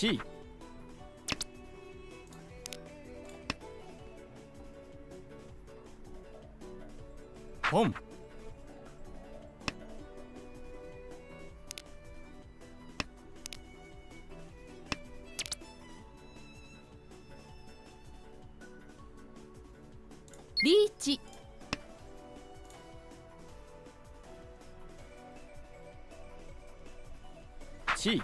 G. Home. Reach. G.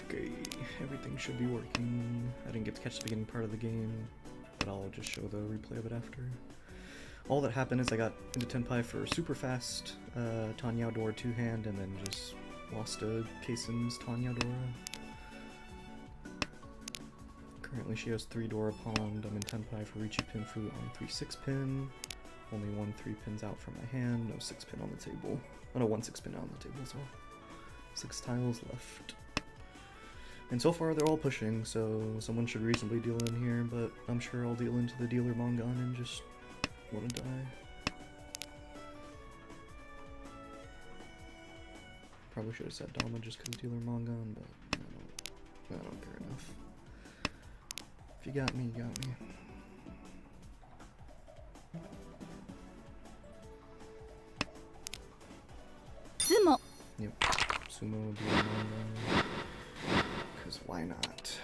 Okay, everything should be working. I didn't get to catch the beginning part of the game, but I'll just show the replay of it after. All that happened is I got into Tenpai for super fast Tanyao Dora 2-hand and then just lost to Keisen's Tanyao Dora. Currently she has 3 Dora pawned. I'm in Tenpai for Richi Pinfu on 3 6-pin. Only 1 3-pins out from my hand, no 6-pin on the table. Oh no, 1 6-pin on the table as well. 6 tiles left. And so far they're all pushing, so someone should reasonably deal in here, but I'm sure I'll deal into the dealer Mongon and just wanna die. Probably should have said Dama just because dealer Mongon, but I don't care enough. If you got me, you got me. Sumo. Yep, Sumo dealer Mongon. Because why not?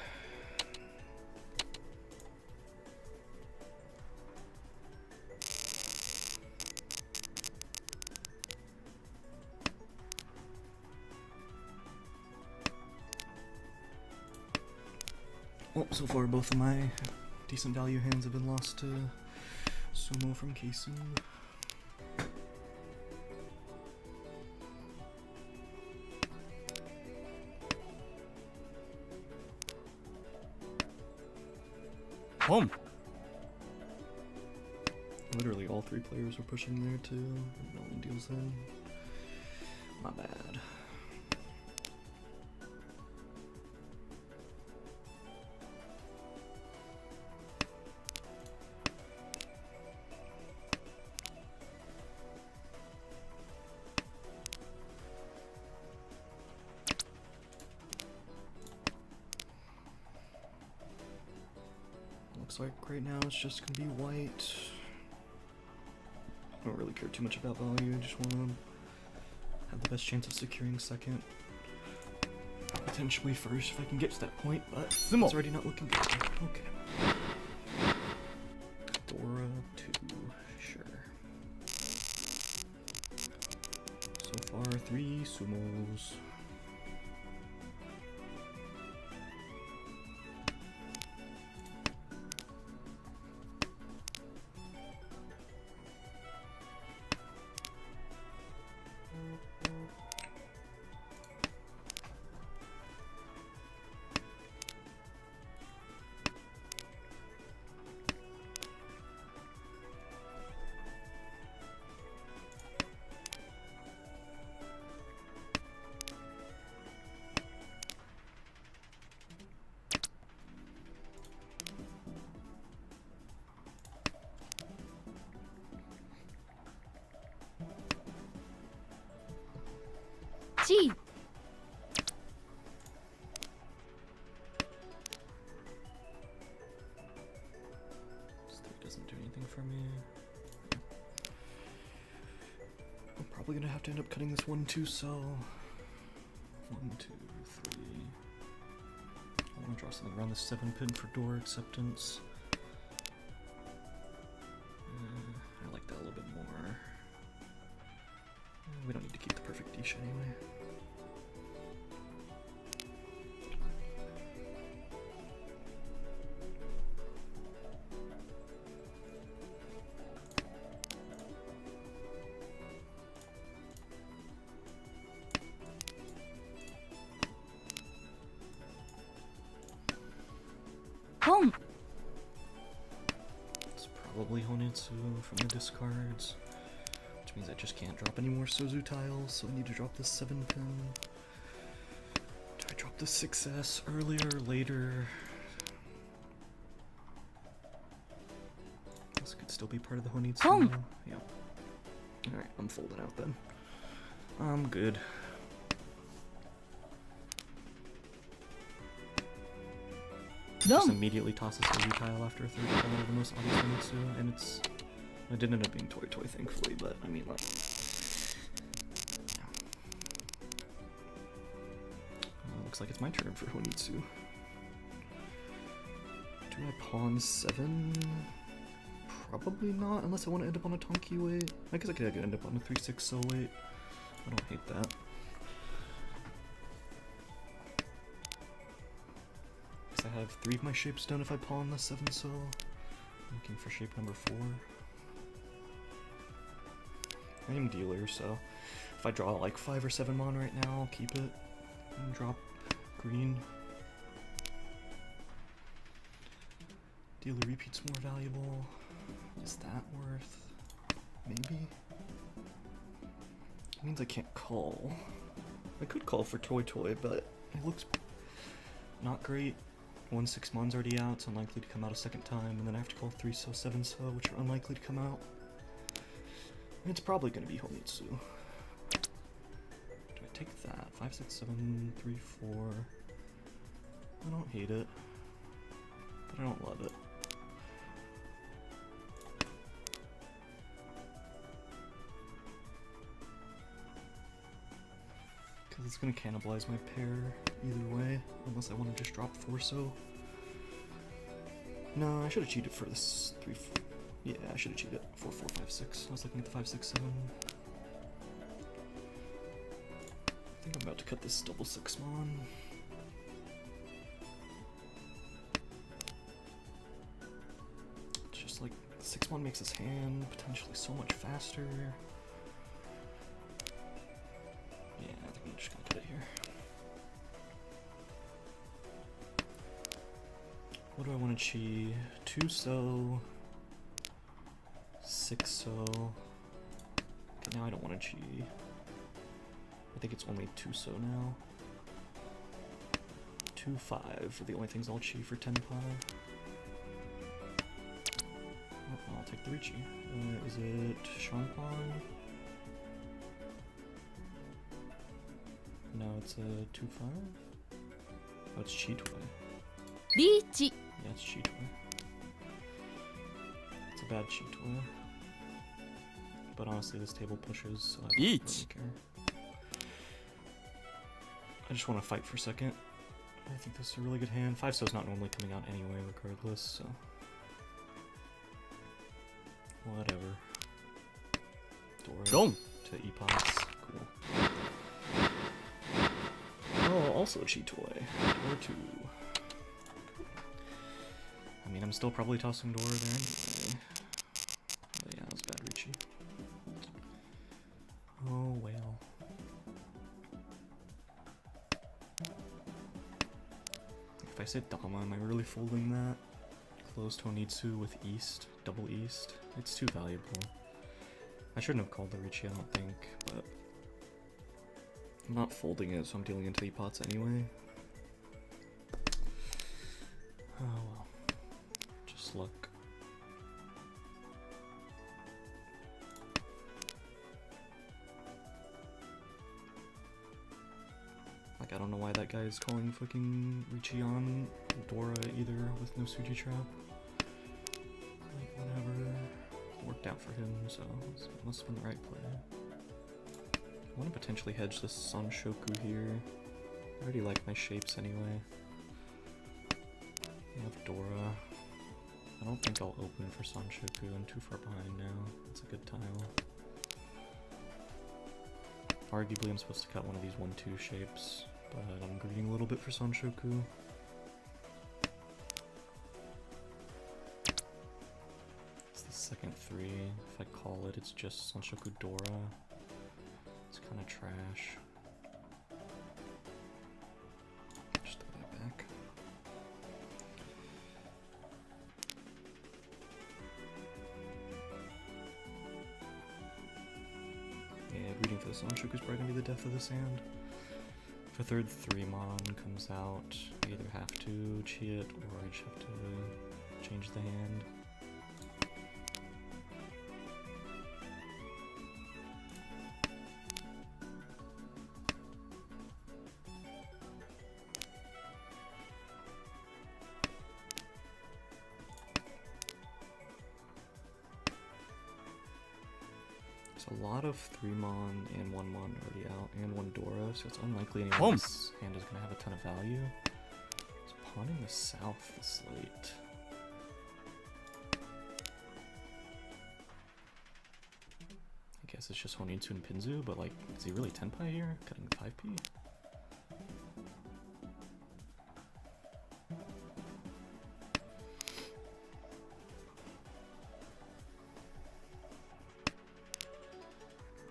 Well, so far both of my decent value hands have been lost to Sumo from Keisen. Home. Literally all 3 players are pushing there too. No one deals in. My bad. Looks like right now it's just gonna be white. I don't really care too much about value, I just wanna have the best chance of securing second. Potentially first if I can get to that point, but it's already not looking good. Okay. Dora 2, sure. So far 3 Sumos. G. Still doesn't do anything for me. I'm probably gonna have to end up cutting this 1-2 cell. 1, 2, 3. I wanna draw something around the 7-pin for door acceptance. I like that a little bit more. We don't need to keep the perfect dish anyway. Home. It's probably Honetsu from the discards. Which means I just can't drop any more Sozu tiles, so I need to drop this 7 pin. Do I drop the 6S earlier, later? This could still be part of the Honitsu. Home. Yeah. Alright, I'm folding out then. I'm good. Just Long. immediately toss a Soju tile after a third color of the most obvious Honitsu, and it didn't end up being Toy Toy, thankfully, but I mean, like, yeah. Looks like it's my turn for Honitsu. Do I pawn 7? Probably not, unless I want to end up on a Tonki weight. I guess I could end up on a 3-6 so weight. I don't hate that. I have 3 of my shapes done if I pawn the 7 so. Looking for shape number 4. I am dealer, so if I draw like 5 or 7 mon right now, I'll keep it and drop green. Dealer repeat's more valuable. Is that worth? Maybe? It means I can't call. I could call for Toy Toy, but it looks not great. 1/6 mon's already out, it's unlikely to come out a second time, and then I have to call 3 so 7 so, which are unlikely to come out. And it's probably going to be Honitsu. Do I take that? 5, 6, 7, 3, 4. I don't hate it, but I don't love it. Because it's going to cannibalize my pair either way, unless I want to just drop 4 so. No, I should have cheated for this 3, 4. Yeah, I should have cheated. 4, 4, 5, 6. I was looking at the 5, 6, 7. I think I'm about to cut this double 6 mon. It's just like 6 mon makes his hand potentially so much faster. Yeah, I think I'm just gonna cut it here. What do I want to chi? 2 so. 6 so. Okay, now I don't want to chi. I think it's only 2 so now. 2, 5 are the only things I'll chi for 10 pi. Oh, I'll take the Richi. Is it Shanpan? No, it's a 2, 5. Oh, it's Chi Toy. Richi. Yeah, it's Chi Toy. It's a bad Chi Toy. But honestly, this table pushes, so I don't really care. I just want to fight for a second. I think this is a really good hand. 5 so's not normally coming out anyway, regardless, so. Whatever. Dora to Epox. Cool. Oh, also a Chi Toy. Dora 2. I mean, I'm still probably tossing Dora there anyway. But yeah, that was bad Richie. Oh well. If I say Dama, am I really folding that? Closed Honitsu with East, double East. It's too valuable. I shouldn't have called the Richie, I don't think, but I'm not folding it, so I'm dealing into the pots anyway. Oh well. Just luck. Like, I don't know why that guy is calling fucking Richie on Dora either with no Suji trap. Like, whatever. Worked out for him, so it must have been the right play. I want to potentially hedge this Sanshoku here. I already like my shapes anyway. I have Dora. I don't think I'll open for Sanshoku. I'm too far behind now. It's a good tile. Arguably I'm supposed to cut one of these 1-2 shapes, but I'm greeding a little bit for Sanshoku. It's the second 3. If I call it, it's just Sanshoku Dora. It's kind of trash. Just throw that back. Sanshoku's probably gonna be the death of this hand. For third, 3-mon comes out. You either have to cheat it or you just have to change the hand. There's a lot of 3-mon and 1-mon already out, and 1 Dora, so it's unlikely anyone's hand is going to have a ton of value. It's pawning the south this late. I guess it's just Honitsu and Pinzu, but like, is he really Tenpai here? Cutting 5p?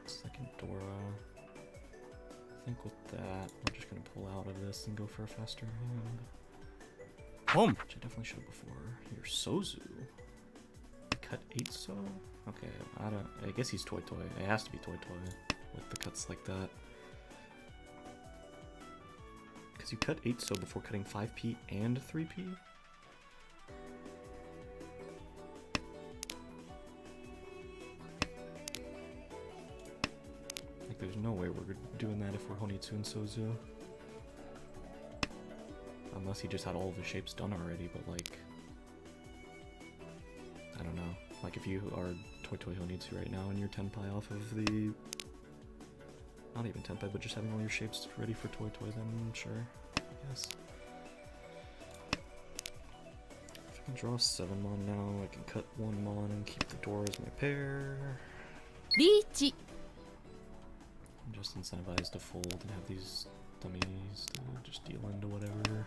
Second Dora. I think with that, we're just gonna pull out of this and go for a faster hand. Boom! Which I definitely should have before. Here's Sozu. Cut 8 so? Okay, I guess he's Toy Toy. It has to be Toy Toy with the cuts like that. Because you cut 8 so before cutting 5p and 3p? Like, there's no way we're doing that if we're Honitsu and Sozu. Unless he just had all of his shapes done already, but like, I don't know. Like if you are Toy Toy Honitsu right now and you're Tenpai off of the, not even Tenpai, but just having all your shapes ready for Toy Toy, then sure, I guess. If I can draw 7-mon now, I can cut 1-mon and keep the door as my pair. リーチ I'm just incentivized to fold and have these dummies to just deal into whatever.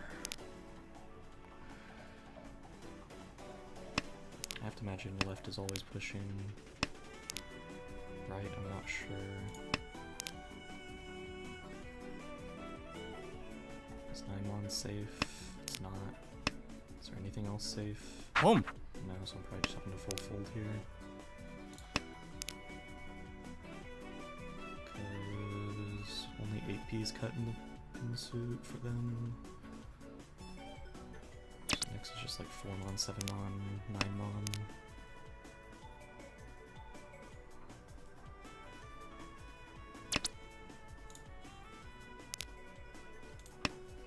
I have to imagine left is always pushing. Right, I'm not sure. Is 9-mon safe? It's not. Is there anything else safe? Boom! No, so I'm probably just having to full fold here. Because only 8p is cut in the pin suit for them. So next is just like 4-mon, 7-mon, 9-mon.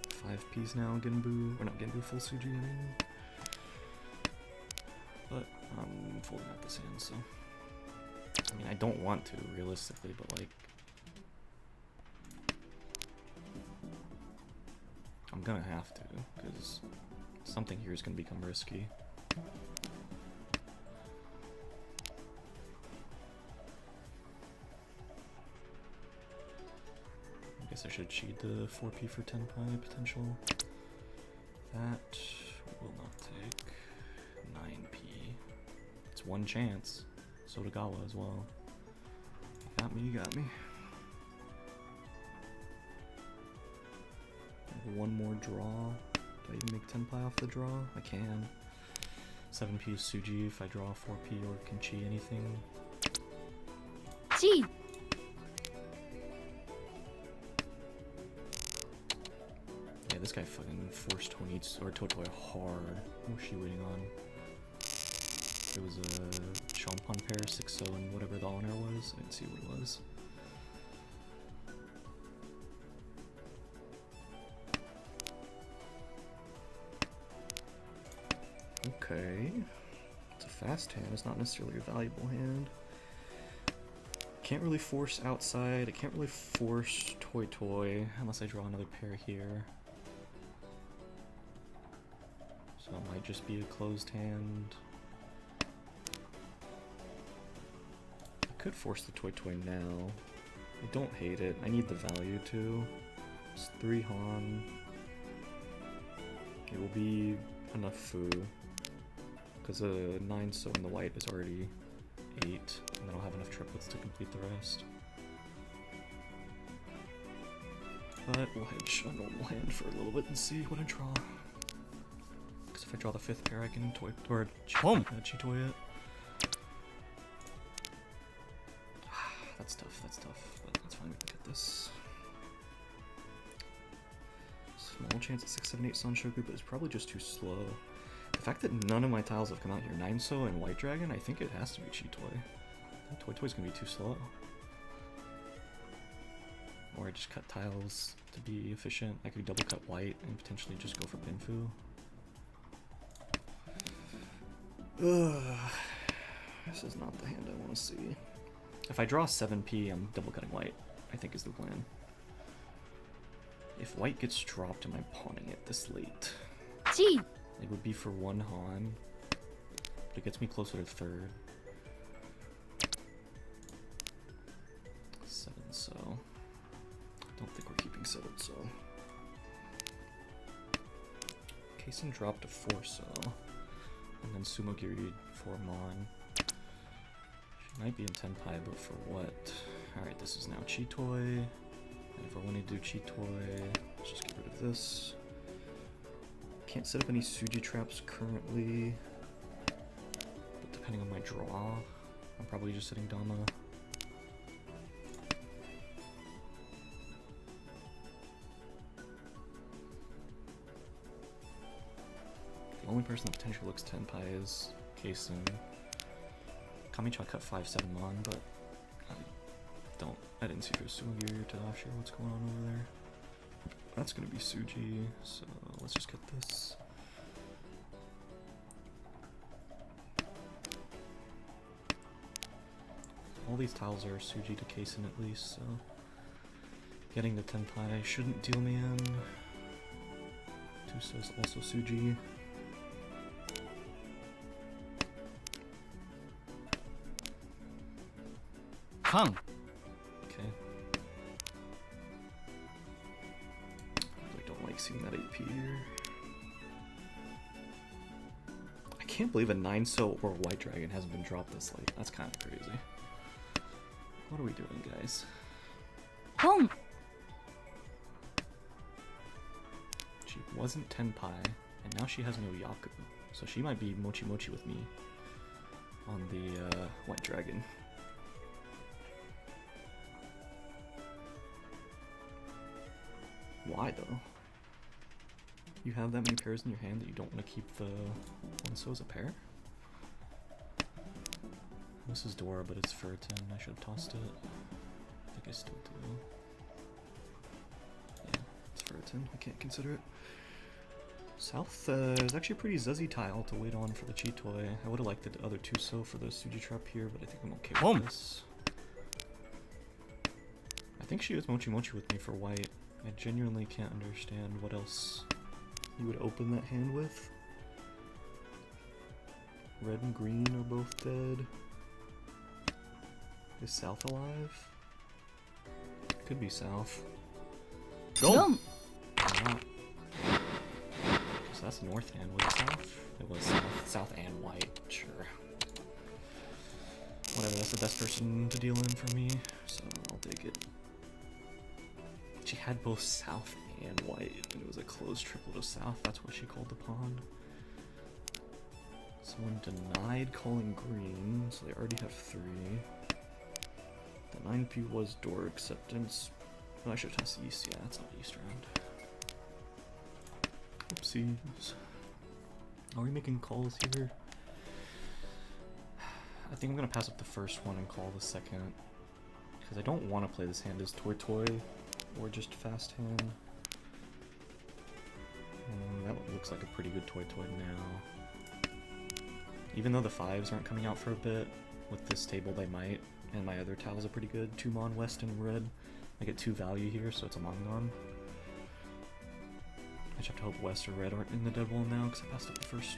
Five P's now, Genbu, or not Genbu, full Suji, I mean. But I'm folding out this hand, so. I mean, I don't want to, realistically, but like, I'm gonna have to, because something here is gonna become risky. I guess I should cheat the 4p for 10pi potential. That will not take 9p. It's one chance. Sotagawa as well. You got me, you got me. One more draw. Do I even make 10pi off the draw? I can. 7p is Suji if I draw 4p or can chi anything. チ Yeah, this guy fucking forced Honitsu or Totoi hard. What was she waiting on? It was a Champon pair, 6-0, and whatever the honor was. I didn't see what it was. Okay. It's a fast hand, it's not necessarily a valuable hand. Can't really force outside, I can't really force Toy Toy unless I draw another pair here. So it might just be a closed hand. I could force the Toy Toy now. I don't hate it, I need the value too. It's 3 Han. It will be enough Fu. Because a 9 so in the white is already 8, and then I'll have enough triplets to complete the rest. But we'll hedge a normal hand for a little bit and see what I draw. Because if I draw the 5th pair, I can toy or Chitoy it. That's tough, but that's fine, we can get this. Small chance at 6, 7, 8 Sanshoku, but it's probably just too slow. The fact that none of my tiles have come out here, 9-so and White Dragon, I think it has to be Chi-Toy. Toy Toy's gonna be too slow. Or I just cut tiles to be efficient. I could double cut white and potentially just go for Pinfu. Ugh. This is not the hand I want to see. If I draw 7p, I'm double cutting white, I think is the plan. If white gets dropped, am I pawning it this late? Chi. It would be for 1 Han, but it gets me closer to 3rd. 7-so. I don't think we're keeping 7-so. Kason dropped to 4-so. And then Sumogiri for Mon. She might be in Tenpai, but for what? Alright, this is now Chi-Toy. And if I want to do Chi-Toy, let's just get rid of this. Can't set up any Suji traps currently. But depending on my draw, I'm probably just setting Dama. The only person that potentially looks Tenpai is Kason. Kamicha cut 5-7 Mon, but I didn't see if it was Sumogiri or Tadashi or what's going on over there. That's gonna be Suji, so let's just get this. All these tiles are Suji to Kason at least, so getting the Tenpai shouldn't deal me in. 2-so is also Suji. Kang. Okay. I really don't like seeing that 8p here. I can't believe a 9-so or White Dragon hasn't been dropped this late. That's kind of crazy. What are we doing, guys? Home. She wasn't Tenpai, and now she has no Yaku. So she might be Mochi Mochi with me on the White Dragon. Why though? You have that many pairs in your hand that you don't want to keep the 1-so as a pair? This is Dora, but it's Furton. I should have tossed it. I think I still do. Yeah, it's Furton. I can't consider it. South is actually a pretty zuzzy tile to wait on for the Chi-Toy. I would have liked the other 2-so for the Suji trap here, but I think I'm okay with this. I think she was Mochi Mochi with me for white. I genuinely can't understand what else you would open that hand with. Red and green are both dead. Is South alive? Could be South. Go. Not. So that's North hand. Was it South? It was South. South and white. Sure. Whatever, that's the best person to deal in for me, so I'll take it. She had both South and white, and it was a closed triplet of South. That's what she called the pawn. Someone denied calling green, so they already have 3. The 9p was door acceptance. Oh, I should have tossed East. Yeah, that's not East round. Oopsies. Are we making calls here? I think I'm gonna pass up the first one and call the second, because I don't want to play this hand as Toy Toy or just fast hand. That looks like a pretty good Toy Toy now. Even though the 5s aren't coming out for a bit, with this table they might, and my other tiles are pretty good. 2 Mon West and red. I get 2 value here, so it's a Mongon. I just have to hope West or red aren't in the dead wall now, because I passed up the first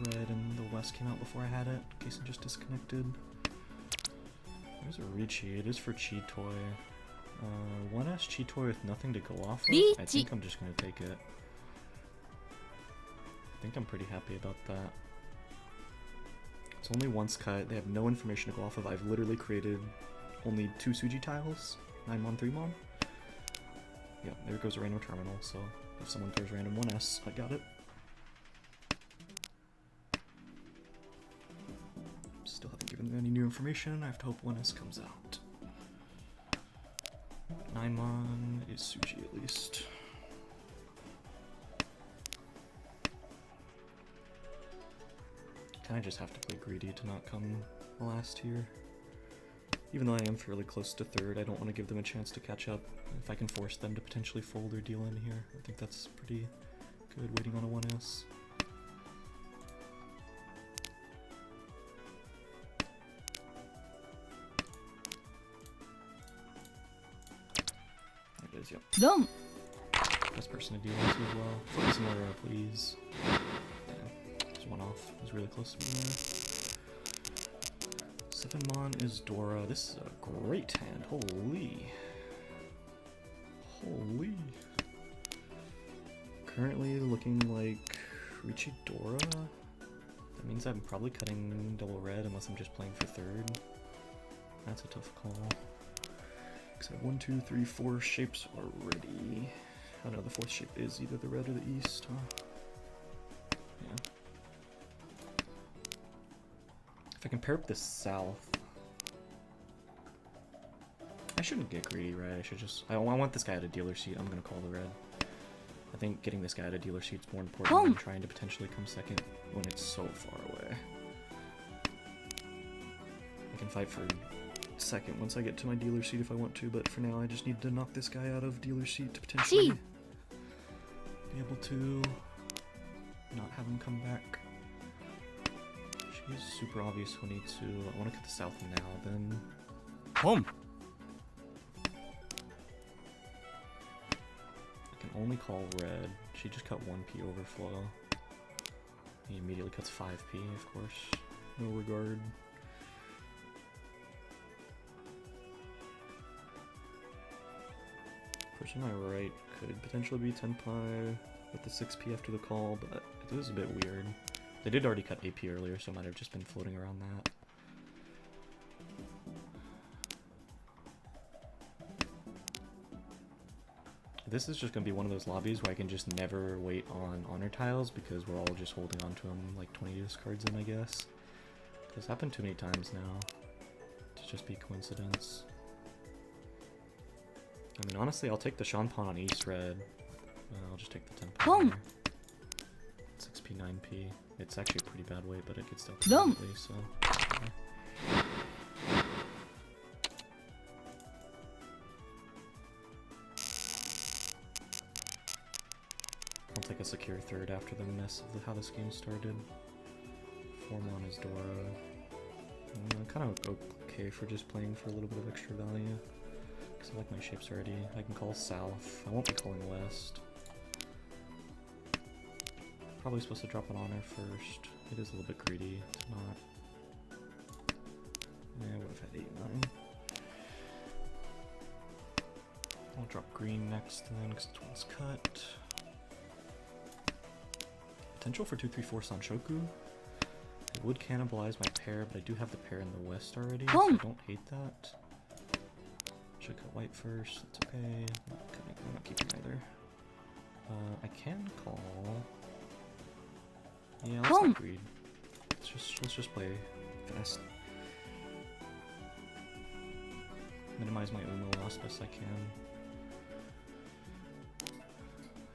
red and the West came out before I had it, in case it just disconnected. There's a Ricci. It is for Chi-Toy. 1S Chi-Toy with nothing to go off of. I think I'm just going to take it. I think I'm pretty happy about that. It's only once cut. They have no information to go off of. I've literally created only 2 Suji tiles. 9 Mon, 3 Mon. Yeah, there goes a random terminal, so if someone pairs random 1S, I got it. Still haven't given them any new information. I have to hope 1S comes out. 9 mon is Suji at least. Kinda just have to play greedy to not come last here. Even though I am fairly close to third, I don't want to give them a chance to catch up. If I can force them to potentially fold or deal in here, I think that's pretty good waiting on a 1S. There it is, yep. 4 Best person to deal into as well. Focus on Aurora, please. Damn, just one off. It was really close to me there. 7 mon is Dora. This is a great hand. Holy. Holy. Currently looking like Richie Dora. That means I'm probably cutting double red unless I'm just playing for third. That's a tough call. Because I have 1, 2, 3, 4 shapes already. Oh no, the 4th shape is either the red or the east, huh? Yeah. If I can pair up the south, I shouldn't get greedy, right? I should just, I want this guy at a dealer seat. I'm gonna call the red. I think getting this guy at a dealer seat is more important than trying to potentially come second when it's so far away. I can fight for second once I get to my dealer seat if I want to, but for now I just need to knock this guy out of dealer seat to potentially be able to not have him come back. She's super obvious when I need to. I want to cut the south now, then. Home. I can only call red. She just cut 1p overflow. He immediately cuts 5p, of course. No regard. Person on my right could potentially be 10 pi with the 6p after the call, but it was a bit weird. They did already cut AP earlier, so I might have just been floating around that. This is just going to be one of those lobbies where I can just never wait on honor tiles because we're all just holding on to them like 20 discards in, I guess. It's happened too many times now to just be coincidence. I mean, honestly, I'll take the Sean Pawn on East Red. I'll just take the 10 pi. 6p, 9p. It's actually a pretty bad weight, but it could still play, so. Okay. I'll take a secure third after the mess of how this game started. 4 mon is Dora. I'm kind of okay for just playing for a little bit of extra value. Because I like my shapes already. I can call south. I won't be calling west. Probably supposed to drop an honor first. It is a little bit greedy. It's not. Yeah, I would have had 8, 9. I'll drop green next then because it's one's cut. Potential for 2, 3, 4 Sanshoku. It would cannibalize my pair, but I do have the pair in the west already, so I don't hate that. Should cut white first, that's okay. I'm not keeping either. I can call. Yeah, let's not greed. Let's just play fast. Minimize my Uno loss best I can.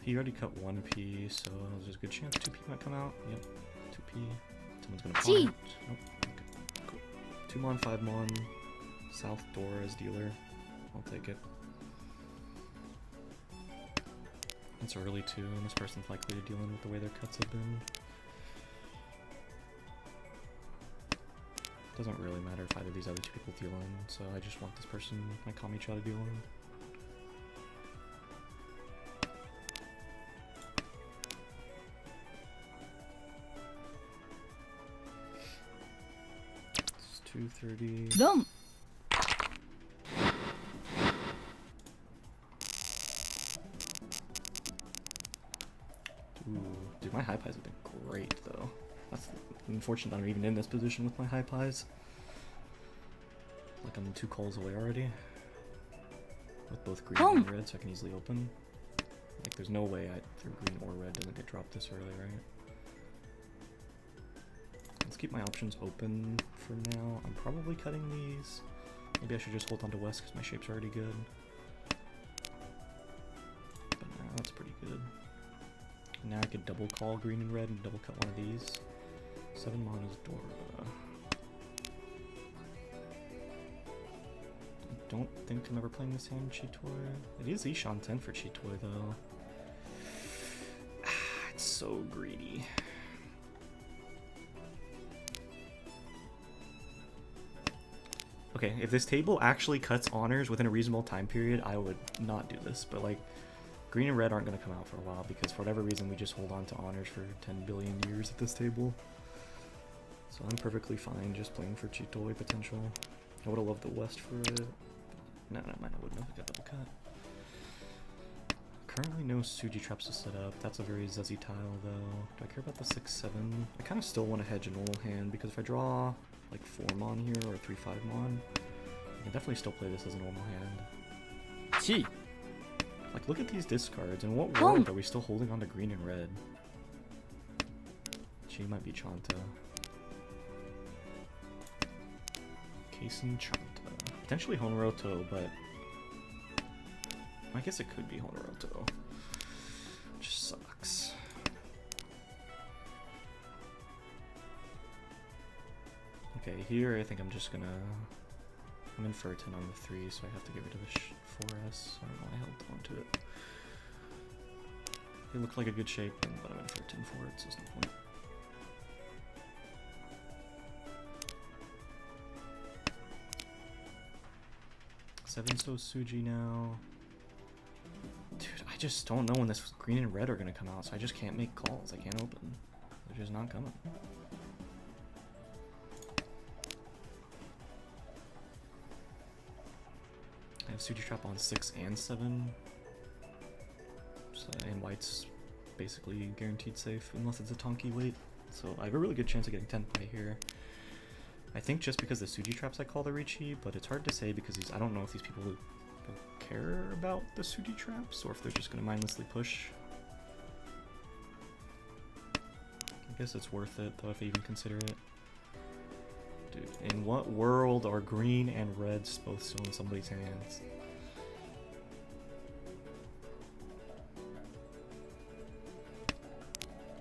He already cut 1p, so there's a good chance 2p might come out. Yep, 2p. Someone's gonna pawn it. Nope. Okay, cool. 2 mon, 5 mon. South Dora as dealer. I'll take it. It's early too, and this person's likely to deal in with the way their cuts have been. Doesn't really matter if either of these other two people deal in, so I just want this person, my Kamicha, to deal in. It's 230. Dom. Ooh, dude, my high pies have been great though. That's unfortunate I'm even in this position with my high pies. Like I'm 2 calls away already. With both green and red, so I can easily open. Like there's no way through green or red doesn't get dropped this early, right? Let's keep my options open for now. I'm probably cutting these. Maybe I should just hold on to west because my shape's already good. now I could double call green and red and double cut one of these. 7 mana's Dora. I don't think I'm ever playing this hand Chitoy. It is Ishan 10 for Chitoy though. It's so greedy. Okay, if this table actually cuts honors within a reasonable time period, I would not do this. But like, green and red aren't going to come out for a while because for whatever reason we just hold on to honors for 10 billion years at this table. So I'm perfectly fine just playing for Chitoy potential. I would have loved the West for it. No, I wouldn't have got double cut. Currently no Suji traps to set up. That's a very zuzzy tile though. Do I care about the 6-7? I kind of still want to hedge a normal hand because if I draw like 4 mon here or 3-5 mon, I can definitely still play this as a normal hand. Chi. Like, look at these discards. In what world are we still holding on to green and red? She might be Chanta. Kaisen Chanta. Potentially Honroto, but I guess it could be Honroto. Which sucks. Okay, here I think I'm just gonna... I'm in Furton on the 3, so I have to get rid of the 4S. I don't know why I held on to it. It looked like a good shape, but I'm in Furton for it, so there's no point. Seven so Suji now. Dude, I just don't know when this green and red are gonna come out, so I just can't make calls. I can't open. They're just not coming. I have Suji Trap on 6 and 7. So, and white's basically guaranteed safe unless it's a Tonki wait. So I have a really good chance of getting 10 by here. I think just because the Suji Traps I call the Richi, but it's hard to say because I don't know if these people care about the Suji Traps or if they're just going to mindlessly push. I guess it's worth it though if I even consider it. Dude, in what world are green and reds both still in somebody's hands?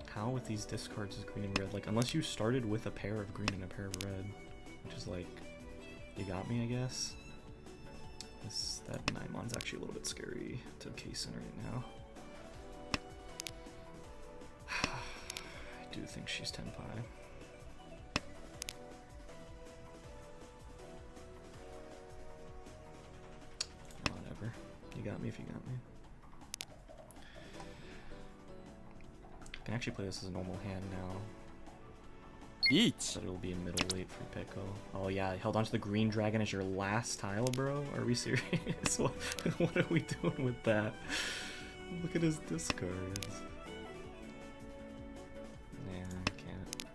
How with these discards is green and red? Like, unless you started with a pair of green and a pair of red, which is like, you got me, I guess. That Naimon's actually a little bit scary to Kaisen right now. I do think she's Tenpai. Whatever. You got me if you got me. I can actually play this as a normal hand now. Each. But it'll be a middle weight for Peko. Oh yeah, I held onto the green dragon as your last tile, bro? Are we serious? What are we doing with that? Look at his discards. Nah, I can't.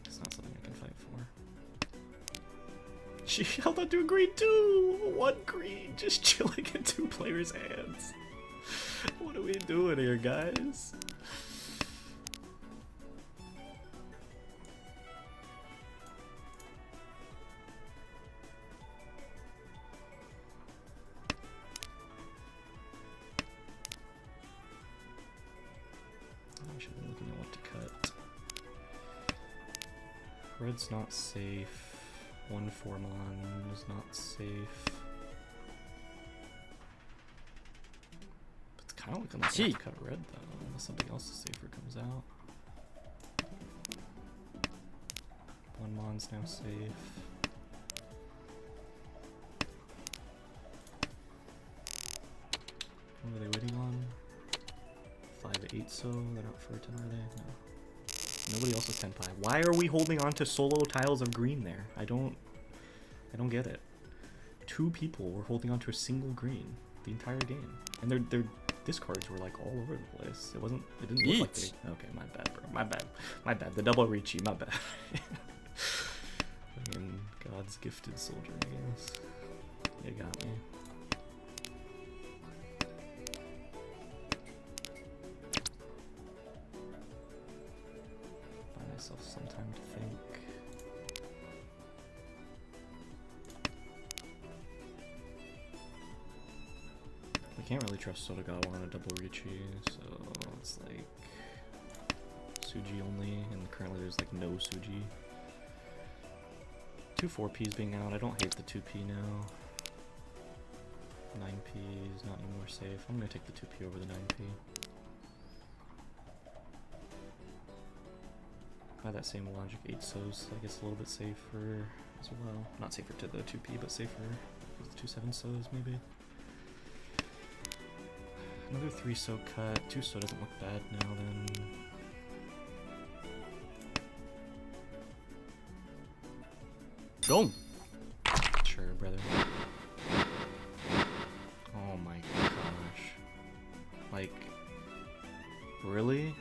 It's not something I can fight for. She held onto a green too! One green, just chilling in 2 players' hands. What are we doing here, guys? Red's not safe. 1-4 mon is not safe. It's kind of looking like I have to cut red though, unless something else is safer comes out. 1 mon's now safe. What are they waiting on? 5-8 so? They're not for a 10, are they? No. Nobody else is Tenpai. Why are we holding on to solo tiles of green there? I don't get it. 2 people were holding on to a single green the entire game. And their discards were like all over the place. It didn't look like they... Okay, my bad, bro. My bad. The double Richi, my bad. I mean, God's gifted soldier, I guess. You got me. Some time to think. We can't really trust Sotogawa on a double Richi, so it's like Suji only, and currently there's like no Suji. 2 4Ps being out. I don't hate the 2P now. 9P is not any more safe. I'm gonna take the 2P over the 9P. By that same logic, 8 Sos I guess a little bit safer as well. Not safer to the 2P, but safer with the 2 7 Sos maybe. Another 3 So cut. 2 So doesn't look bad now then. Gong. Sure, brother. Oh my gosh. Like, really?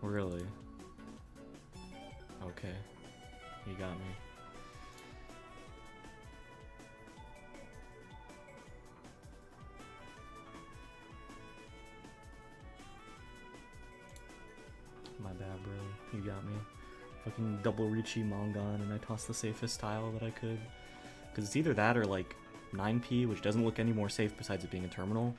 Really? Okay. You got me. My bad, bro. You got me. Fucking double Richi Mongon, and I tossed the safest tile that I could. Because it's either that or like 9P, which doesn't look any more safe besides it being a terminal,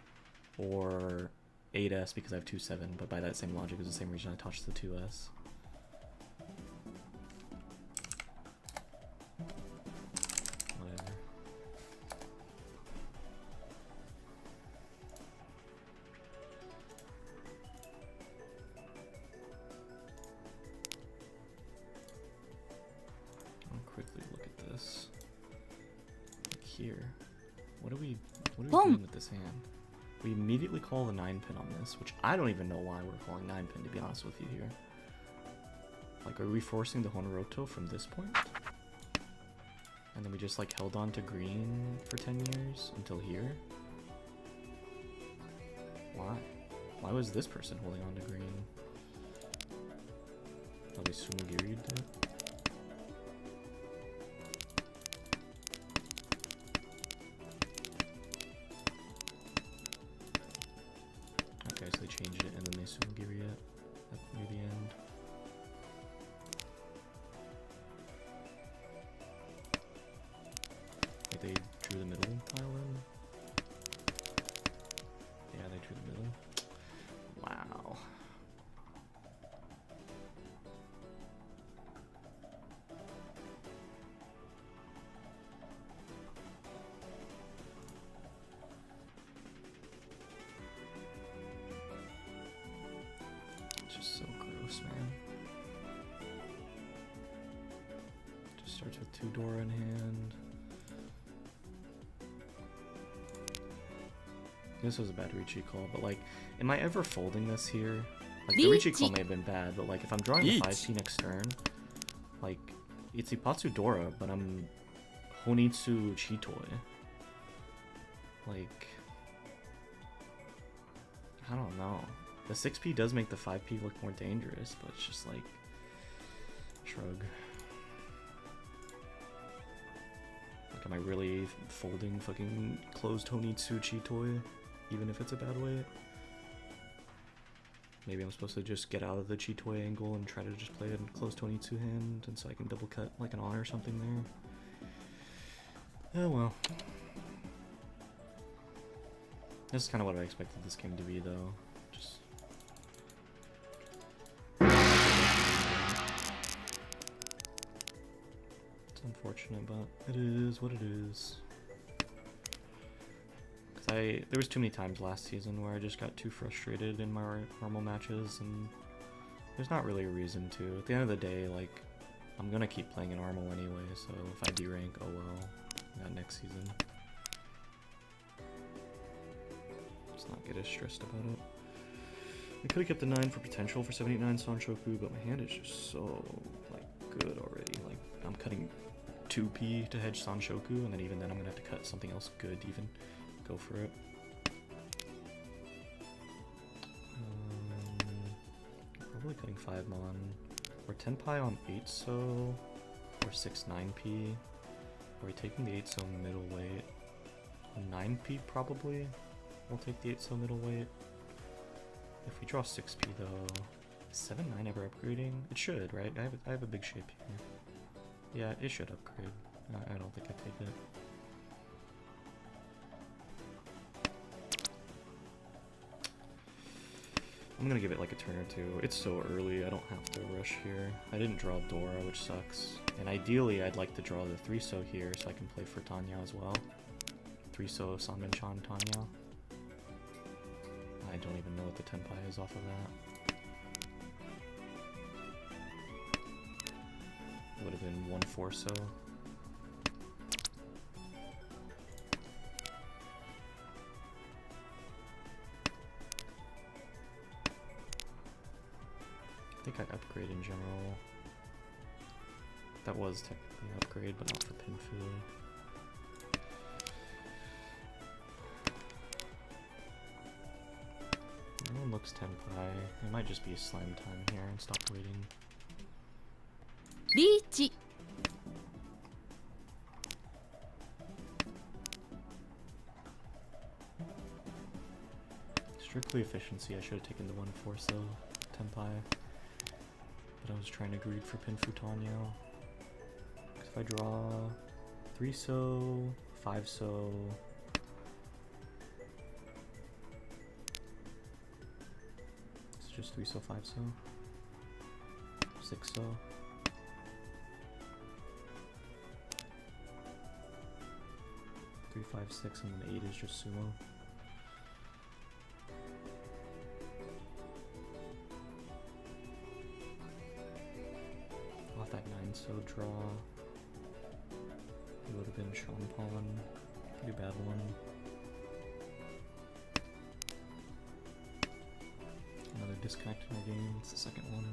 or 8S because I have 2-7, but by that same logic, it was the same reason I touched the 2S. Whatever. I'll quickly look at this. Like here. What are we doing with this hand? We immediately call the 9 pin on this, which I don't even know why we're calling 9 pin, to be honest with you here. Like, are we forcing the Honoroto from this point? And then we just like held on to green for 10 years until here? Why? Why was this person holding on to green? Oh, they Sumogiri'd it? Okay, so they changed it and then they Sumogiri it near the end. Like they drew the middle tile in? Yeah, they drew the middle. Wow. It's just so gross, man. Just starts with 2 Dora in hand. This was a bad Ricci call, but like, am I ever folding this here? Like, the Ricci call may have been bad, but like, if I'm drawing the 5P next turn, like, it's Ipatsu Dora, but I'm Honitsu Chitoi. Like, I don't know. The 6P does make the 5P look more dangerous, but it's just like, shrug. Like, am I really folding fucking closed Honitsu Chitoi? Even if it's a bad weight? Maybe I'm supposed to just get out of the Chitoi angle and try to just play it in closed 22 hand, and so I can double cut like an honor or something there. Oh well. This is kind of what I expected this game to be, though. Just... It's unfortunate, but it is what it is. There was too many times last season where I just got too frustrated in my normal matches, and there's not really a reason to. At the end of the day, like, I'm gonna keep playing in ARML anyway, so if I D-rank, oh well. Not next season. Let's not get as stressed about it. I could have kept the 9 for potential for 789 Sanshoku, but my hand is just so, like, good already. Like, I'm cutting 2P to hedge Sanshoku, and then even then I'm gonna have to cut something else good to even go for it. Probably cutting 5 mon, or 10 pi on 8 so, or 6 9p. Are we taking the 8 so middleweight? 9p probably. We'll take the 8 so middleweight. If we draw 6p though, is 7-9 ever upgrading? It should, right? I have a big shape here. Yeah, it should upgrade. I don't think I take it. I'm gonna give it like a turn or two. It's so early, I don't have to rush here. I didn't draw Dora, which sucks. And ideally, I'd like to draw the 3-so here so I can play for Tanya as well. 3-so Sanmin-chan Tanya. I don't even know what the Tenpai is off of that. It would have been 1 4-so. I think I upgrade in general. That was technically an upgrade, but not for Pinfu. No one looks Tenpai. It might just be a slam time here and stop waiting. Reach. Strictly efficiency, I should have taken the 1 4-so Tenpai. But I was trying to greed for Pinfu Tanya. If I draw 3-so, 5-so, it's just 3-so, 5-so, 6-so. Three, 5, 6, and then 8 is just sumo. Off that 9-so draw. It would have been Sean Pawn. Pretty bad one. Another disconnect in our game. It's the second one.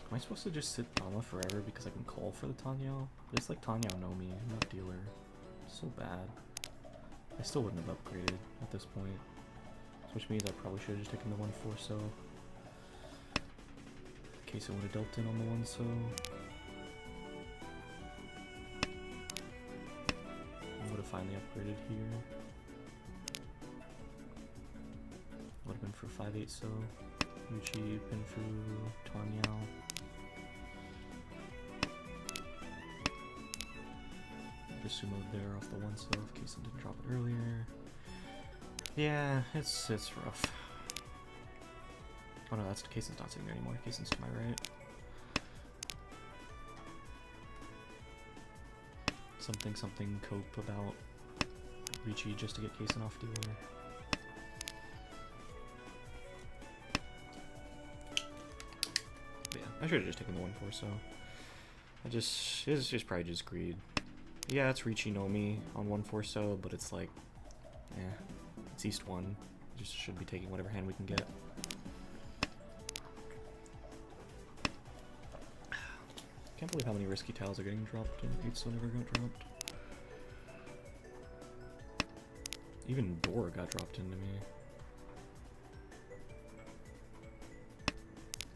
Am I supposed to just sit Tama forever because I can call for the Tanyo? It's like Tanyo know me, I'm not dealer. So bad. I still wouldn't have upgraded at this point. Which means I probably should have just taken the 1 4-so. In case it would have dealt in on the 1-so. I would have finally upgraded here. Would have been for 5 8-so. Yuchi, Pinfu, Tanyao. Just sumoed there off the 1-so in case I didn't drop it earlier. Yeah, it's rough. Oh no, that's Kaysen's not sitting there anymore. Kaysen's to my right. Something cope about Ricci just to get Kaysen off dealer. But yeah, I should have just taken the 1 4-so. It's just probably just greed. Yeah, it's Ricci no Mi on 1 4-so, but it's like, it's East 1. Just should be taking whatever hand we can get. Can't believe how many risky tiles are getting dropped and 8-so never got dropped. Even Dora got dropped into me.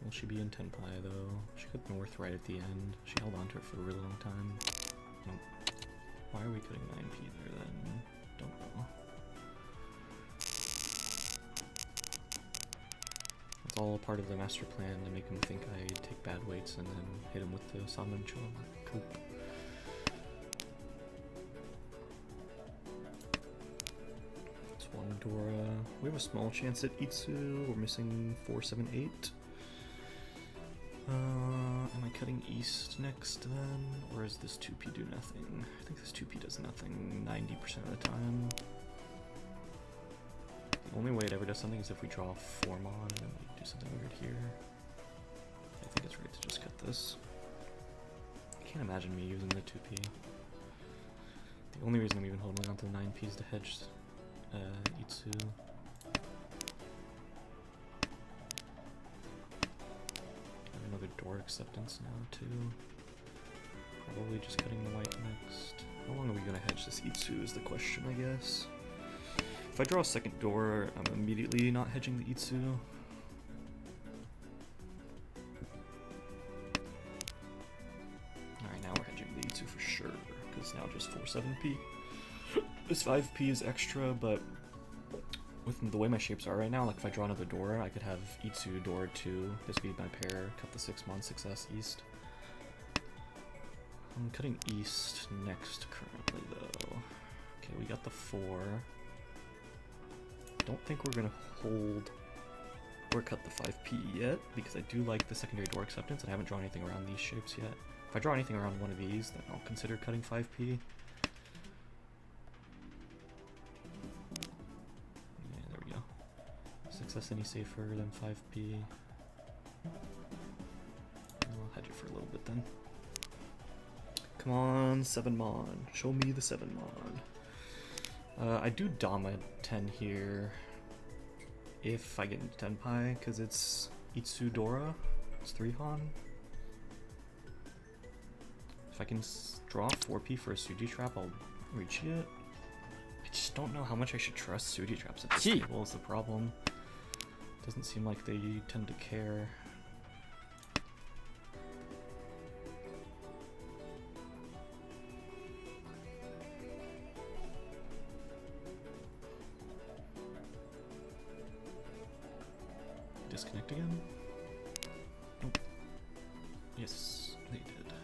Will she be in Tenpai though? She got north right at the end. She held on to it for a really long time. Nope. Why are we cutting 9p there then? Don't know. It's all part of the master plan to make him think I take bad weights and then hit him with the Sanmin-chan coop. It's 1 Dora. We have a small chance at Itsu. We're missing 4, 7, 8. Am I cutting east next then? Or is this 2p do nothing? I think this 2p does nothing 90% of the time. The only way it ever does something is if we draw 4 mon and then we do something weird here. I think it's right to just cut this. I can't imagine me using the 2p. The only reason I'm even holding on to the 9p is to hedge Itsu. Another door acceptance now too. Probably just cutting the white next. How long are we gonna hedge this Itsu is the question, I guess. If I draw a second door, I'm immediately not hedging the Itsu. Alright, now we're hedging the Itsu for sure, because now just 4-7p. This 5p is extra, but with the way my shapes are right now, like if I draw another Dora, I could have Itsu, Dora 2, this be my pair, cut the 6-mon success east. I'm cutting east next currently though. Okay, we got the 4. Don't think we're gonna hold or cut the 5P yet, because I do like the secondary Dora acceptance and I haven't drawn anything around these shapes yet. If I draw anything around one of these, then I'll consider cutting 5P. Success any safer than 5P. I'll hedge it for a little bit then. Come on, 7-mon. Show me the 7-mon. I do Dama 10 here if I get into Tenpai, because it's Itsu Dora. It's 3-Han. If I can draw 4P for a Suji trap, I'll reach it. I just don't know how much I should trust Suji traps at this table is the problem. Doesn't seem like they tend to care. Disconnect again? Nope. Yes, they did.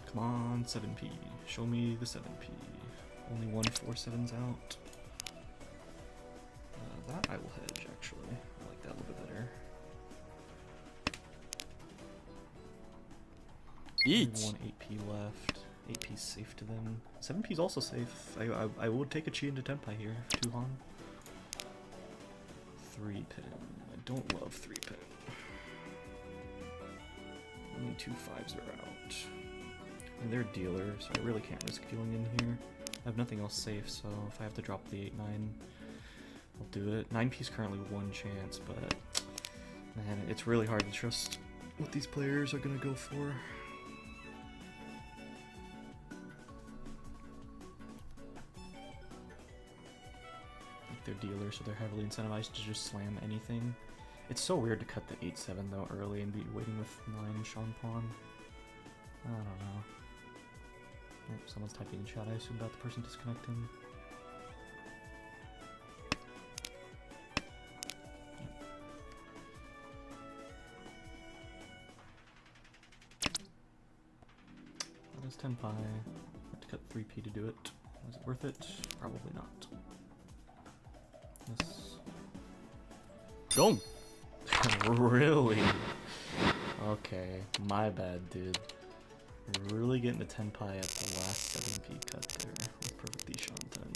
Come on, 7P. Show me the 7P. Only 147's out. That I will hedge, actually. I like that a little bit better. Each. Only 1 8P left. 8P's safe to them. 7P's also safe. I would take a chi into Tenpai here. 2-Han. 3-pin. I don't love 3-pin. Only 2 5s are out. And they're dealers, so I really can't risk dealing in here. I have nothing else safe, so if I have to drop the 8-9, I'll do it. 9P's currently 1 chance, but man, it's really hard to trust what these players are gonna go for. Like they're dealers, so they're heavily incentivized to just slam anything. It's so weird to cut the 8-7 though early and be waiting with 9 Sean Pawn. I don't know. Oh, someone's typing in chat, I assume, about the person disconnecting. That is Tenpai. I have to cut 3P to do it. Was it worth it? Probably not. This. Gong. Really? Okay, my bad, dude. Really getting to Tenpai at the last 7P cut there with perfect Shanten.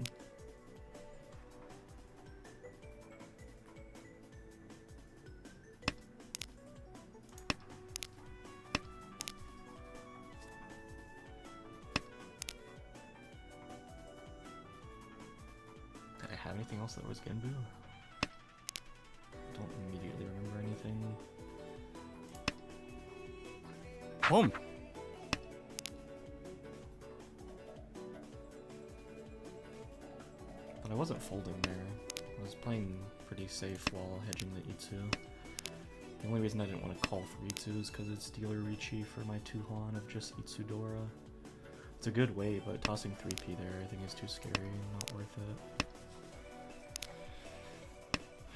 Did I have anything else that was Genbu? Don't immediately remember anything. Home. But I wasn't folding there. I was playing pretty safe while hedging the Itsu. The only reason I didn't want to call for Itsu is because it's dealer Richi for my 2-Han of just Itsu Dora. It's a good way, but tossing 3P there I think is too scary and not worth it.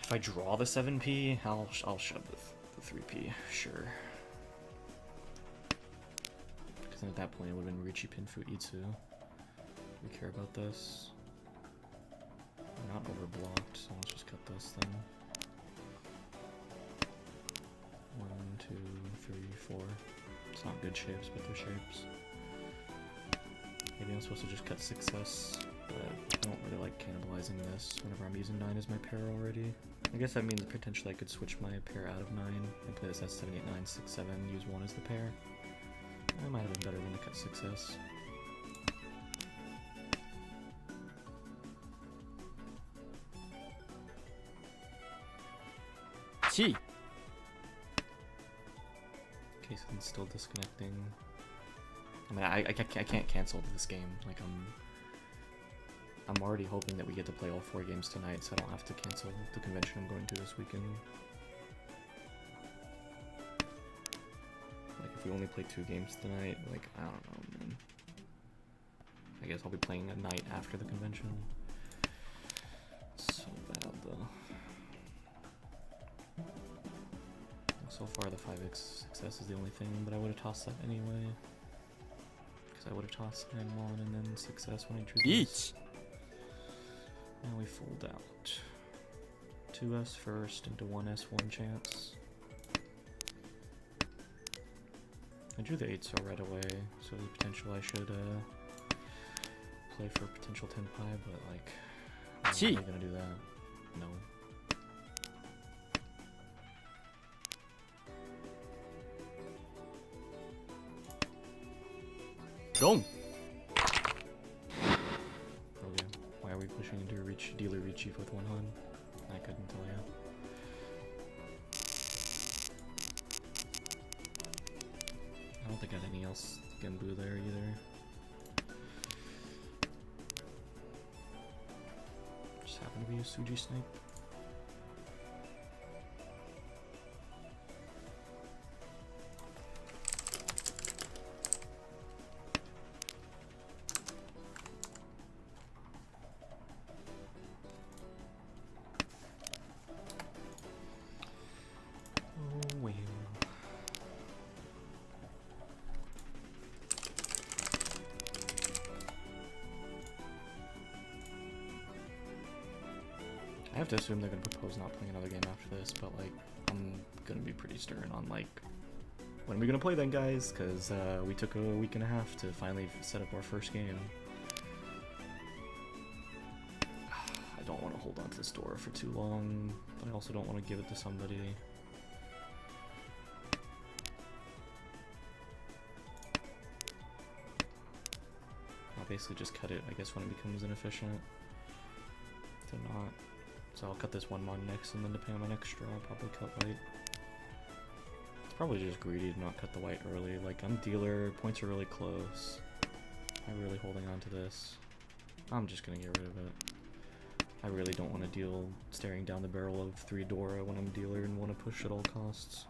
If I draw the 7P, I'll shove the 3P, sure. Because then at that point it would have been Richi Pinfu Itsu. Do we care about this? We're not overblocked, so let's just cut this then. 1, 2, 3, 4. It's not good shapes, but they're shapes. Maybe I'm supposed to just cut success, but I don't really like cannibalizing this whenever I'm using 9 as my pair already. I guess that means potentially I could switch my pair out of 9 and play this as 7, 8, 9, 6, 7, use 1 as the pair. That might have been better than to cut success. Chi. Casey's still disconnecting. I mean, I can't cancel this game. Like I'm already hoping that we get to play all 4 games tonight, so I don't have to cancel the convention I'm going to this weekend. Like if we only play 2 games tonight, like, I don't know, man. I guess I'll be playing at night after the convention. So bad, though. So far, the 5x success is the only thing, but I would have tossed that anyway. Because I would have tossed ARML and then success when I drew this. Each. Now we fold out. 2s first into 1s, 1 chance. I drew the 8s so right away, so the potential I should play for potential 10 pie, but like, I'm Gee. really gonna do that. No. Dong. Okay. Why are we pushing into a dealer reach chief with 1 hun? I couldn't tell you. I don't think I had anything else Genbu there either. Just happened to be a Suji snipe. Oh well. I have to assume they're gonna propose not playing another game after this, but like, I'm gonna be pretty stern on like, when are we gonna play then, guys? Because we took a week and a half to finally set up our first game. I don't want to hold on to this door for too long, but I also don't want to give it to somebody. I'll basically just cut it, I guess, when it becomes inefficient. If they're not. So I'll cut this 1 mon next, and then depending on my next draw, I'll probably cut white. It's probably just greedy to not cut the white early. Like, I'm dealer, points are really close. I'm really holding on to this. I'm just gonna get rid of it. I really don't want to deal staring down the barrel of 3 Dora when I'm dealer and want to push at all costs.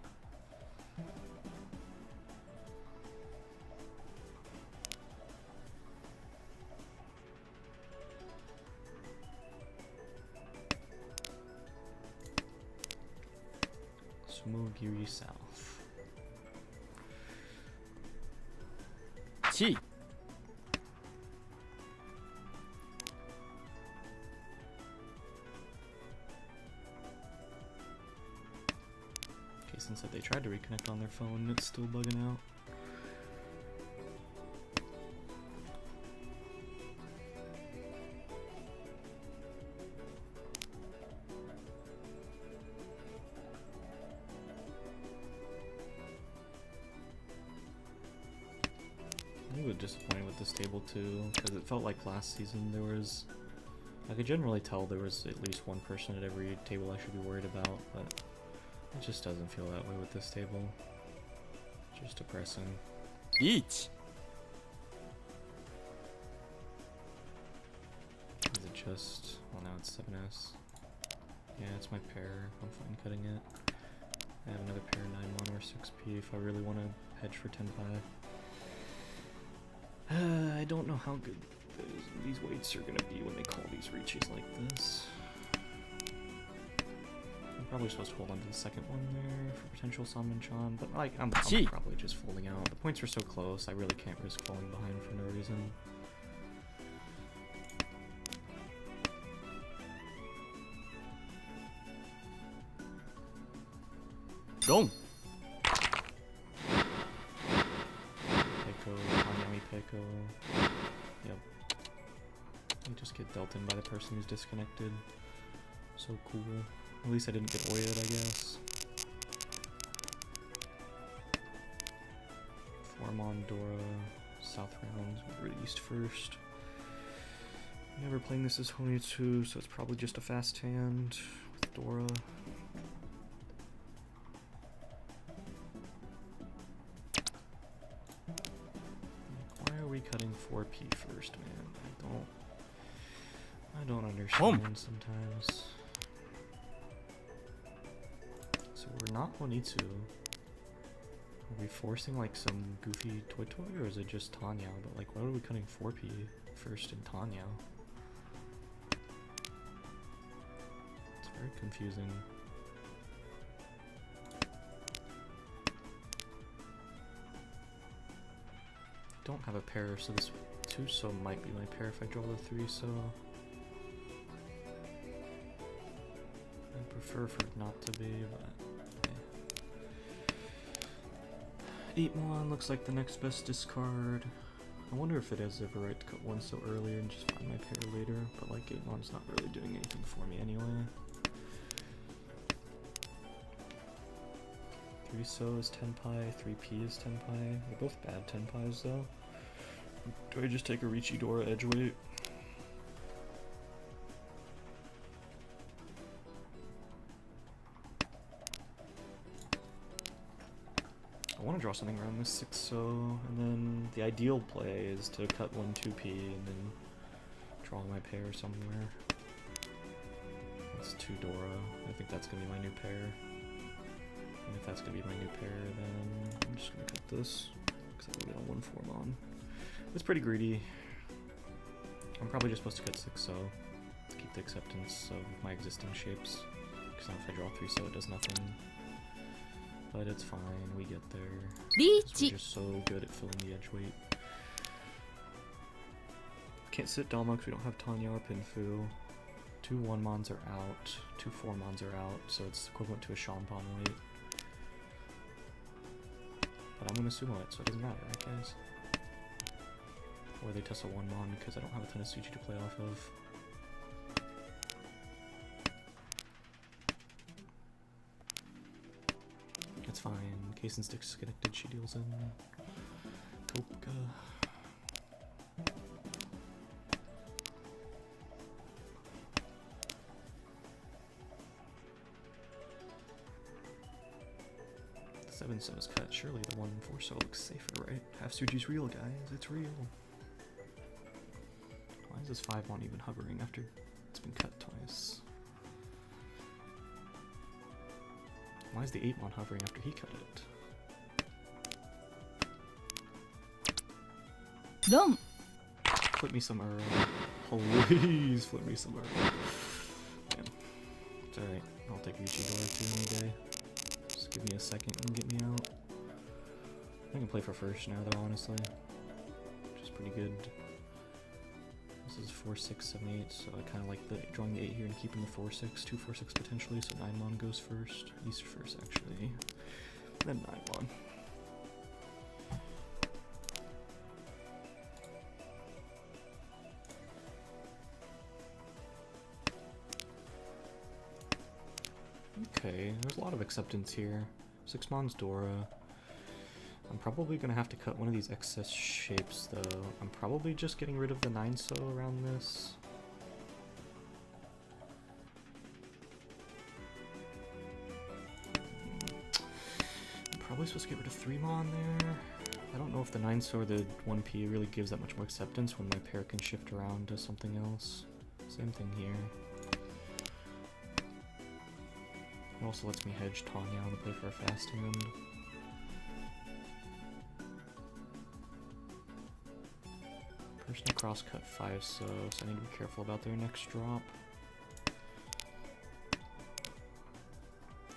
Sumogiri South. Chi. Okay, since they tried to reconnect on their phone, it's still bugging out. I'm a little disappointed with this table too, because it felt like last season there was, I could generally tell there was at least 1 person at every table I should be worried about, but it just doesn't feel that way with this table. Just depressing. Each. Is it just, well now it's 7s. Yeah, it's my pair, I'm fine cutting it. I have another pair 9 mon or 6p if I really want to hedge for 10 pie. I don't know how good these weights are gonna be when they call these reaches like this. I'm probably supposed to hold on to the second one there for potential Sanmanchan, but like I'm probably just folding out. The points are so close, I really can't risk falling behind for no reason. Dong. Peko, Miami Peko. Yep. You just get dealt in by the person who's disconnected. So cool. At least I didn't get Oyed, I guess. Formon, Dora, South rounds, we're East first. Never playing this as Honitsu, so it's probably just a fast hand with Dora. Why are we cutting 4p first, man? I don't understand sometimes. So we're not Honitsu. Are we forcing like some goofy toy or is it just Tanya? But like, why are we cutting 4P first in Tanya? It's very confusing. I don't have a pair, so this 2-so might be my pair if I draw the 3-so. I prefer for it not to be, but okay. 8-mon looks like the next best discard. I wonder if it has ever right to cut 1-so earlier and just find my pair later, but like 8-mon's not really doing anything for me anyway. 3-so is 10 pi, 3p is 10 pi. They're both bad 10 pies though. Do I just take a Richidora edge weight? I want to draw something around this 6-so, and then the ideal play is to cut 1 2p and then draw my pair somewhere. That's 2 Dora. I think that's gonna be my new pair. And if that's gonna be my new pair, then I'm just gonna cut this because I can get a 1/4-mon. It's pretty greedy. I'm probably just supposed to cut 6-so to keep the acceptance of my existing shapes. Because now if I draw 3-so, it does nothing. But it's fine, we get there. We're just so good at filling the edge weight. Can't sit Dalma because we don't have Tanya or Pinfu. 2 1-mons are out, 2 4-mons are out, so it's equivalent to a Shampan weight. But I'm gonna sumo it, so it doesn't matter, right guys? Or they test a 1-mon because I don't have a ton of Suchi to play off of. It's fine. Case and Stick's connected, she deals in. Toka. The 7-so is cut. Surely the 1/4-so looks safer, right? Half Suji's real, guys. It's real. Why is this 5-mon even hovering after it's been cut twice? Why is the 8-mon hovering after he cut it? Dom. Flip me some Earl. Please flip me some Earl. Man. It's alright. I'll take Richidora 2 any day. Just give me a second and get me out. I can play for first now though, honestly. Which is pretty good. This is 4, 6, 7, 8, so I kind of like the drawing the 8 here and keeping the 4, 6, 2, 4, 6 potentially, so 9-mon goes first. East first, actually. Then 9-mon. Okay, there's a lot of acceptance here. 6-mon's Dora. I'm probably gonna have to cut one of these excess shapes though. I'm probably just getting rid of the 9-so around this. I'm probably supposed to get rid of 3-mon there. I don't know if the 9-so or the 1p really gives that much more acceptance when my pair can shift around to something else. Same thing here. It also lets me hedge Tanya to play for a fast hand. Personal crosscut 5-so, so I need to be careful about their next drop.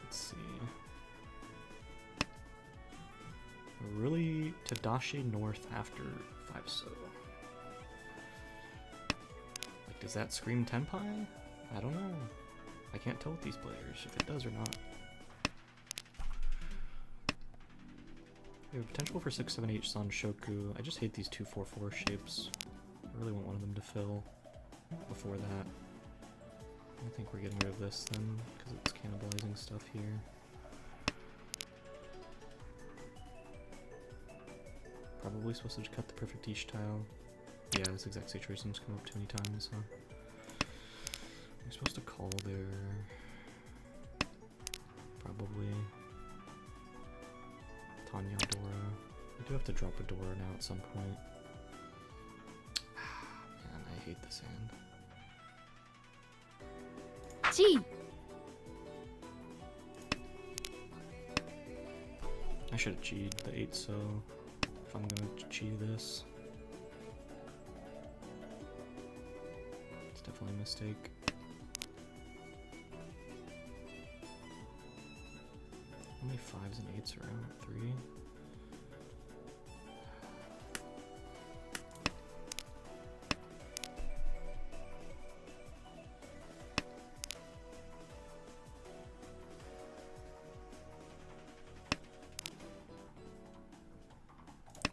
Let's see. Really Tadashi North after 5-so. Like, does that scream Tenpai? I don't know. I can't tell with these players if it does or not. We have potential for 6, 7, 8 San Shoku. I just hate these 2, 4, 4 shapes. I really want one of them to fill before that. I think we're getting rid of this then, because it's cannibalizing stuff here. Probably supposed to just cut the perfect Ish tile. Yeah, this exact situation's come up too many times, so. You're supposed to call there. Probably. Tanya Dora. I do have to drop a Dora now at some point. Man, I hate this hand. G. I should have cheated the 8 so if I'm gonna cheat this. It's definitely a mistake. How many 5s and 8s are out? 3?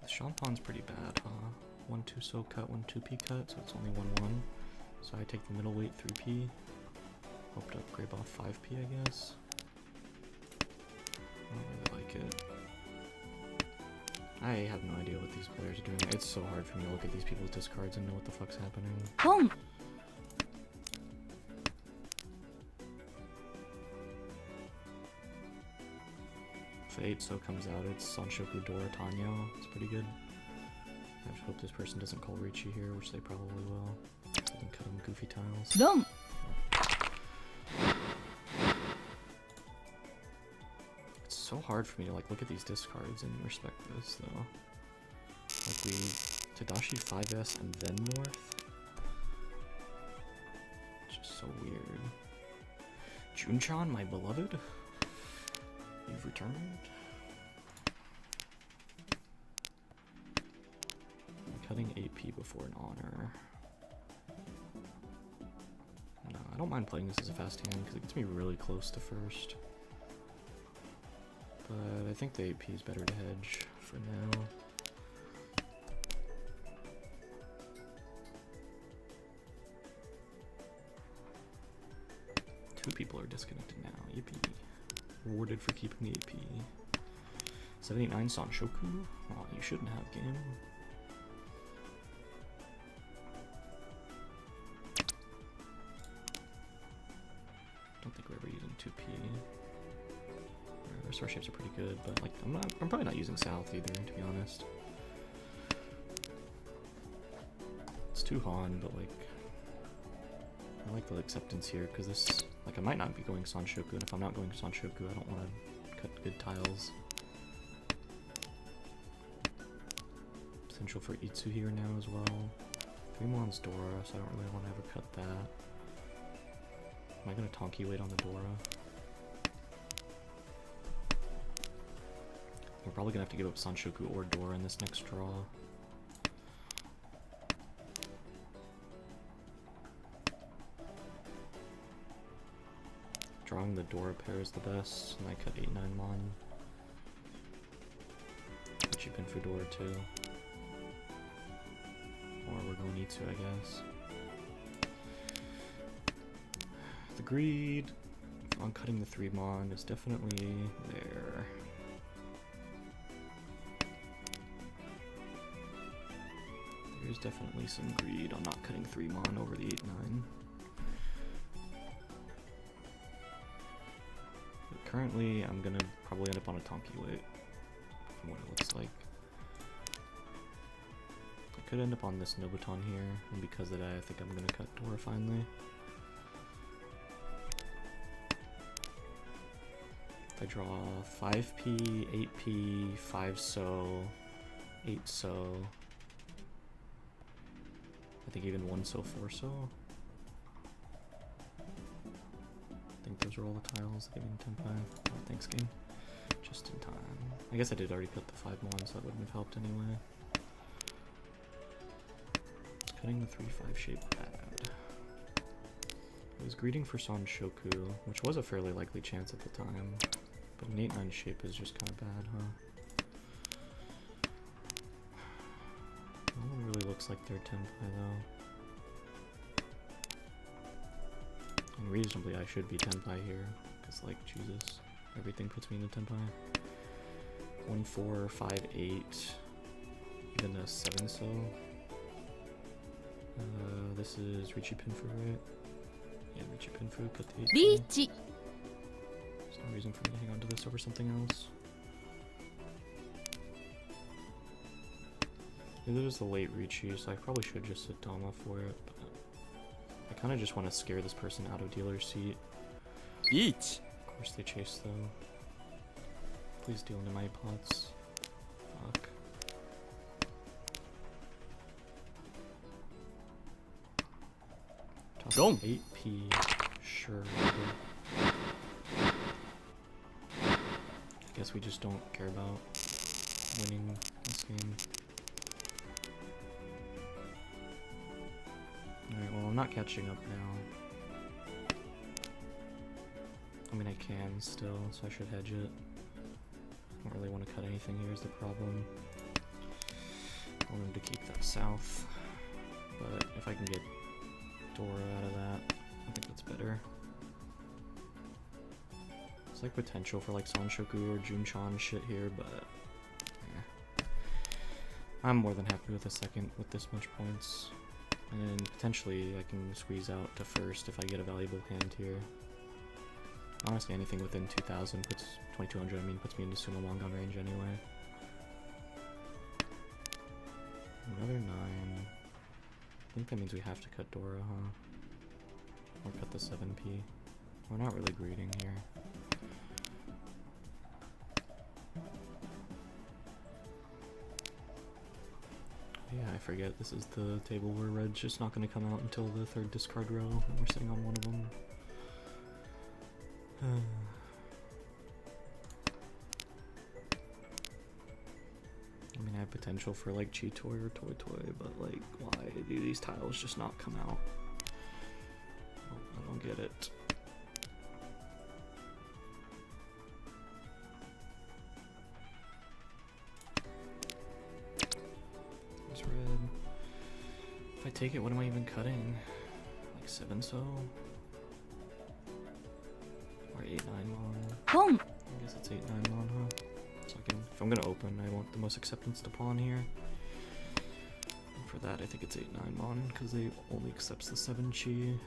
Sean Pawn's pretty bad, huh? 1-2 so cut, 1-2 P cut, so it's only 1-1. So I take the middle weight 3P. Hope to upgrade off 5P, I guess. I don't really like it. I have no idea what these players are doing. It's so hard for me to look at these people's discards and know what the fuck's happening. Pong. If 8 so comes out, it's Sanshoku Dora Tanyo. It's pretty good. I just hope this person doesn't call Ricci here, which they probably will. So they can cut him goofy tiles. Dom. It's so hard for me to like look at these discards and respect this though. Like we Tadashi 5S and then North. It's just so weird. Junchan, my beloved, you've returned. I'm cutting 8P before an honor. No, I don't mind playing this as a fast hand because it gets me really close to first. But I think the 8P is better to hedge for now. Two people are disconnected now. Yippee. Rewarded for keeping the 8P. 79 Sanshoku? Oh, you shouldn't have game. Don't think we're ever using 2P. Our star shapes are pretty good, but like I'm probably not using South either, to be honest. It's too Han, but like I like the acceptance here because this like I might not be going Sanshoku, and if I'm not going Sanshoku, I don't want to cut good tiles. Potential for Itsu here now as well. 3 Mon's Dora, so I don't really want to ever cut that. Am I gonna Tonki wait on the Dora? We're probably gonna have to give up Sanshoku or Dora in this next draw. Drawing the Dora pair is the best, and I cut 8-9 Mon. But you can for Dora too. Or we're going Itsu, I guess. The greed on cutting the 3 Mon is definitely there. There's definitely some greed on not cutting 3 Mon over the 8-9. But currently, I'm gonna probably end up on a Tonki weight, from what it looks like. I could end up on this Nobuton here, and because of that, I think I'm gonna cut Dora finally. If I draw 5P, 8P, 5 so, 8 so, I think even 1 so, 4 so. I think those are all the tiles that give me 10-5. Oh, thanks game. Just in time. I guess I did already cut the 5 Mon, so that wouldn't have helped anyway. Cutting the 3-5 shape bad. I was greeting for Sanshoku, which was a fairly likely chance at the time. But an 8-9 shape is just kind of bad, huh? No one really looks like they're Tenpai though. And reasonably I should be Tenpai here, because like, Jesus, everything puts me in the Tenpai. 1, 4, 5, 8, even a 7 so. This is Ricci Pinfu, right? Yeah, Ricci Pinfu, cut the 8. Ricci. There's no reason for me to hang on to this over something else. It is a late Ricci, so I probably should just sit Dama for it, but I kind of just want to scare this person out of dealer's seat. Each. Of course they chase though. Please deal into my pots. Fuck. Top Wrong. 8p. Sure. I guess we just don't care about winning this game. Alright, well, I'm not catching up now. I mean, I can still, so I should hedge it. I don't really want to cut anything here is the problem. I want him to keep that south. But if I can get Dora out of that, I think that's better. It's like potential for like Sanshoku or Junchan shit here, but yeah. I'm more than happy with a second with this much points. And then potentially I can squeeze out to first if I get a valuable hand here. Honestly, anything within 2000 puts 2200, I mean, puts me into Sumo Mongon range anyway. Another 9. I think that means we have to cut Dora, huh? Or cut the 7p. We're not really greeting here. Yeah, I forget this is the table where red's just not going to come out until the 3rd discard row, and we're sitting on one of them. I mean, I have potential for like Chi Toy or Toy Toy, but like, why do these tiles just not come out? I don't get it. There's red. If I take it, what am I even cutting? Like 7-so? Or 8-9 mon? Home. I guess it's 8-9 mon, huh? So if I'm gonna open, I want the most acceptance to pawn here. And for that, I think it's 8-9 mon, because they only accepts the 7 chi.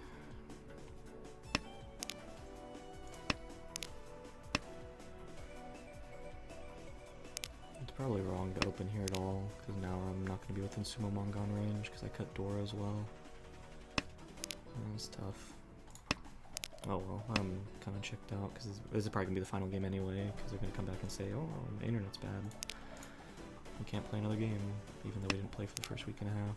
It's probably wrong to open here at all, because now I'm not gonna be within Sumo Mongon range, because I cut Dora as well. That's tough. Oh well, I'm kind of checked out because this is probably gonna be the final game anyway. Because they're gonna come back and say, "Oh, the internet's bad. We can't play another game," even though we didn't play for the first week and a half.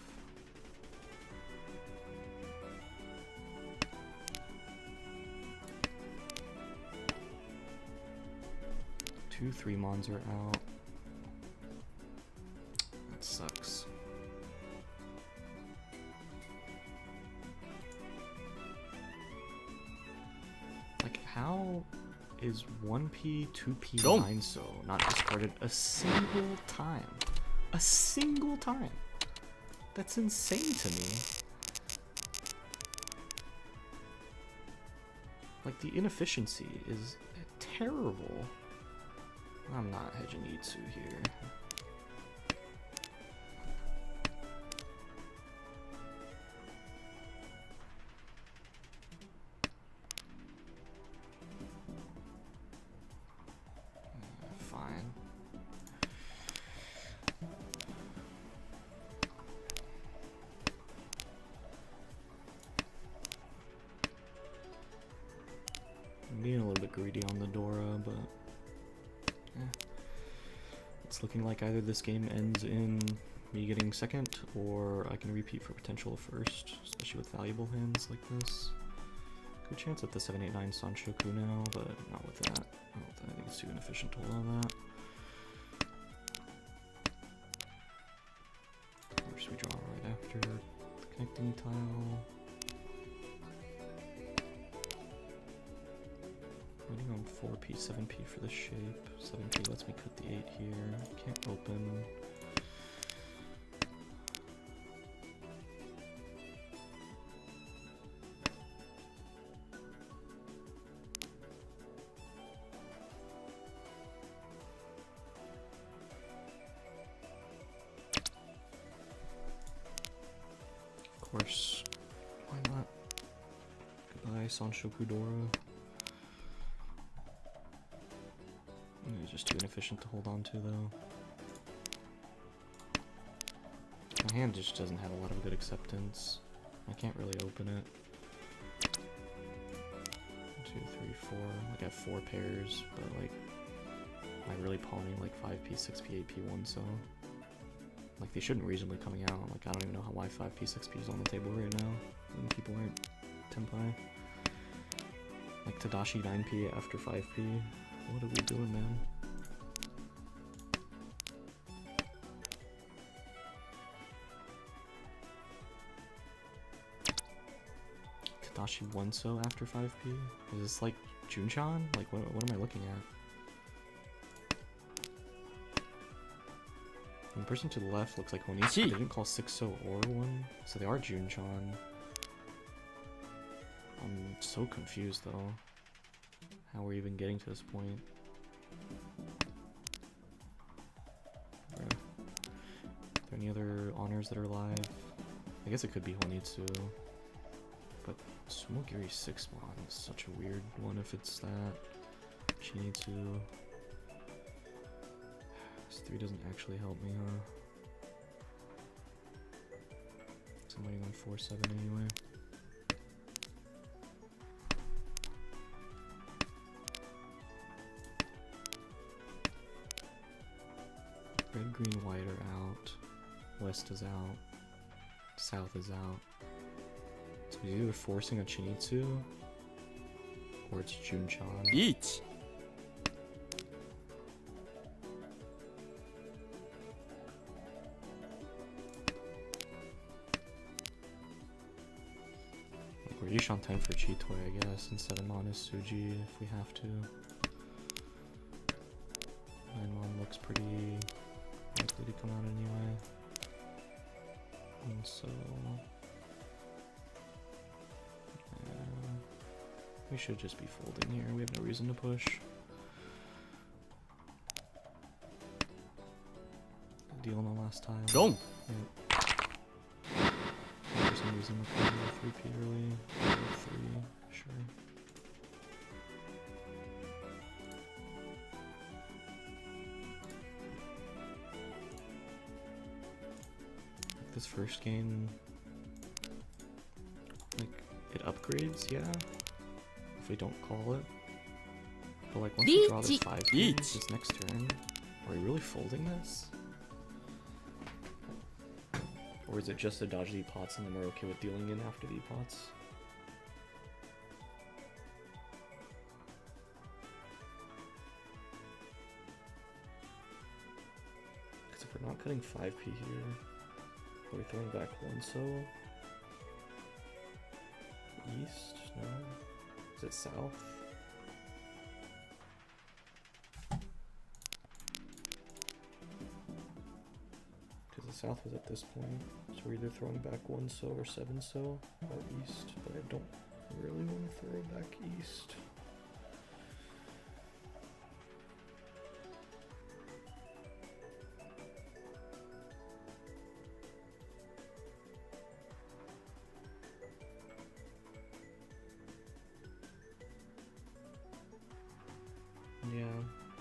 Two 3 mons are out. That sucks. How is 1p, 2p, 9-so not discarded a single time? A single time! That's insane to me. Like, the inefficiency is terrible. I'm not hedging Itsu here. Being a little bit greedy on the Dora, but it's looking like either this game ends in me getting second, or I can repeat for potential first, especially with valuable hands like this. Good chance at the 7-8-9 Sanshoku now, but not with that. I think it's too inefficient to hold on that. Of course, we draw right after the connecting tile. Waiting on 4p, 7p for the shape. 7p lets me cut the 8 here. Can't open. Of course, why not? Goodbye, Sanshoku Dora. It's just too inefficient to hold on to, though. My hand just doesn't have a lot of good acceptance. I can't really open it. 1, 2, 3, 4. Like I have 4 pairs, but like Am I really pawning like 5p, 6p, 8p, 1 so? Like they shouldn't reasonably coming out. Like I don't even know why 5p, 6p is on the table right now. And people aren't tenpai. Like Tadashi 9p after 5p. What are we doing, man? Tadashi 1 so after 5p? Is this like Junchan? Like what am I looking at? The person to the left looks like Honitsu. They didn't call 6 so or 1, so they are Junchan. I'm so confused though. How we're even getting to this point. Are there any other honors that are live? I guess it could be Honitsu. But Sumogiri 6 mon is such a weird one if it's that. Shinitsu. This 3 doesn't actually help me, huh? So I'm waiting on 4-7 anyway. Red, green, white are out. West is out. South is out. So he's either forcing a Chinitsu or it's Junchan. Each. Like we're Yishan 10 for Chitoy, I guess, instead of Monis Suji if we have to. 9-1 looks pretty likely to come out anyway. And so we should just be folding here. We have no reason to push. Good deal on the last time. Don't. For some reason, we're playing 3p early. 3, sure. This first game, like, it upgrades, yeah, if we don't call it. But like, once we draw this 5 keys, this next turn, are we really folding this? Or is it just to dodge the E-pots and then we're okay with dealing in after the E-pots? Because if we're not cutting 5p here, are we throwing back 1 so? East? No. Is it south? Because the south was at this point. So we're either throwing back 1 so or 7 so, or east. But I don't really want to throw back east. Yeah,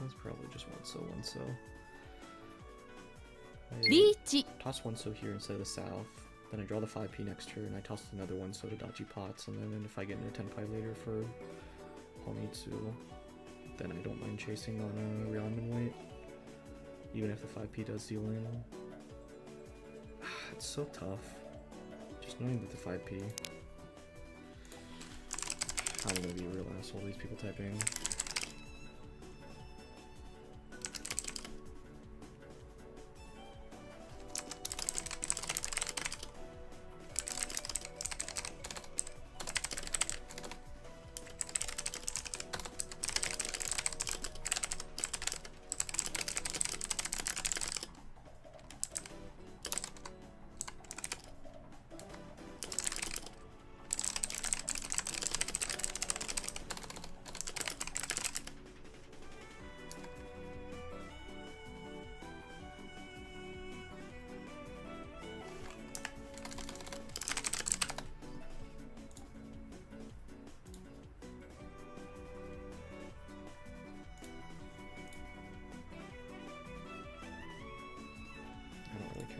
that's probably just 1 so, 1 so. Reach. Toss 1 so here instead of the south. Then I draw the 5p next turn. I toss another 1 so to dodgy pots, and then if I get into 10pi later for Honitsu, then I don't mind chasing on a Ryanman weight, even if the 5p does deal in. It's so tough. Just knowing that the 5p. I'm gonna be a real asshole. These people typing.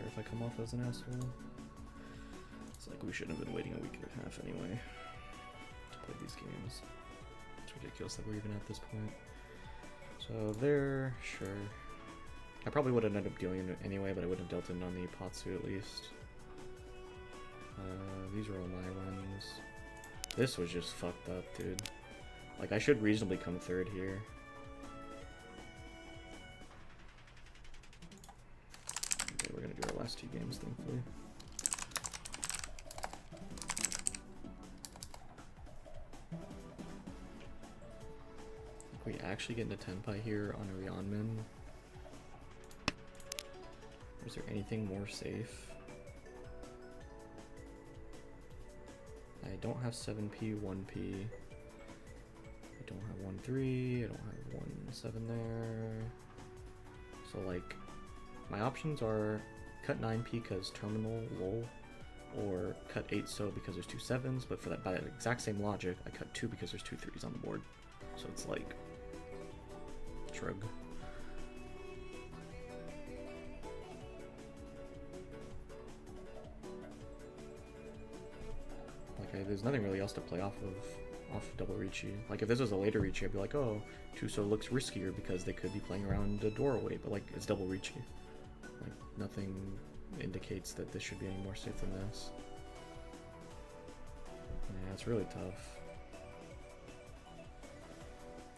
If I come off as an asshole. It's like we shouldn't have been waiting a week and a half anyway to play these games. It's ridiculous that we're even at this point. So there, sure. I probably would have ended up dealing it anyway, but I would have dealt it on the Ipatsu at least. These are all my runs. This was just fucked up, dude. Like, I should reasonably come third here. Okay, we're gonna do our last 2 games, thankfully. We actually get into Tenpai here on a Ryanmin. Is there anything more safe? I don't have 7p, 1p. I don't have 1-3, I don't have 1-7 there. So like, my options are cut 9p because terminal, lol, or cut 8 so because there's 2 7s, but for that, by the exact same logic, I cut 2 because there's 2 3s on the board. So it's like, shrug. Like, there's nothing really else to play off double Ricci. Like, if this was a later Ricci, I'd be like, oh, Tuso looks riskier because they could be playing around the doorway, but like, it's double Ricci. Like, nothing indicates that this should be any more safe than this. Yeah, it's really tough.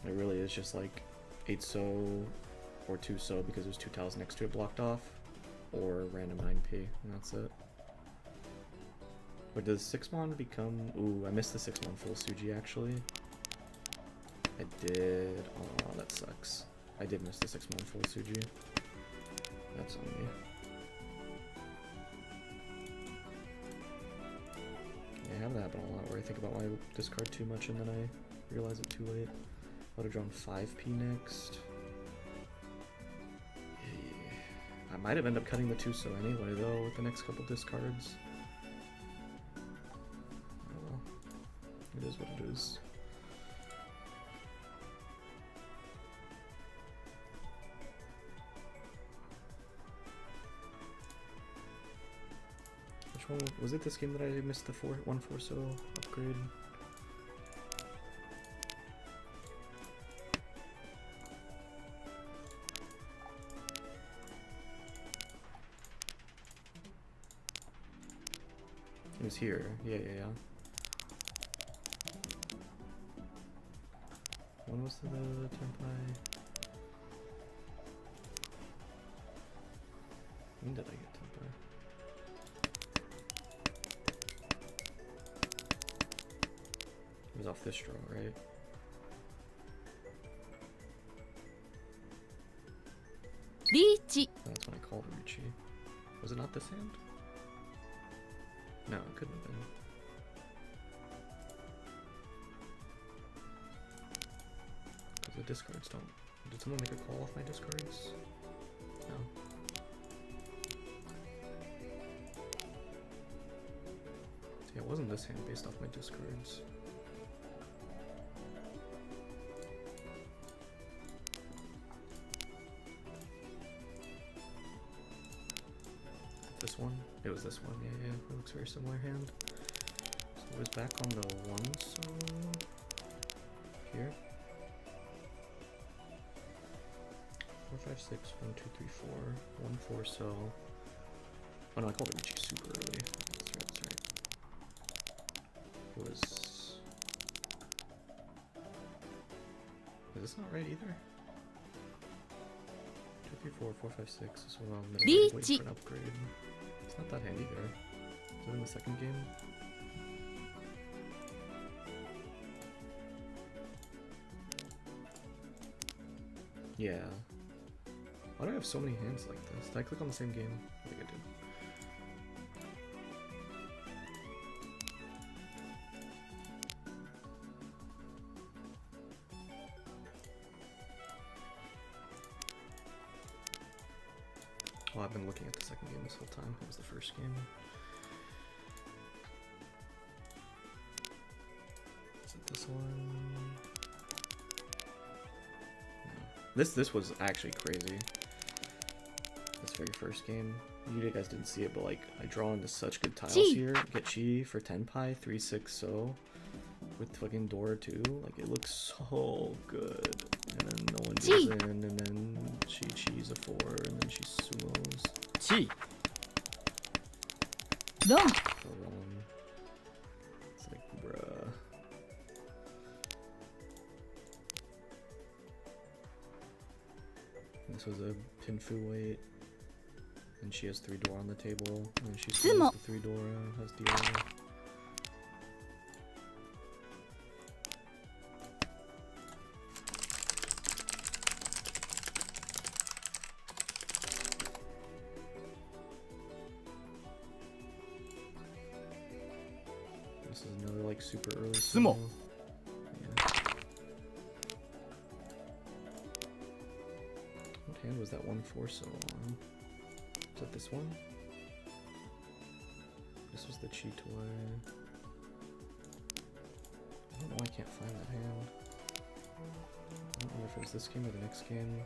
It really is just like 8 so or 2 so because there's 2 tiles next to it blocked off, or random 9p, and that's it. But does 6-mon become... Ooh, I missed the 6-mon full Suji actually. I did... Oh, that sucks. I did miss the 6-mon full Suji. That's on me. Yeah, I have that happen a lot where I think about why I discard too much and then I realize it too late. I would have drawn 5p next. Yeah. I might have ended up cutting the 2 so anyway though with the next couple discards. Oh well. It is what it is. Which one was it, this game that I missed the 1-4 so upgrade? It was here. Yeah. When was the Tenpai? When did I get Tenpai? It was off this draw, right? Ricci. That's when I called Ricci. Was it not this hand? No, it couldn't have been. Because the discards don't... Did someone make a call off my discards? No. See, it wasn't this hand based off my discards. This one? It was this one, yeah. It looks very similar hand. So it was back on the 1 so here. 4 5 6 1 2 3 4 1 4 so. Oh no, I called it Ricci super early. That's right. It was. Is this not right either? 2 3 4 4 5 6 is what I'm gonna wait for an upgrade. It's not that hand either. Is it in the second game? Yeah. Why do I have so many hands like this? Did I click on the same game? I think I did. Well, I've been looking at the second game this whole time. It was the first game. Is it this one? No. This was actually crazy. This very first game. You guys didn't see it, but like I draw into such good tiles here. Get Chi for Tenpai, 3-6 so with fucking Dora too. Like it looks so good. And then no one goes Chi. in, and then she cheese a 4, and then she sumos. チ ロン For one. It's like, bruh. This was a Pinfu weight. And she has 3 door on the table. And then she Sumo. sumos the 3 door, has deal. This is another like super early Sumo. sumo. Yeah. What hand was that 1-4 so on? Is that this one? This was the Chi toy. I don't know why I can't find that hand. I don't know if it was this game or the next game.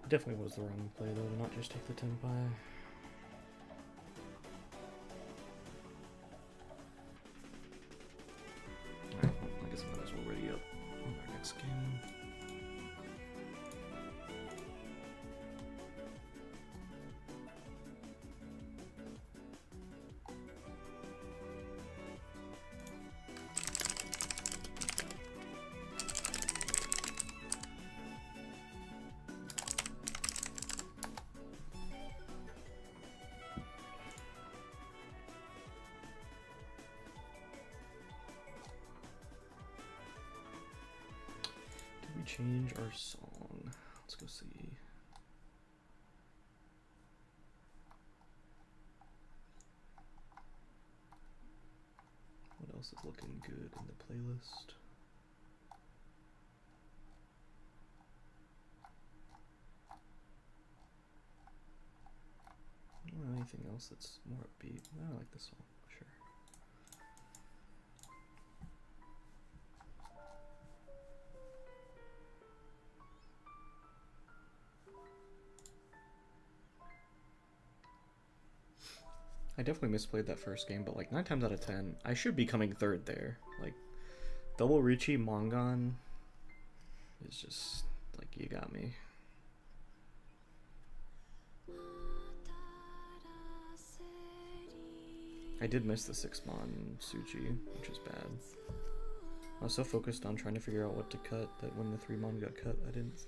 It definitely was the wrong play though, to not just take the tenpai. Alright, well, I guess I might as well ready up on our next game. Did we change our song? Let's go see. What else is looking good in the playlist? I don't know anything else that's more upbeat. I like this one, sure. I definitely misplayed that first game, but like 9 times out of 10, I should be coming third there. Like, double Ricci Mongon is just like, you got me. I did miss the 6-mon Suchi, which is bad. I was so focused on trying to figure out what to cut that when the 3-mon got cut, I didn't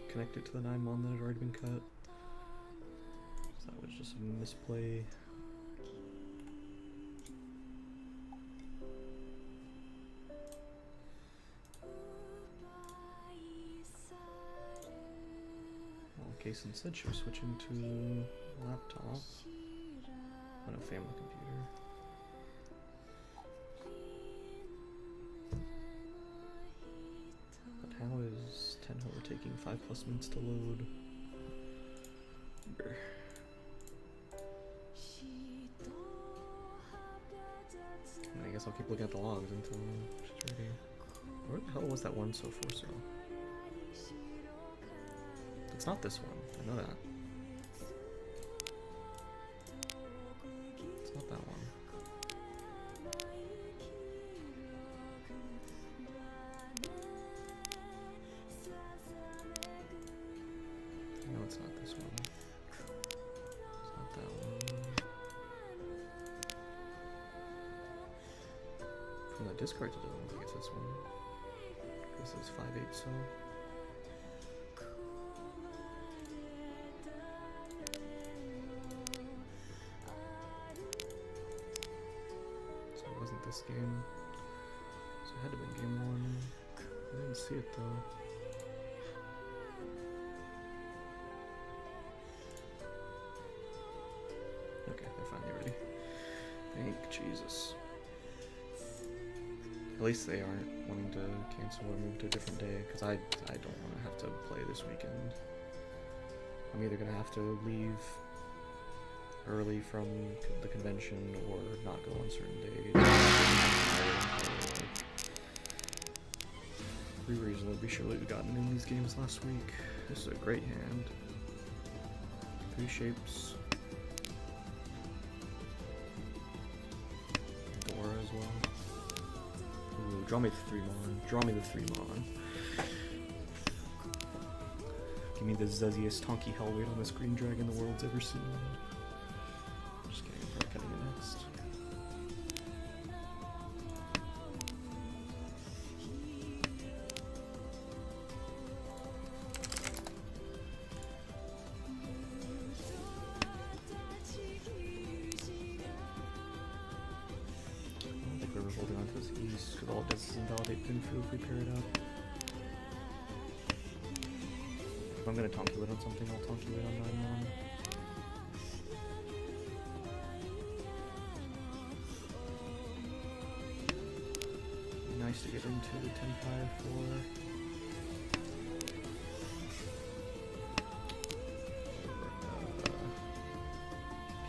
connect it to the 9-mon that had already been cut. So that was just a misplay. Well, Kason said she was switching to laptop. On a family computer. But how is Tenho taking 5+ minutes to load? Brr. I guess I'll keep looking at the logs until she's ready. Where the hell was that one so far, so? It's not this one, I know that. It's not that one. No, it's not this one. It's not that one. From the discards, it doesn't look like it's this one. This is 5/8, so. So it wasn't this game. So it had to have been game 1. I didn't see it though. Okay, they're finally ready. Thank Jesus. At least they aren't wanting to cancel or move to a different day, because I don't want to have to play this weekend. I'm either going to have to leave early from the convention or not go on certain days. Every reason would be surely gotten in these games last week. This is a great hand. 3 shapes. Dora as well. Ooh, draw me the 3 mon. Draw me the 3 mon. Give me the zuzziest Tonky Hellweight on this green dragon the world's ever seen. Just kidding, I'm probably cutting it next. I don't think we're holding on to this east, because all it does is invalidate Pinfu if we pair it up. If I'm gonna Tonky Wit on something, I'll Tonky Wit on 9-1. Nice to get into the Tenpai for.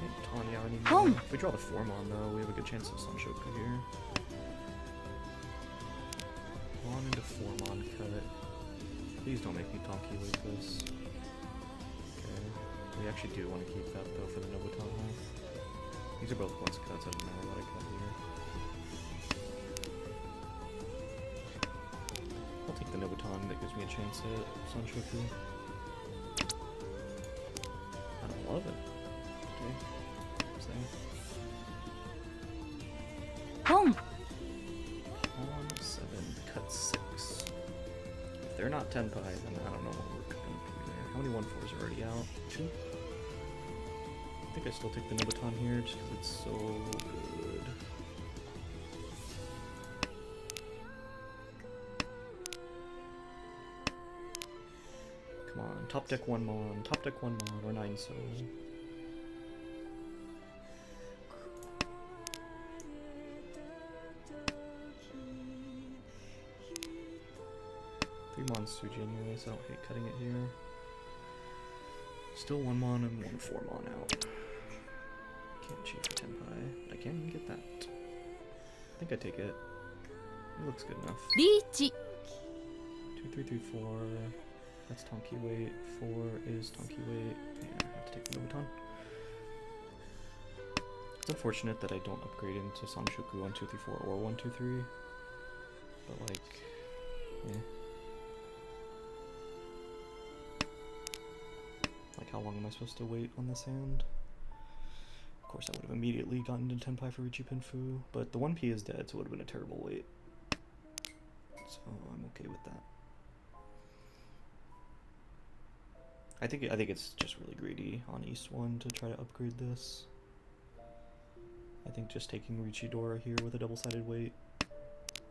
Can't Tanya anymore. If we draw the 4-mon though, we have a good chance of Sunshoku here. On into 4-mon cut. Please don't make me Tonky with this. Okay. We actually do want to keep that though for the Nobutan. These are both once cuts, I don't matter what I cut here. I'll take the Nobutan, that gives me a chance at Sunshoku. I don't love it. Okay. What's that? Home. On 7, cut 6. If they're not Tenpai, then I don't know what we're gonna do there. How many 1-4s are already out? 2? I think I still take the Nobutan here just because it's so good. Come on, top deck 1-mon, top deck 1-mon, or 9 so. 3 mon Suji anyway, so I don't hate cutting it here. Still 1-mon and 1 4-mon out. Can't cheat for Tenpai, but I can get that. I think I take it. It looks good enough. Reach. 2, 3, 3, 4. That's Tonky Weight. 4 is Tonky Weight. Yeah, I have to take the Nobutan. It's unfortunate that I don't upgrade into Sanshoku 1, 2, 3, 4 or 1, 2, 3. But like, yeah. Like, how long am I supposed to wait on this hand? Of course, I would have immediately gotten to Tenpai for Richi Pinfu, but the 1P is dead, so it would have been a terrible wait. So I'm okay with that. I think it's just really greedy on East 1 to try to upgrade this. I think just taking Richidora here with a double-sided weight,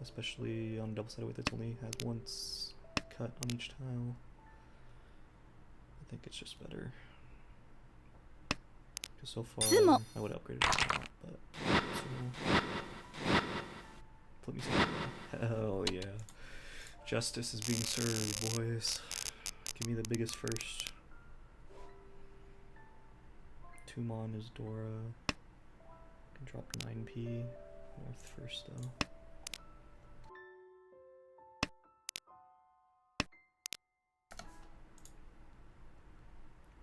especially on double-sided weight that's only has once cut on each tile, I think it's just better. Because so far, I would upgrade it a lot, but so, put me some. Hell yeah. Justice is being served, boys. Give me the biggest first. 2-mon is Dora. Can drop 9p. North first though.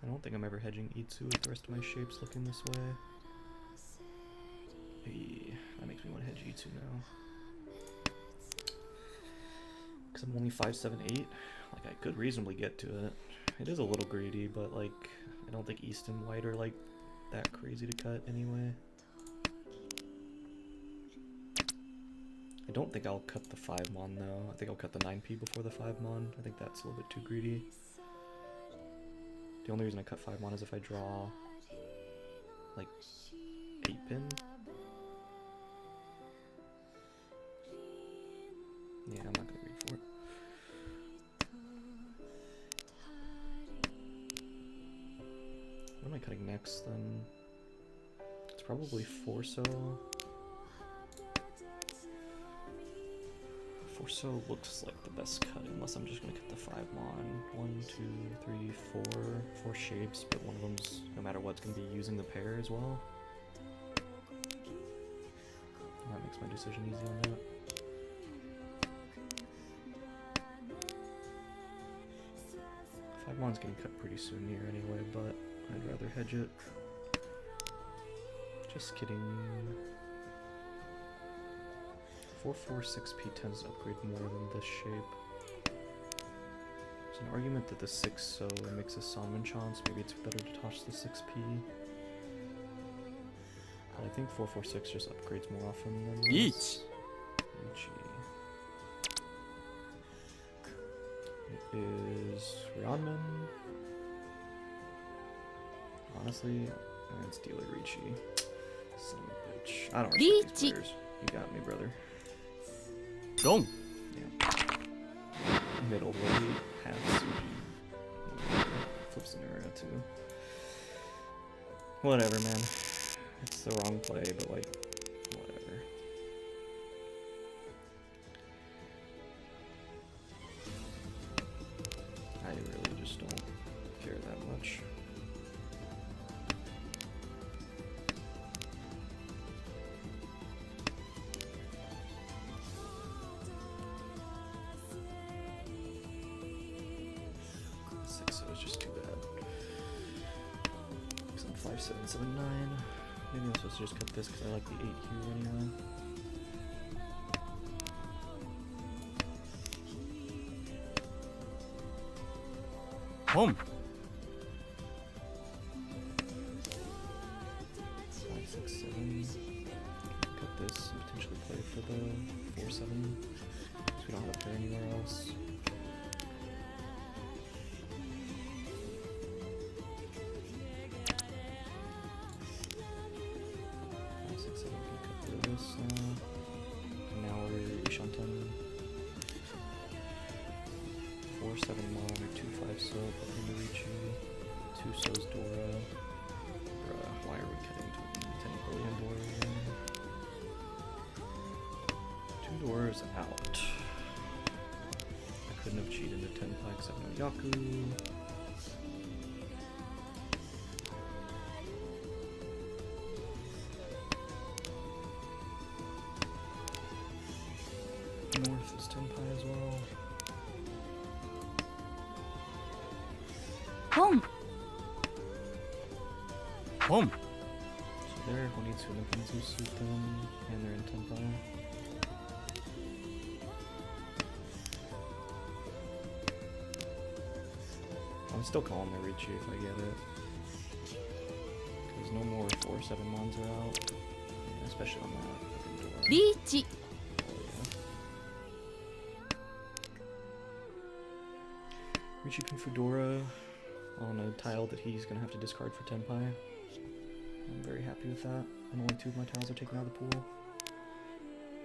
I don't think I'm ever hedging Itsu with the rest of my shapes looking this way. Hey, that makes me want to hedge Itsu now. Because I'm only 5, 7, 8. Like, I could reasonably get to it. It is a little greedy, but like, I don't think East and White are like that crazy to cut anyway. I don't think I'll cut the 5-mon though. I think I'll cut the 9p before the 5-mon. I think that's a little bit too greedy. The only reason I cut 5-mon is if I draw like 8-pin. Yeah, I'm not gonna read for it. What am I cutting next then? It's probably 4-so. 4-so looks like the best cut unless I'm just gonna cut the 5-mon. 1, 2, 3, 4 shapes, but one of them's, no matter what, gonna be using the pair as well. That makes my decision easy on that. Mon's getting cut pretty soon here anyway, but I'd rather hedge it. Just kidding. 4/4/6p tends to upgrade more than this shape. There's an argument that the 6 so makes a Sonman chance. Maybe it's better to toss the 6p. But I think 4/4/6 just upgrades more often than this. Each. Ichi. It is Ryanman. Honestly, it's Dealer Ricci. Son of a bitch. I don't respect Ricci. these players. You got me, brother. Wrong. Yeah. Middleweight, half Suji. Flips an area too. Whatever, man. It's the wrong play, but like, whatever. I really just don't care that much. So it's just too bad. 'Cause I'm 5/7/7/9. Maybe I'm supposed to just cut this because I like the 8 here anyway. Home. 5/6/7. Cut this and potentially play for the 4/7. Because we don't have a pair anywhere else. 5/6/7. Can cut through this now. And now we're Ishanten. 4/7 Mon or 2/5 so. Put into Ricci. 2 so's Dora. Bruh, why are we cutting to 10 billion Dora again? 2 Doras out. I couldn't have cheated into 10 packs. I have no Yaku. North is Tenpai as well. Home. Home. So there, Honitsu and Kenzu suit them, and they're in Tenpai. I'm still calling my Ricci if I get it. Because no more 4/7 Mons are out. Yeah, especially on that fucking door. リーチ Oh yeah. Ricci Fudora on a tile that he's gonna have to discard for Tenpai. I'm very happy with that. And only 2 of my tiles are taken out of the pool.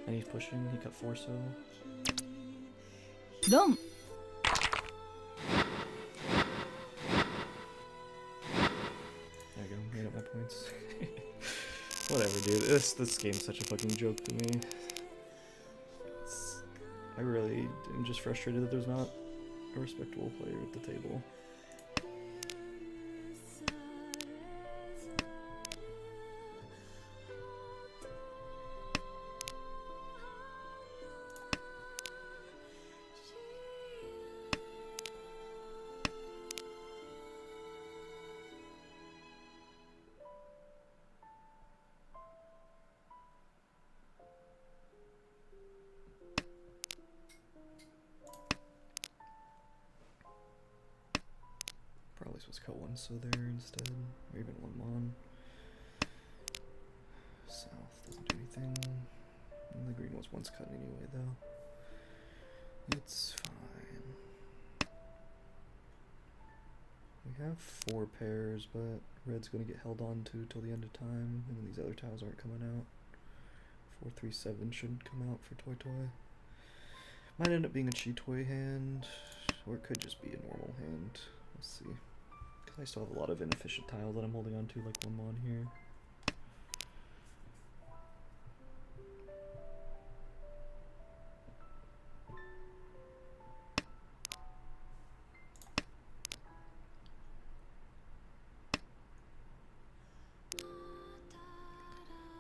And he's pushing, he cut 4 so. ロン There you go, made up my points. Whatever, dude. This game's such a fucking joke to me. I really am just frustrated that there's not a respectable player at the table. Probably supposed to cut 1 so there instead, or even 1 Mon. South doesn't do anything. And the green was once cut anyway, though. It's fine. We have 4 pairs, but red's gonna get held on to till the end of time, and then these other tiles aren't coming out. 4/3/7 shouldn't come out for Toy Toy. Might end up being a Chi Toy hand, or it could just be a normal hand. We'll see. Because I still have a lot of inefficient tiles that I'm holding on to, like 1 Mon here.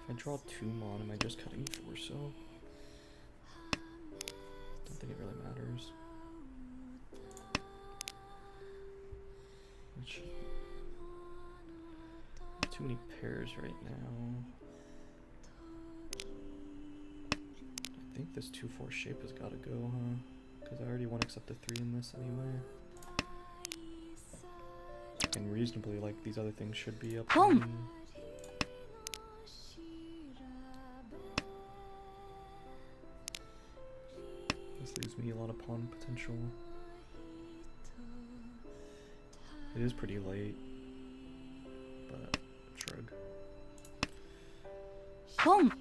If I draw 2 Mon, am I just cutting 4 so? Don't think it really matters. Which, Too many pairs right now. I think this 2-4 shape has got to go, huh? Because I already 1-accept the 3 in this anyway. And reasonably, like, these other things should be up. This leaves me a lot of pawn potential. It is pretty late, but shrug. Pong.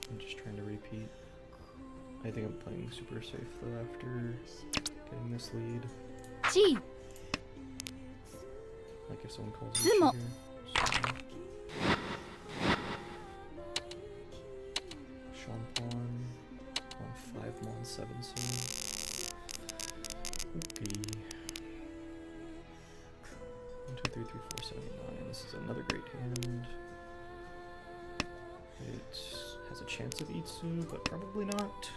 I'm just trying to repeat. I think I'm playing super safe though after getting this lead. G. Like if someone calls Zumo. me here. Sean pawn. On 5 mon 7 soon. Okay. 1, 2, 3, 3, 4, 7, 9. This is another great hand. It has a chance of Itsu, but probably not.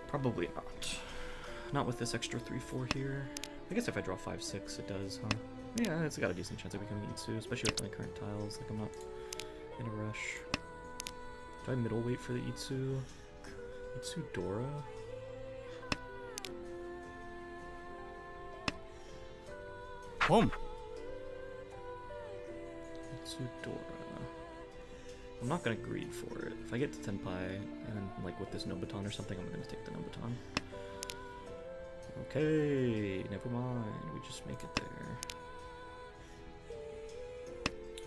Probably not. Not with this extra 3-4 here. I guess if I draw 5-6, it does, huh? Yeah, it's got a decent chance of becoming Itsu, especially with my current tiles. Like, I'm not in a rush. Do I middleweight for the Itsu? Itsu Dora? Home. Itsu Dora. I'm not gonna greed for it. If I get to Tenpai, and then, like, with this Nobuton or something, I'm gonna take the Nobuton. Okay, never mind. We just make it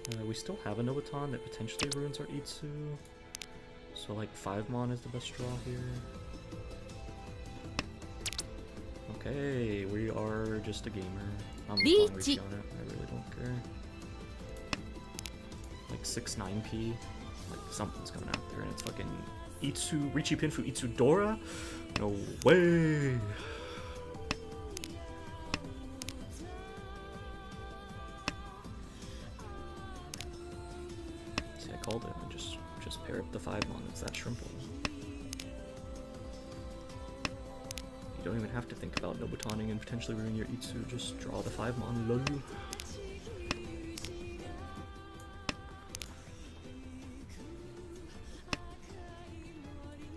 there. We still have a Nobuton that potentially ruins our Itsu. So, like, 5 mon is the best draw here. Okay, we are just a gamer. I'm calling Richie on it. I really don't care. Like 6-9p. Like something's coming out there and it's fucking Itsu, Richie Pinfu, Itsu Dora? No way! See, I called it and just pair up the 5 mon. It's that simple. You don't even have to think about Nobutoning and potentially ruining your Itsu, just draw the 5 mon, lol.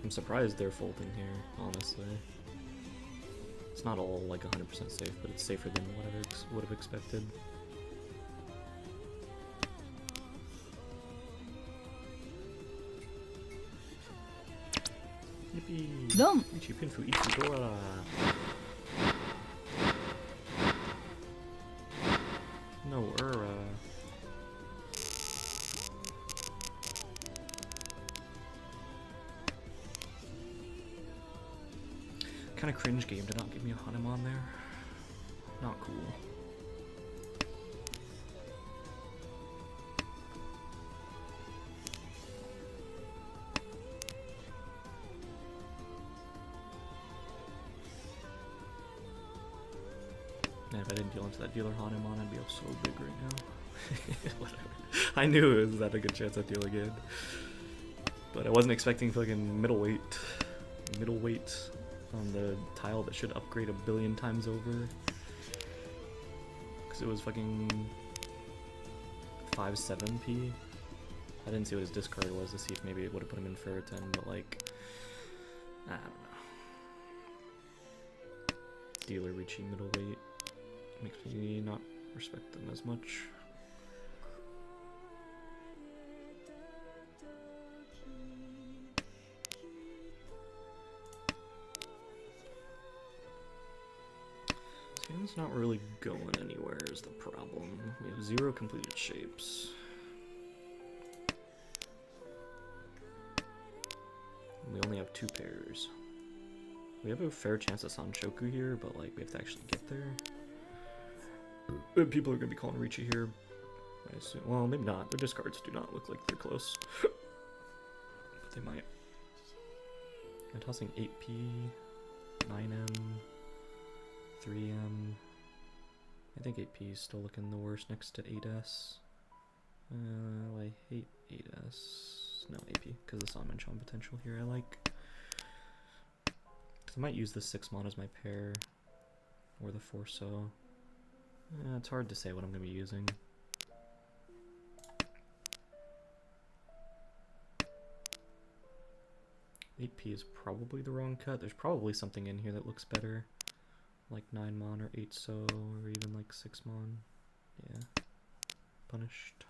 I'm surprised they're folding here, honestly. It's not all like 100% safe, but it's safer than what I would have expected. Yippee! Dom! Ichi Pinfu Ichidora! No, Kinda cringe game to not give me a Hanuman there. Not cool. Man, if I didn't deal into that dealer Hanuman, I'd be up so big right now. Whatever. I knew it was that a good chance I'd deal again. But I wasn't expecting fucking middleweight on the tile that should upgrade 1 billion times over. Because it was fucking 5-7p. I didn't see what his discard was to see if maybe it would have put him in Ferritin, but like, I don't know. Dealer reaching middleweight makes me not respect them as much. It's not really going anywhere is the problem. We have 0 completed shapes. And we only have 2 pairs. We have a fair chance of Sanchoku here, but like we have to actually get there. People are gonna be calling Richie here. I assume. Well, maybe not. Their discards do not look like they're close. But they might. I'm tossing 8p, 9m. 3M. I think 8P is still looking the worst next to 8S. I hate 8S. No, 8P, because the Sanmenchon potential here I like. I might use the 6 mon as my pair, or the 4 so. It's hard to say what I'm going to be using. Eight P is probably the wrong cut. There's probably something in here that looks better. Like 9 mon or 8 so, or even like 6 mon. Yeah. Punished.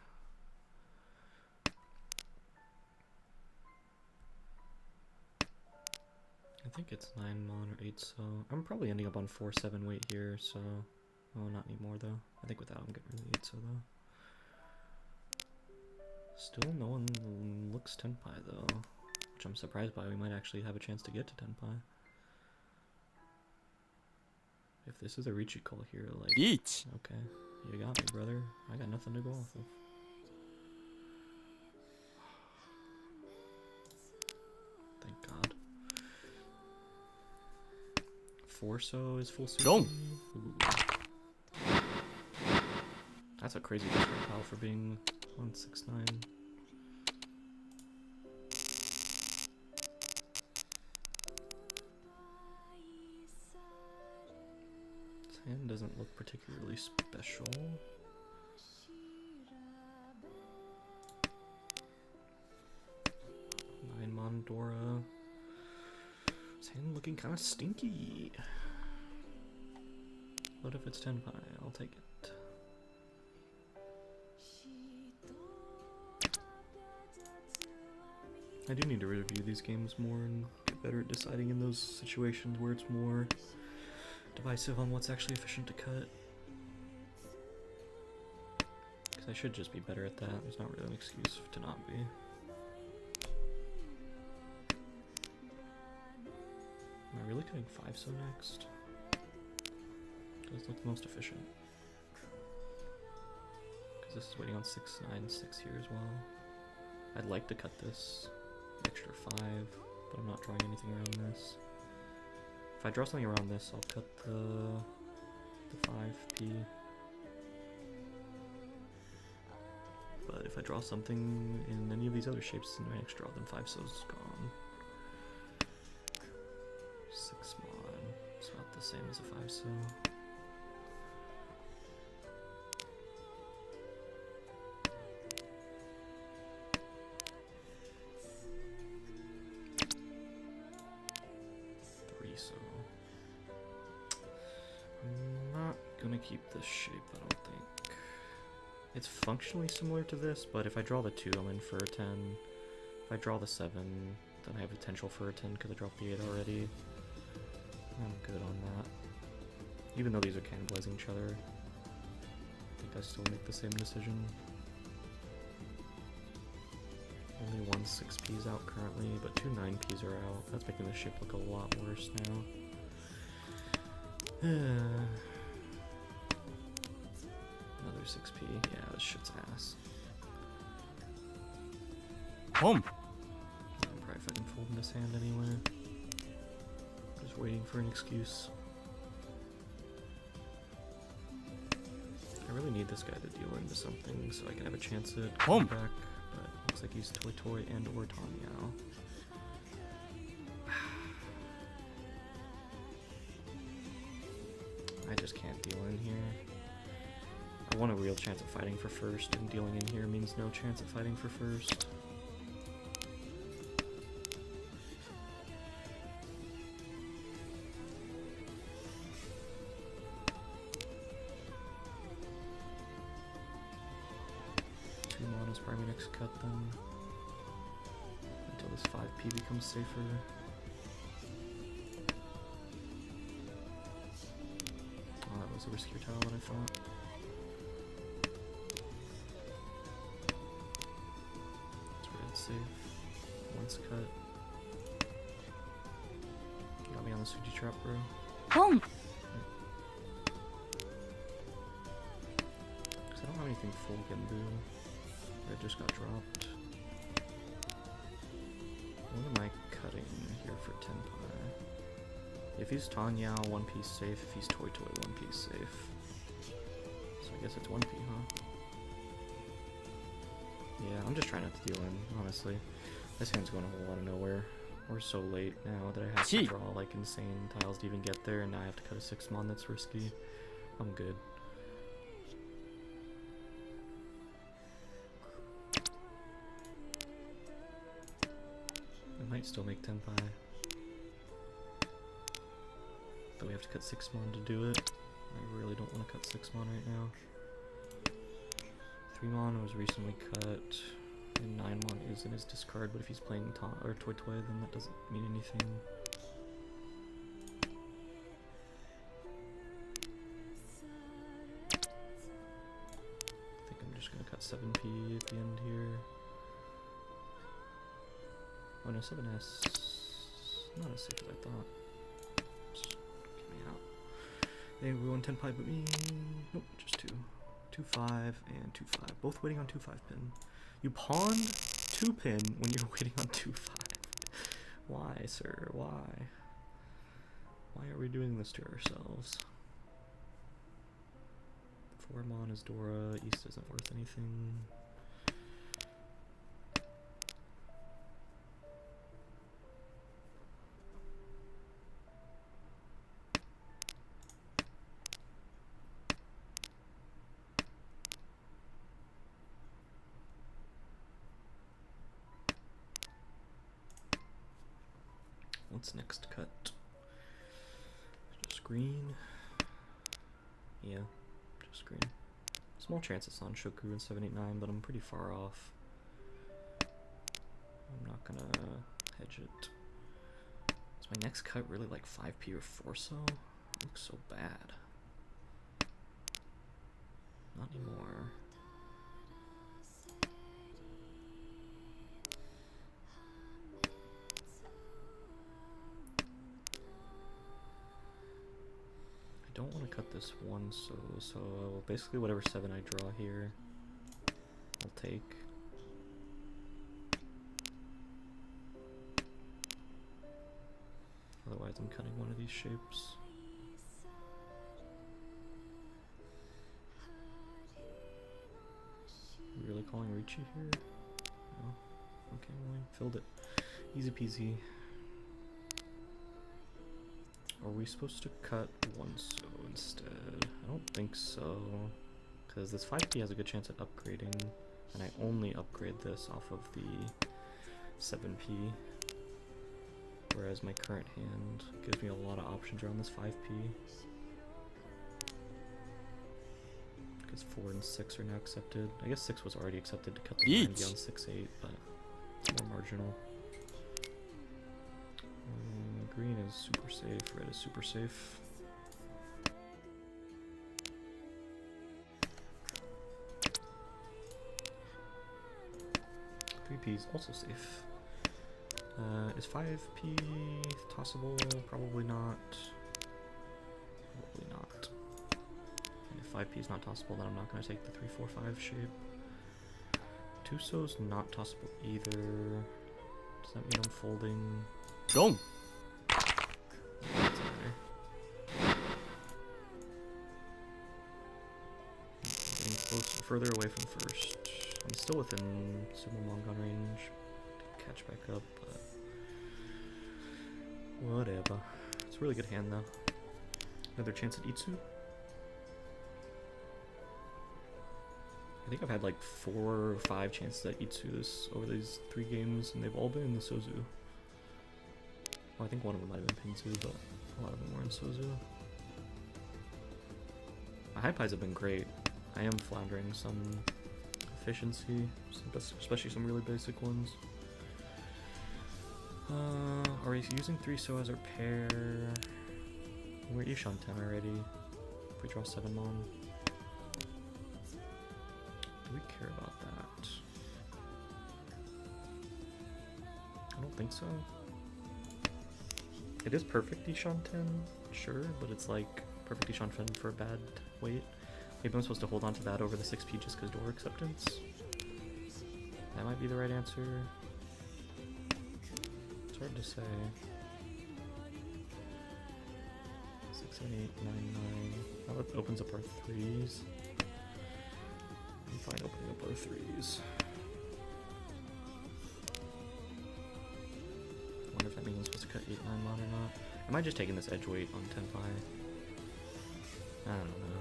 I think it's 9 mon or 8 so. I'm probably ending up on 4-7 weight here, so. Oh, not anymore though. I think without I'm getting rid of the 8 so though. Still no one looks Tenpai though, which I'm surprised by. We might actually have a chance to get to Tenpai. If this is a Ricci call here, like, Each. okay, you got me, brother. I got nothing to go off of. Thank God. 4 so is full suit. Go. That's a crazy discard pile for being 169. His hand doesn't look particularly special. Nine Mondora. His hand looking kind of stinky. What if it's Tenpai? I'll take it. I do need to review these games more and get better at deciding in those situations where it's more divisive on what's actually efficient to cut. Because I should just be better at that. There's not really an excuse to not be. Am I really cutting 5 so next? Does look the most efficient. Because this is waiting on 6, 9, 6 here as well. I'd like to cut this extra 5, but I'm not drawing anything around this. If I draw something around this, I'll cut the 5p. But if I draw something in any of these other shapes in my next draw, then 5 so's gone. 6 mod. It's about the same as a 5 so. So I'm not gonna keep this shape, I don't think. It's functionally similar to this, but if I draw the 2, I'm in for a 10. If I draw the 7, then I have potential for a 10 because I dropped the 8 already. I'm good on that. Even though these are cannibalizing each other, I think I still make the same decision. Only 1 6p's out currently, but 2 9p's are out. That's making the shape look a lot worse now. Another 6p. Yeah, this shit's ass. Home. I'm probably fucking folding this hand anyway. Just waiting for an excuse. I really need this guy to deal into something so I can have a chance at coming back. Looks like he's Toy Toy and or Tanyao. I just can't deal in here. I want a real chance at fighting for first, and dealing in here means no chance at fighting for first. Probably my next cut then, until this 5p becomes safer. Oh, that was a riskier tile than I thought. It's red safe. Once cut. Got me on the Suji trap, bro. Boom. Because I don't have anything full Genbu. Red just got dropped. What am I cutting here for Tenpai? If he's Tanyao, 1p safe. If he's Toy Toy, 1p safe. So I guess it's 1p, huh? Yeah, I'm just trying not to deal in, honestly. This hand's going a whole lot of nowhere. We're so late now that I have to draw like insane tiles to even get there, and now I have to cut a 6 mon that's risky. I'm good. might still make Tenpai. But we have to cut 6 mon to do it. I really don't want to cut 6 mon right now. 3 mon was recently cut, and 9 mon is in his discard, but if he's playing or Toy Toy, then that doesn't mean anything. I think I'm just gonna cut 7p at the end here. Oh no, 7s. Not as safe as I thought. Just get me out. Everyone 10 pie but me. Nope, just 2. 2-5 and 2-5. Both waiting on 2-5 pin. You pawned 2 pin when you're waiting on 2-5. Why, sir? Why? Why are we doing this to ourselves? 4 mon is Dora. East isn't worth anything. What's next cut? Just green. Yeah, just green. Small chance it's on Shoku in 789, but I'm pretty far off. I'm not gonna hedge it. Is my next cut really like 5p or 4 so? It looks so bad. Not anymore. I don't want to cut this 1 so basically whatever 7 I draw here, I'll take. Otherwise I'm cutting one of these shapes. You really calling Ricci here? No? Okay, well I filled it. Easy peasy. Are we supposed to cut 1 so instead? I don't think so, because this 5p has a good chance at upgrading, and I only upgrade this off of the 7p, whereas my current hand gives me a lot of options around this 5p. Because 4 and 6 are now accepted. I guess 6 was already accepted to cut the 9 beyond 6-8, but it's more marginal. Green is super safe, red is super safe. 3p is also safe. Is 5p tossable? Probably not. Probably not. And if 5p is not tossable, then I'm not going to take the 3-4-5 shape. 2 so's not tossable either. Does that mean I'm folding? Gong! Further away from first. I'm still within Sumo Mongon range to catch back up, but whatever. It's a really good hand though. Another chance at Itsu. I think I've had like 4 or 5 chances at Itsu over these 3 games, and they've all been in the Sozu. Well, I think one of them might have been Pinzu, but a lot of them were in Sozu. My high pies have been great. I am floundering some efficiency, especially some really basic ones. Are we using 3 so as our pair? We're at Ishan 10 already. If we draw 7 mon. Do we care about that? I don't think so. It is perfect Ishan 10, sure, but it's like perfect Ishan 10 for a bad weight. Maybe I'm supposed to hold on to that over the 6p just because door acceptance. That might be the right answer. It's hard to say. 6, 7, 8, 9, 9. That opens up our 3s. I'm fine opening up our 3s. Wonder if that means I'm supposed to cut 8, 9 mon or not. Am I just taking this edge weight on 10-5? I don't know.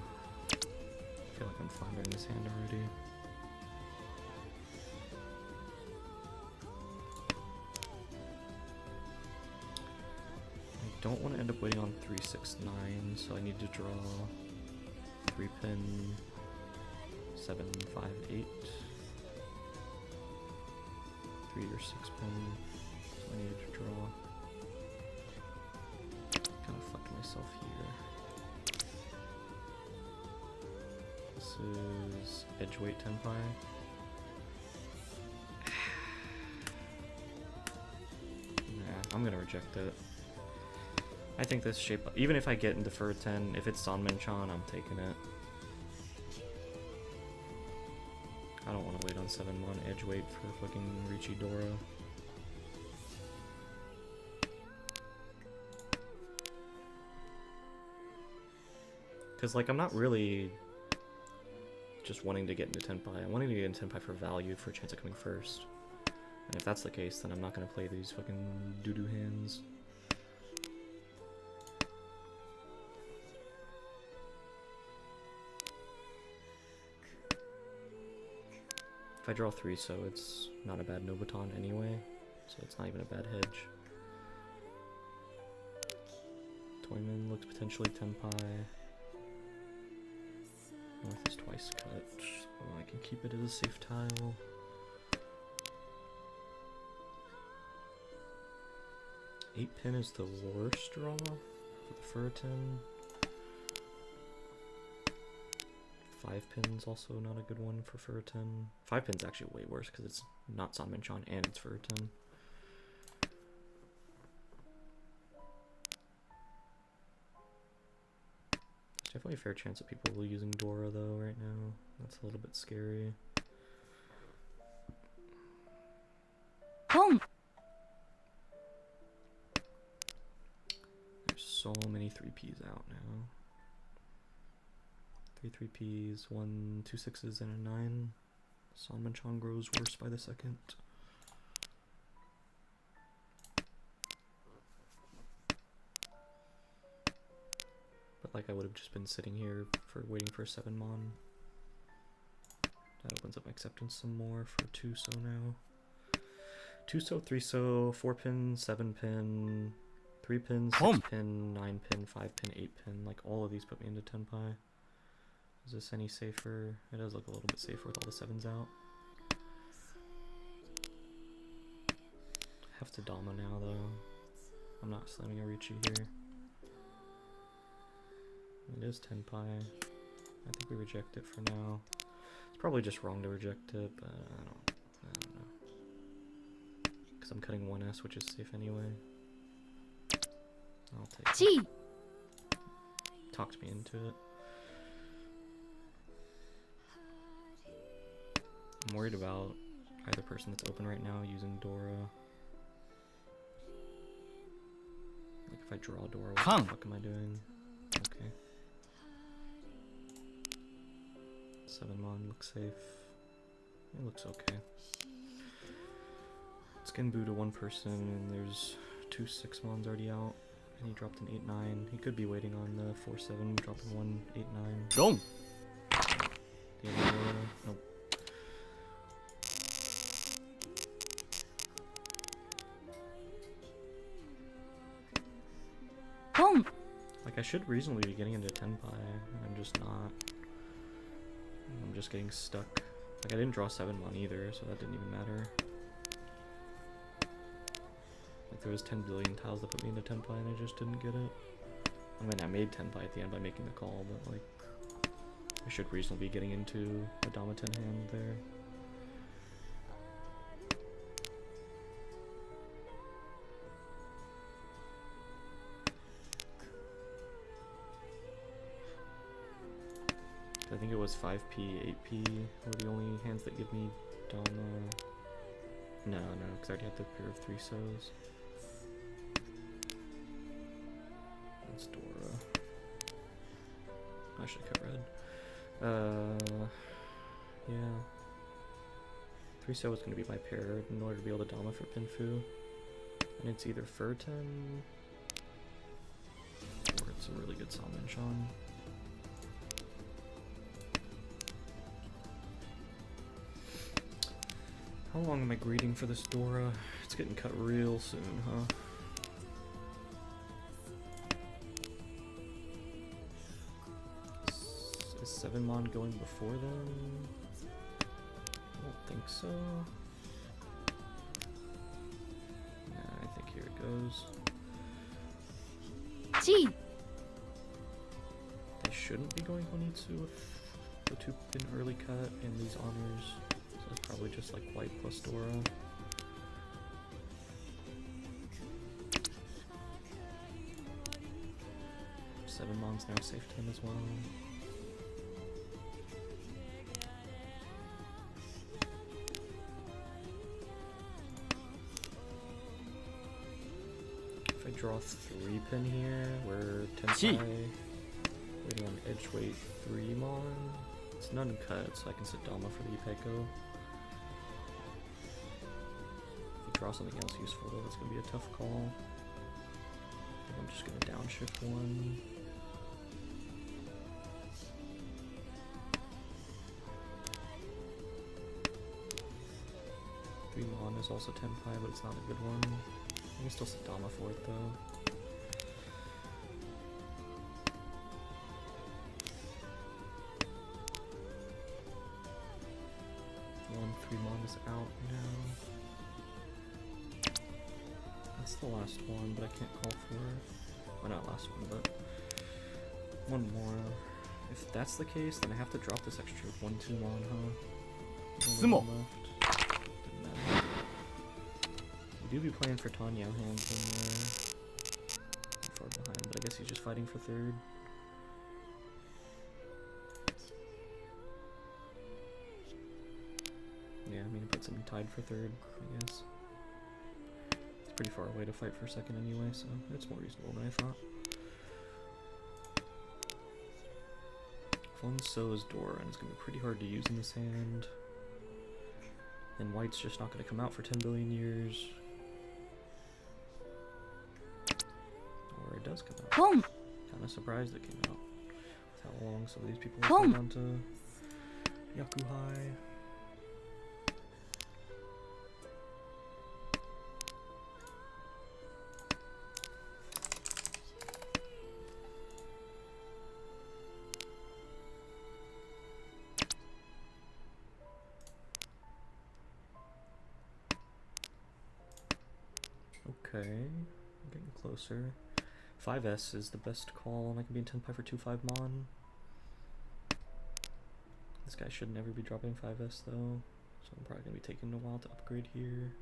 I feel like I'm floundering this hand already. don't want to end up waiting on 3, 6, 9, so I need to draw 3 pin 7, 5, 8. 3 or 6 pin. So I needed to draw. Kind of fucked myself here. This is edgeweight tenpai. Nah, I'm gonna reject it. I think this shape, even if I get into Fur 10, if it's Sanmenchan, I'm taking it. I don't want to wait on 7-mon edgeweight for fucking Riichi Dora. Because, like, I'm not really just wanting to get into Tenpai. I'm wanting to get into Tenpai for value, for a chance of coming first. And if that's the case, then I'm not going to play these fucking doo-doo hands. If I draw 3, so it's not a bad Nobuton anyway, so it's not even a bad hedge. Toyman looks potentially Tenpai. North is twice cut, so I can keep it as a safe tile. Eight pin is the worst draw for the Furton. 5 pin's also not a good one for Furton. 5 pin's actually way worse because it's not Sanmenchan and it's Furton. There's definitely a fair chance of people using Dora though right now. That's a little bit scary. Boom. There's so many 3Ps out now. 3 3Ps, 1, 2 6s, and a 9. Sanmenchan grows worse by the second. But like I would have just been sitting here for waiting for a 7-mon. That opens up my acceptance some more for 2-so now. 2-so, 3-so, 4 pin, 7 pin, 3 pin, 6 pin, 9 pin, 5 pin, 8 pin. Like all of these put me into Tenpai. Is this any safer? It does look a little bit safer with all the 7s out. I have to Dama now though. I'm not slamming a Riichi here. It is Tenpai. I think we reject it for now. It's probably just wrong to reject it, but I don't know. Because I'm cutting 1S, which is safe anyway. I'll take it. Talked me into it. I'm worried about either person that's open right now using Dora. Like if I draw Dora, what the fuck am I doing? Okay. 7-mon looks safe. It looks okay. It's getting booed to 1 person and there's 2 6-mons already out. And he dropped an 8-9. He could be waiting on the 4-7, dropping 1 8-9. Don't. The other Dora. Nope. Boom. Like I should reasonably be getting into Tenpai, and I'm just not. I'm just getting stuck. Like I didn't draw 7-mon either, so that didn't even matter. Like there was 10 billion tiles that put me into Tenpai and I just didn't get it. I mean I made Tenpai at the end by making the call, but like I should reasonably be getting into a Dama 10 hand there. I think it was 5P, 8P were the only hands that give me Dama. No, because I already had the pair of 3-sos. That's Dora. I should have cut red. Yeah. 3-so is going to be my pair in order to be able to Dama for Pinfu. And it's either Furton or it's a really good Sanmenchan. How long am I greeting for this Dora? It's getting cut real soon, huh? 7 mon going before them? I don't think so. Nah, I think here it goes. G. They shouldn't be going Honitsu with the 2-pin early cut and these honors. So it's probably just like white plus Dora. Seven Mon's now safe to him as well. If I draw 3-pin here, we're Tenpai waiting on edge weight 3 Mon. It's none cut, so I can sit Dama for the Ipeco. If we draw something else useful though, it's gonna be a tough call. I think I'm just gonna downshift 1. Mon is also Tenpai, but it's not a good one. I can still set Dama for it though. One 3 Mon is out now. That's the last one, but I can't call for it. Well, not last one, but one more. If that's the case, then I have to drop this extra 1-2 Mon, huh? Sumo. We do be playing for Tanya hands in there. Not far behind, but I guess he's just fighting for 3rd. Yeah, I mean it puts him tied for 3rd, I guess. It's pretty far away to fight for 2nd anyway, so it's more reasonable than I thought. Fonso's Dora, and it's gonna be pretty hard to use in this hand. And white's just not gonna come out for 10 billion years. Or it does come out. Boom. Kinda surprised it came out. With how long some of these people have gone to Yakuhai. Okay, I'm getting closer. 5S is the best call, and I can be in Tenpai for 2-5 Mon. This guy should never be dropping 5S though, so I'm probably going to be taking a while to upgrade here.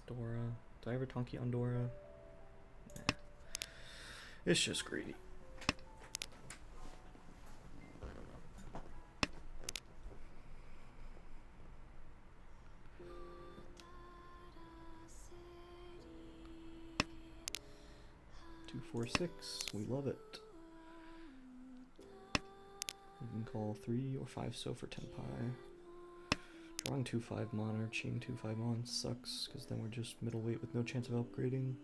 Dora. Do I ever Tonki on Dora? Nah. It's just greedy. Two, 4, 6. We love it. We can call 3 or 5 so for Tenpai. Drawing 2-5 Mon or chain 2-5 Mon sucks, because then we're just middleweight with no chance of upgrading.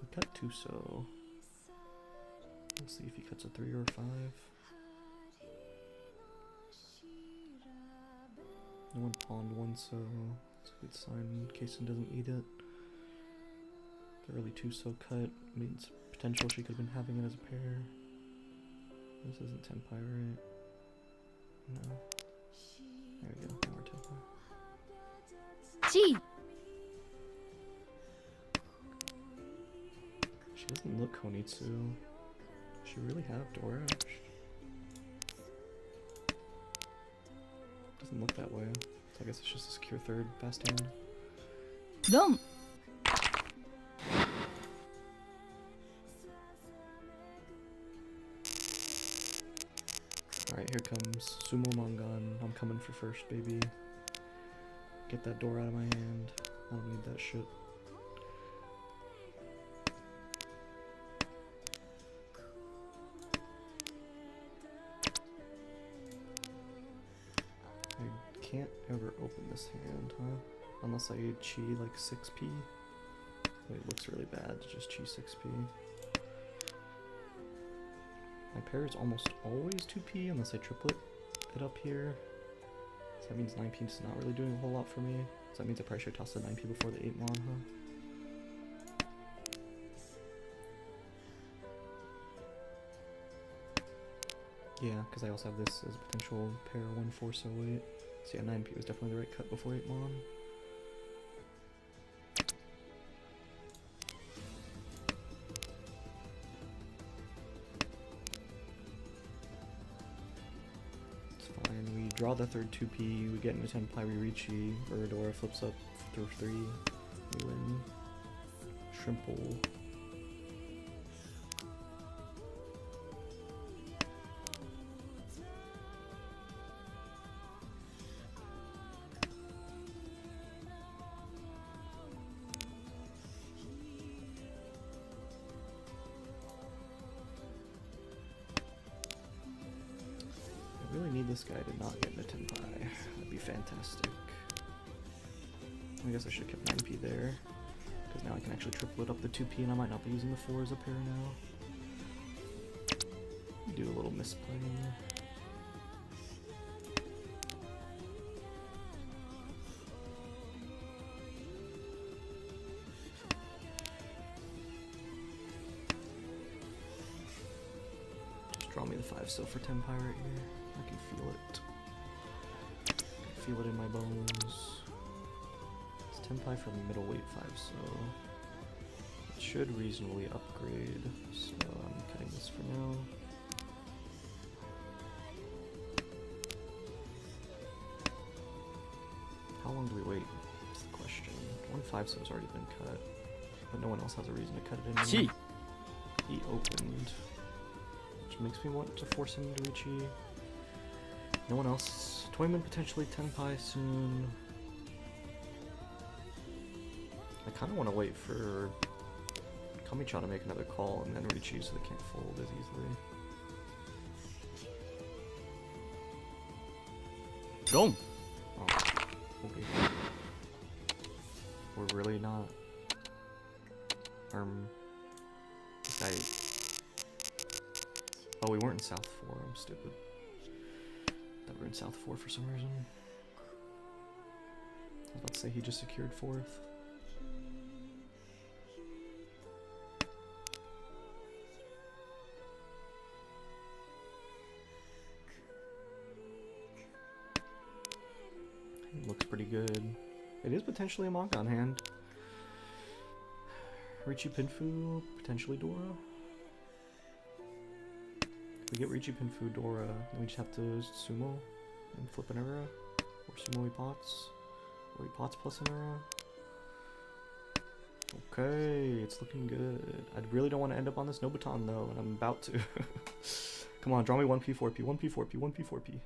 We cut 2 so. Let's see if he cuts a 3 or 5. No one pawned 1 so. It's a good sign in case he doesn't eat it. The early 2 so cut means potential she could have been having it as a pair. This isn't Tenpai, right? No. There we go, now we're Tenpai. G. She doesn't look Konitsu. Does she really have Dora? Doesn't look that way. So I guess it's just a secure 3rd fast hand. Dom. Alright, here comes Sumo Mangan. I'm coming for first, baby. Get that door out of my hand. I don't need that shit. can't ever open this hand, huh? Unless I chi like 6p. Wait, it looks really bad to just chi 6p. My pair is almost always 2p unless I triplet it up here. So that means 9p is not really doing a whole lot for me. So that means I probably should toss the 9p before the 8 mon, huh? Yeah, because I also have this as a potential pair 1-4 so 8. So yeah, 9p was definitely the right cut before 8 mon. It's fine. We draw the third 2p, we get into 10 ply, we Richi, Uradora flips up through 3, we win. Shrimple. I really need this guy to not get into 10 pie. That'd be fantastic. I guess I should have kept 9p there, because now I can actually triplet up the 2p and I might not be using the 4 as a pair now. Do a little misplaying. Just draw me the 5 still for 10 pie right here. I can feel it. I can feel it in my bones. It's 10 pie for middleweight 5, so it should reasonably upgrade. So I'm cutting this for now. How long do we wait? That's the question. 1-5 so has already been cut, but no one else has a reason to cut it anymore. Chi. He opened, which makes me want to force him to Ichi. No one else. Toyman potentially 10 pie soon. I kind of want to wait for Kamicha to make another call and then Richi so they can't fold as easily. Dome. Oh, okay. We're really not. This guy. Oh, we weren't in South 4. I'm stupid. Thought we were in South 4 for some reason. I was about to say he just secured 4th. Looks pretty good. It is potentially a Mongon hand. Richi Pinfu, potentially Dora. If we get Richi Pinfu Dora, then we just have to sumo and flip an era. Or sumo Pots. Or Pots plus an era. Okay, it's looking good. I really don't want to end up on this Nobuton though, and I'm about to. Come on, draw me 1p 4p, 1p 4p, 1p 4p.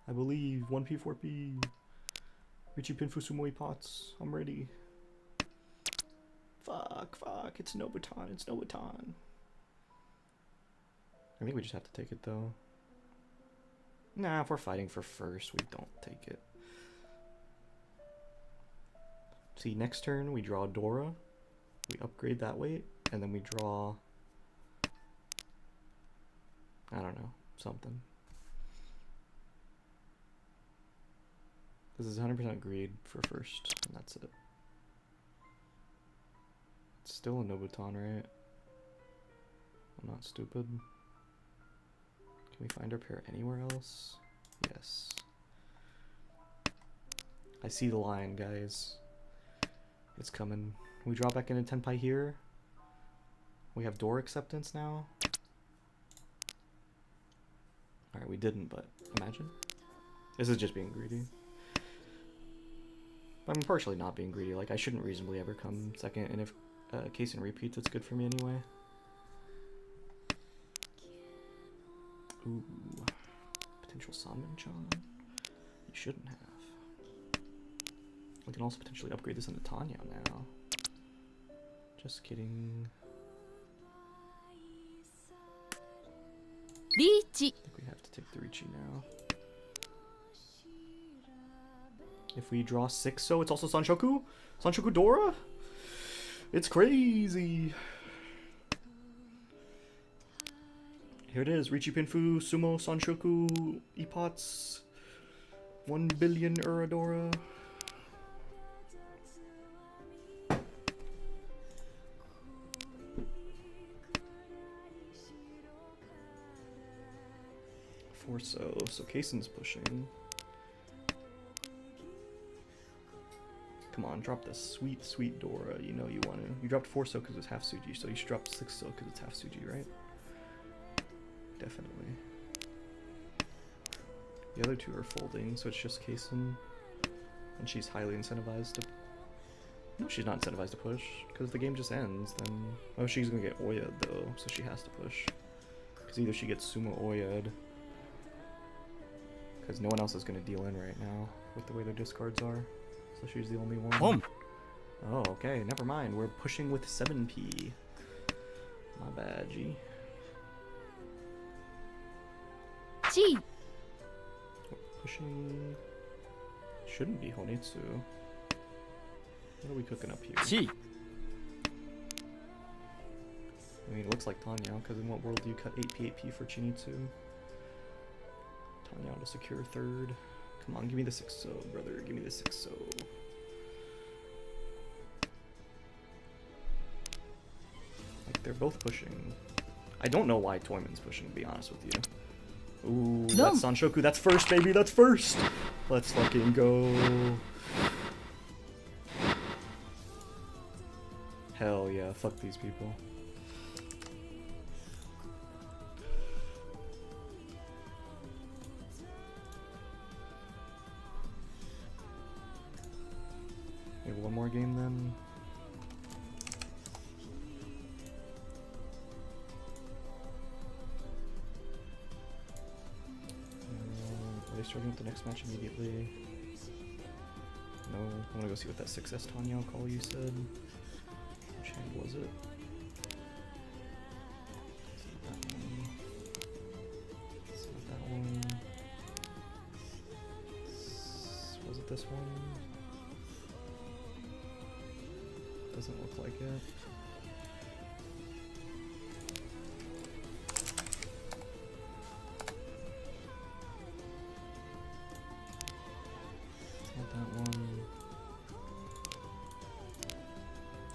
I believe 1p 4p. Richi Pinfu Sumoi Pots. I'm ready. Fuck, it's Nobuton, it's Nobuton. I think we just have to take it though. Nah, if we're fighting for first, we don't take it. See, next turn we draw Dora. We upgrade that weight, and then we draw... I don't know, something. This is 100% greed for first, and that's it. It's still a Nobuton, right? I'm not stupid. Can we find our pair anywhere else? Yes. I see the line, guys. It's coming. We drop back into Tenpai here. We have door acceptance now. Alright, we didn't, but imagine. This is just being greedy. I'm partially not being greedy. Like, I shouldn't reasonably ever come second, and if case and repeats, it's good for me anyway. Ooh. Potential Sanman-chan? You shouldn't have. We can also potentially upgrade this into Tanya now. Just kidding. Richi. I think we have to take the Richi now. If we draw 6, so it's also Sanshoku? Sanshoku Dora? It's crazy! Here it is, Richi Pinfu, Sumo, Sanshoku, Epots, 1 billion Uradora. So Kaysen's pushing. Come on, drop the sweet, sweet Dora. You know you want to. You dropped 4 so because it's half Suji, so you should drop 6 so because it's half Suji, right? Definitely. The other 2 are folding, so it's just Kaysen. And she's highly incentivized to... No, she's not incentivized to push, because if the game just ends, then... Oh, she's gonna get Oya'd, though, so she has to push. Because either she gets Sumo Oya'd, because no one else is gonna deal in right now, with the way their discards are. So she's the only one. Boom. Oh, okay, never mind. We're pushing with 7p. My bad, G. G. Pushing... Shouldn't be Honetsu. What are we cooking up here? G. I mean, it looks like Tanya, because in what world do you cut 8p, 8p for Chinitsu? Tanya to secure 3rd. Come on, give me the 6-so, brother. Give me the 6-so. Like, they're both pushing. I don't know why Toyman's pushing, to be honest with you. Ooh, that's Sanshoku. That's first, baby. That's first. Let's fucking go. Hell yeah. Fuck these people. Maybe one more game then. Are they starting with the next match immediately? No, I want to go see what that 6S Tanya call you said. Which hand was it? It's not that one. It's not that one. Was it this one? Doesn't look like it. That one.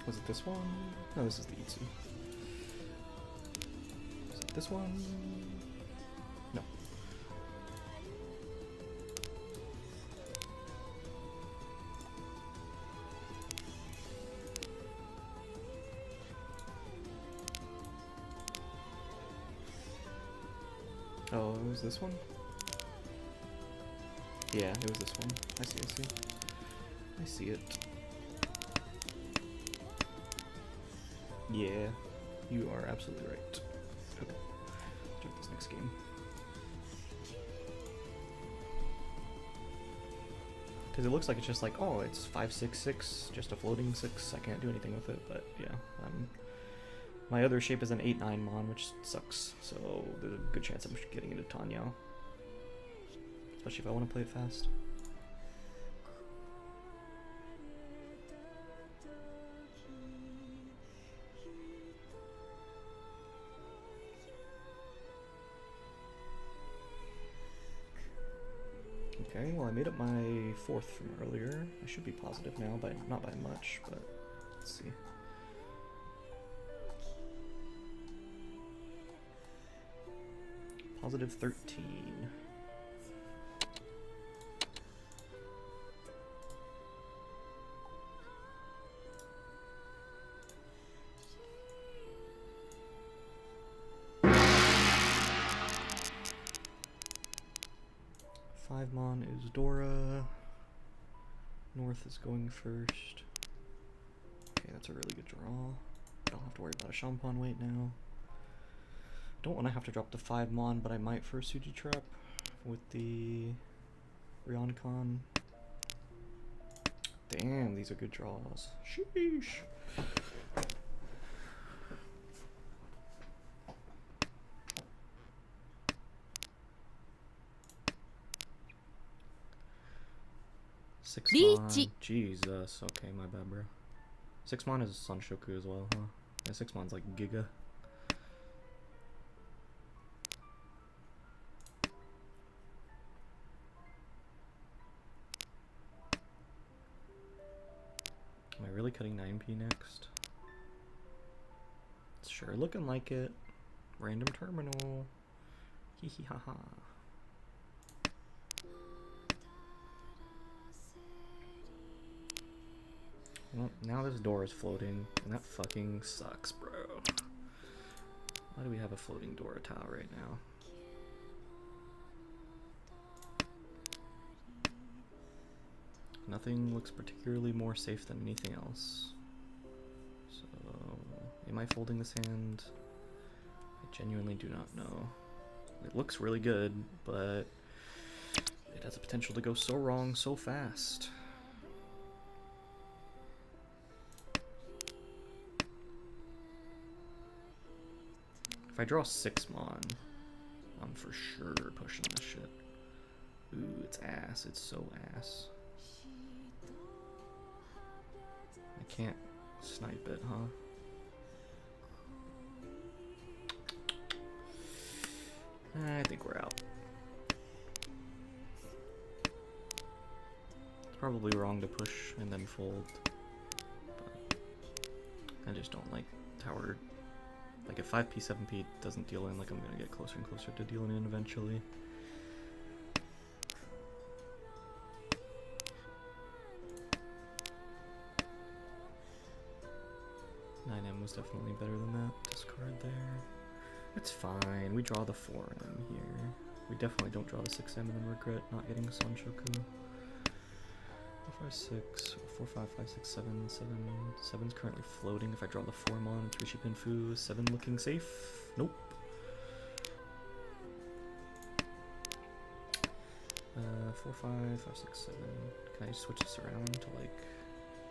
Was it this one? No, this is the Itsu. Is it this one? No. Oh, it was this one? Yeah, it was this one. I see, I see. I see it. Yeah, you are absolutely right. Okay, let's check this next game. Because it looks like it's just like, oh, it's 5-6-6, just a floating 6, I can't do anything with it, but yeah. My other shape is an 8-9 mon, which sucks, so there's a good chance I'm getting into Tanya. Especially if I want to play it fast. Okay, well I made up my 4th from earlier. I should be positive now, but not by much, but let's see. Positive 13. Five mon is Dora. North is going first. Okay, that's a really good draw. I don't have to worry about a Champon wait now. Don't want to have to drop the 5 mon, but I might for a Suji trap with the Ryoncon. Damn, these are good draws. Sheesh. 6 Reach. mon. Jesus. Okay, my bad, bro. 6 mon is Sanshoku as well, huh? Yeah, 6 mon's like Giga. Am I really cutting 9p next? It's sure looking like it. Random terminal. Hee hee ha ha. Well, now this door is floating, and that fucking sucks, bro. Why do we have a floating door tile right now? Nothing looks particularly more safe than anything else. So, am I folding this hand? I genuinely do not know. It looks really good, but it has the potential to go so wrong so fast. If I draw 6 mon, I'm for sure pushing this shit. Ooh, it's ass. It's so ass. I can't snipe it, huh? I think we're out. It's probably wrong to push and then fold, but I just don't like tower. Like if 5p, 7p doesn't deal in, like I'm gonna get closer and closer to dealing in eventually. 9m was definitely better than that. Discard there. It's fine. We draw the 4m here. We definitely don't draw the 6m and then regret not getting Sanshoku. 4, 5, 6, 4, 5, 5, 6, 7, 7. 7's currently floating. If I draw the 4 mon, 3 Shipinfu, 7 looking safe. Nope. 4, 5, 5, 6, 7. Can I switch this around to like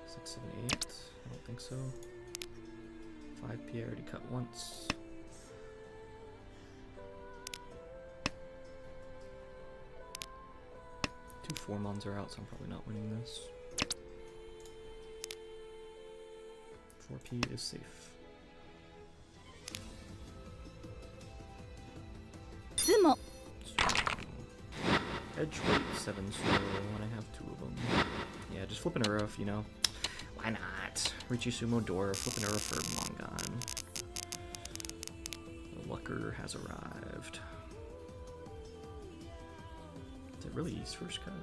6, 7, 8? I don't think so. 5p I already cut once. Two 4 mons are out, so I'm probably not winning this. 4p is safe. Sumo. Edge weight 7 slow when I have 2 of them. Yeah, just flipping a roof, you know. Why not? Richie Sumo Dora, flipping a roof for Mongan. The Lucker has arrived. Is it really East first cut?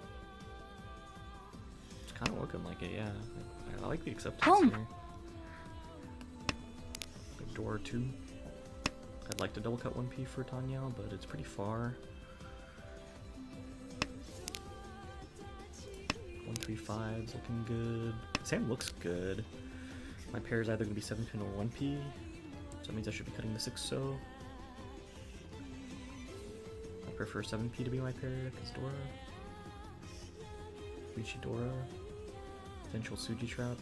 It's kind of looking like it, yeah. I like the acceptance here. Big door 2. I'd like to double cut 1p for Tanyao, but it's pretty far. 135's looking good. Sam looks good. My pair is either going to be 7 pin or 1p, so that means I should be cutting the 6 so. I prefer 7p to be my pair, because Dora. Richi Dora. Potential Suji trap.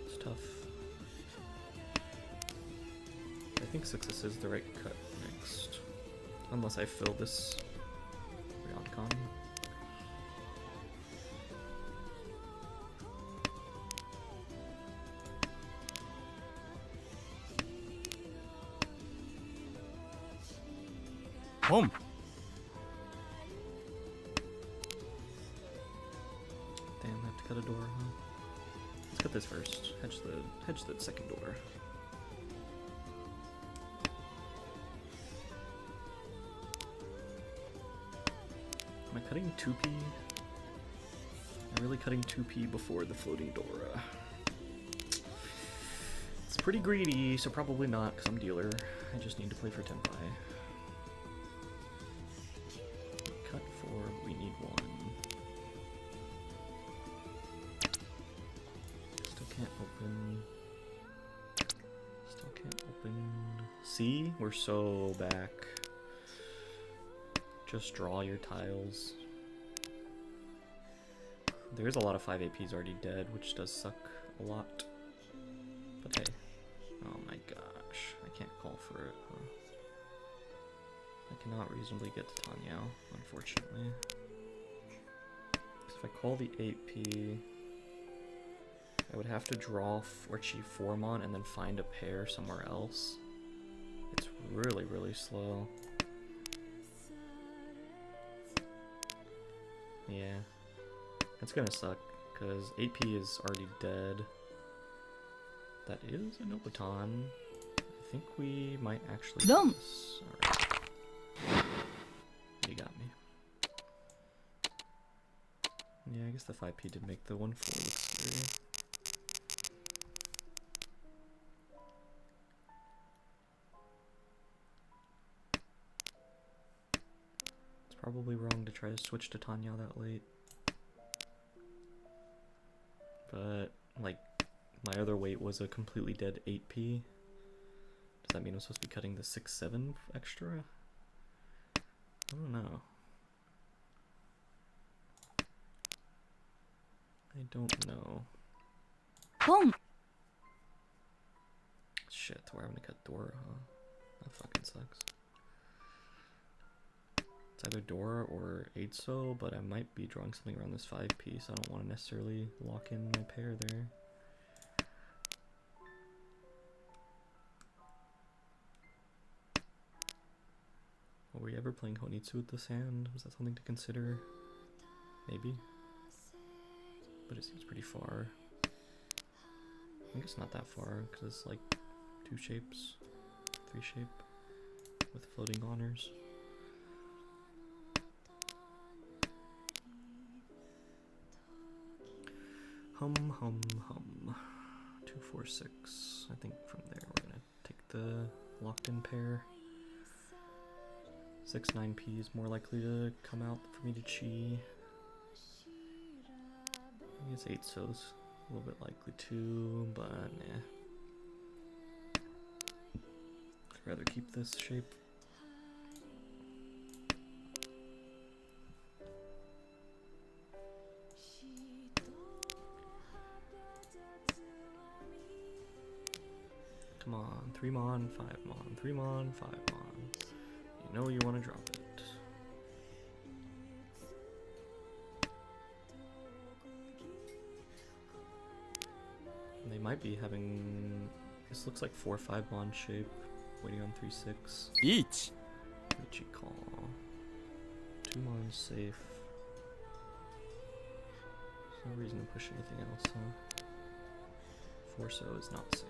It's tough. I think 6s is the right cut next. Unless I fill this Ryoncon. Home. Damn, I have to cut a door, huh? Let's cut this first. Hedge the second door. Am I cutting 2p? I'm really cutting 2p before the floating Dora. It's pretty greedy, so probably not, because I'm dealer. I just need to play for Tenpai. Cut 4, we need 1. Still can't open. Still can't open. See? We're so back. Just draw your tiles. There's a lot of 5 APs already dead, which does suck a lot. But hey. Oh my gosh. I can't call for it, huh? I cannot reasonably get to Tanyao, unfortunately. If I call the 8p, I would have to draw or chi 4mon and then find a pair somewhere else. It's really, really slow. Yeah. That's gonna suck, because 8p is already dead. That is an Obaton. I think we might actually do this. Alright. You got me. Yeah, I guess the 5p did make the 1-4 look scary. It's probably wrong to try to switch to Tanya that late. But, like, my other weight was a completely dead 8p. Does that mean I'm supposed to be cutting the 6-7 extra? I don't know. I don't know. Boom. Shit, we're having to cut Dora, huh? That fucking sucks. It's either Dora or 8-so, but I might be drawing something around this 5p, so I don't want to necessarily lock in my pair there. Were we ever playing Honitsu with this hand? Was that something to consider? Maybe. But it seems pretty far. I think it's not that far, because it's like 2 shapes, 3 shape, with floating honors. Hum, hum, hum. 2, 4, 6. I think from there we're gonna take the locked in pair. 6, 9p is more likely to come out for me to chi. I guess 8-so's a little bit likely too, but nah. I'd rather keep this shape. Come on, 3-mon, 5-mon, 3-mon, 5-mon. You know you want to drop it. They might be having, this looks like 4-5-mon shape, waiting on 3-6. Each. Richie call. 2-mon safe. There's no reason to push anything else, huh? 4-so is not safe.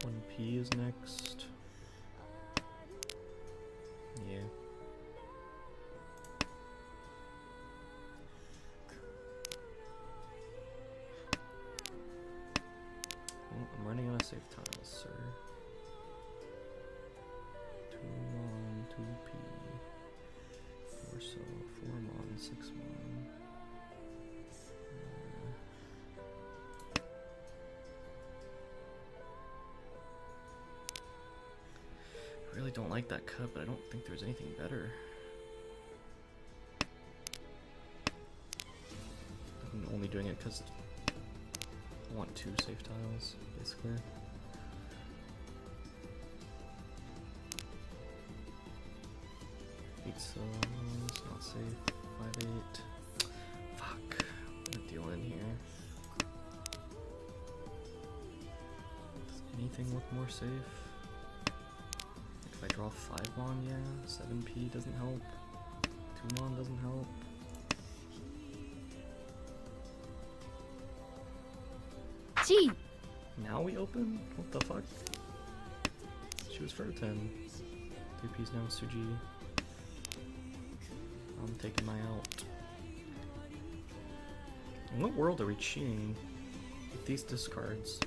1p is next. Yeah. Oh, I'm running out of safe tiles, sir. 2-mon, 2p. 4-so, 4-mon, 6-mon. I really don't like that cut, but I don't think there's anything better. I'm only doing it because I want 2 safe tiles, basically. So it's not safe. 5-8. Fuck. What a deal in here. Does anything look more safe? If I draw 5-mon, yeah. 7p doesn't help. 2-mon doesn't help. G. Now we open? What the fuck? She was for 10. 3p's now Suji. I'm taking my out. In what world are we cheating with these discards?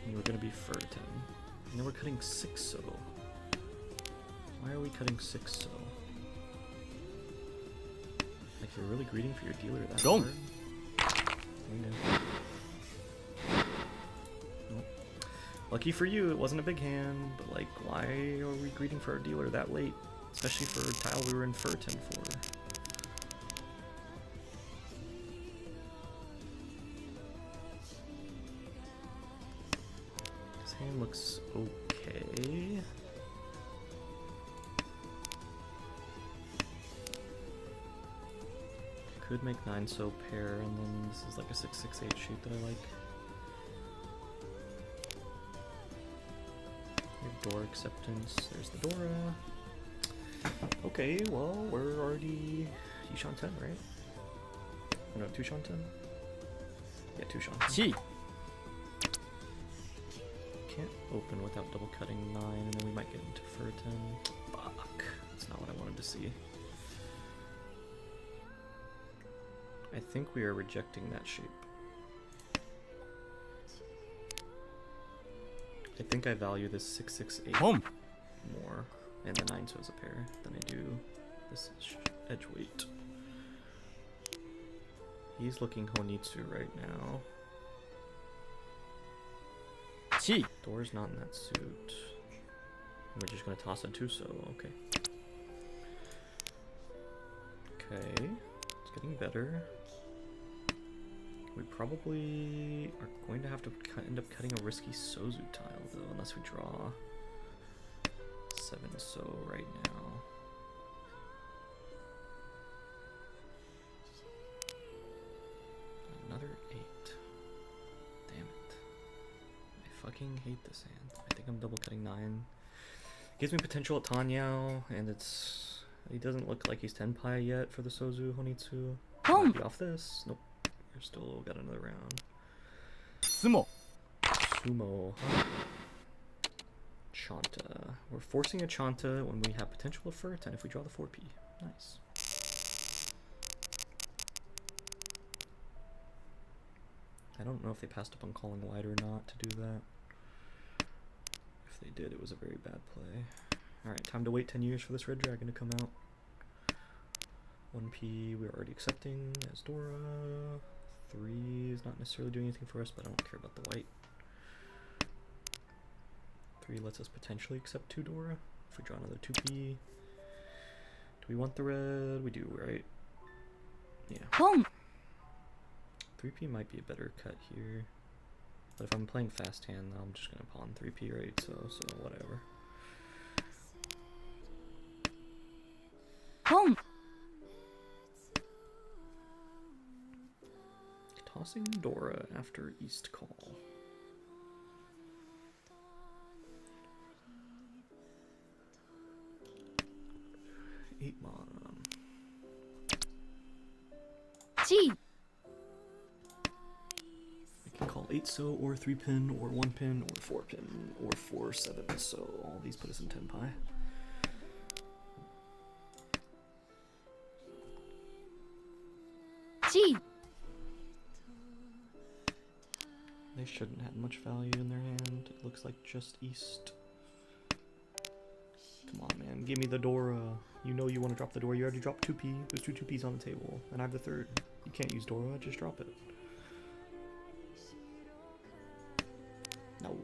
And we're gonna be fur 10. And then we're cutting 6-so. Why are we cutting 6-so? Like, you're really greeting for your dealer that Don't. hard? We knew. Nope. Lucky for you, it wasn't a big hand, but like, why are we greeting for our dealer that late? Especially for a tile we were in fur 10 for. This hand looks okay. could make 9 so pair, and then this is like a 6-6-8 shape that I like. We have Dora acceptance. There's the Dora. Okay, well, we're already Yishan 10, right? Oh, no, Tushan 10? Yeah, Tushan 10. G. Can't open without double cutting 9, and then we might get into fur 10. Fuck. That's not what I wanted to see. I think we are rejecting that shape. I think I value this 6-6-8 Home. more, and the 9 so as a pair, than I do this edge weight. He's looking Honitsu right now. G. Dora's not in that suit. We're just gonna toss a 2 so, okay. Okay, it's getting better. We probably are going to have to end up cutting a risky Sozu tile though, unless we draw 7 so right now. Another 8. Damn it. I fucking hate this hand. I think I'm double cutting 9. Gives me potential at Tanyao, and he doesn't look like he's Tenpai yet for the Sozu Honitsu. Might be off this. Nope. We're still got another round. Sumo. Sumo. Chanta. We're forcing a Chanta when we have potential of fur 10 if we draw the 4P. Nice. I don't know if they passed up on calling wide or not to do that. If they did, it was a very bad play. Alright, time to wait 10 years for this red dragon to come out. 1P we're already accepting as Dora. 3 is not necessarily doing anything for us, but I don't care about the white. 3 lets us potentially accept 2 Dora. If we draw another 2P. Do we want the red? We do, right? Yeah. 3P might be a better cut here. But if I'm playing fast hand, I'm just gonna pawn 3P, right? So whatever. Tossing Dora after East Call. Eight mon. G. I can call 8 so, or 3 pin, or 1 pin, or 4 pin, or 4-7 so. All these put us in Tenpai. G. They shouldn't have much value in their hand. It looks like just East. Come on, man. Give me the Dora. You know you want to drop the Dora. You already dropped 2P. There's 2 2Ps on the table. And I have the 3rd. You can't use Dora. Just drop it. No.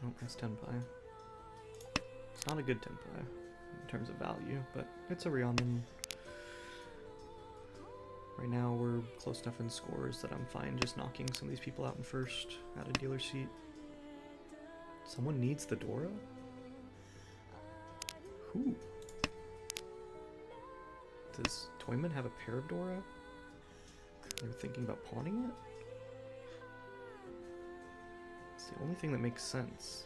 Oh, that's Tenpai. It's not a good Tenpai in terms of value, but it's a Ryomen. Right now we're close enough in scores that I'm fine just knocking some of these people out in first at a dealer seat. Someone needs the Dora? Who? Does Toyman have a pair of Dora? They're thinking about pawning it? It's the only thing that makes sense.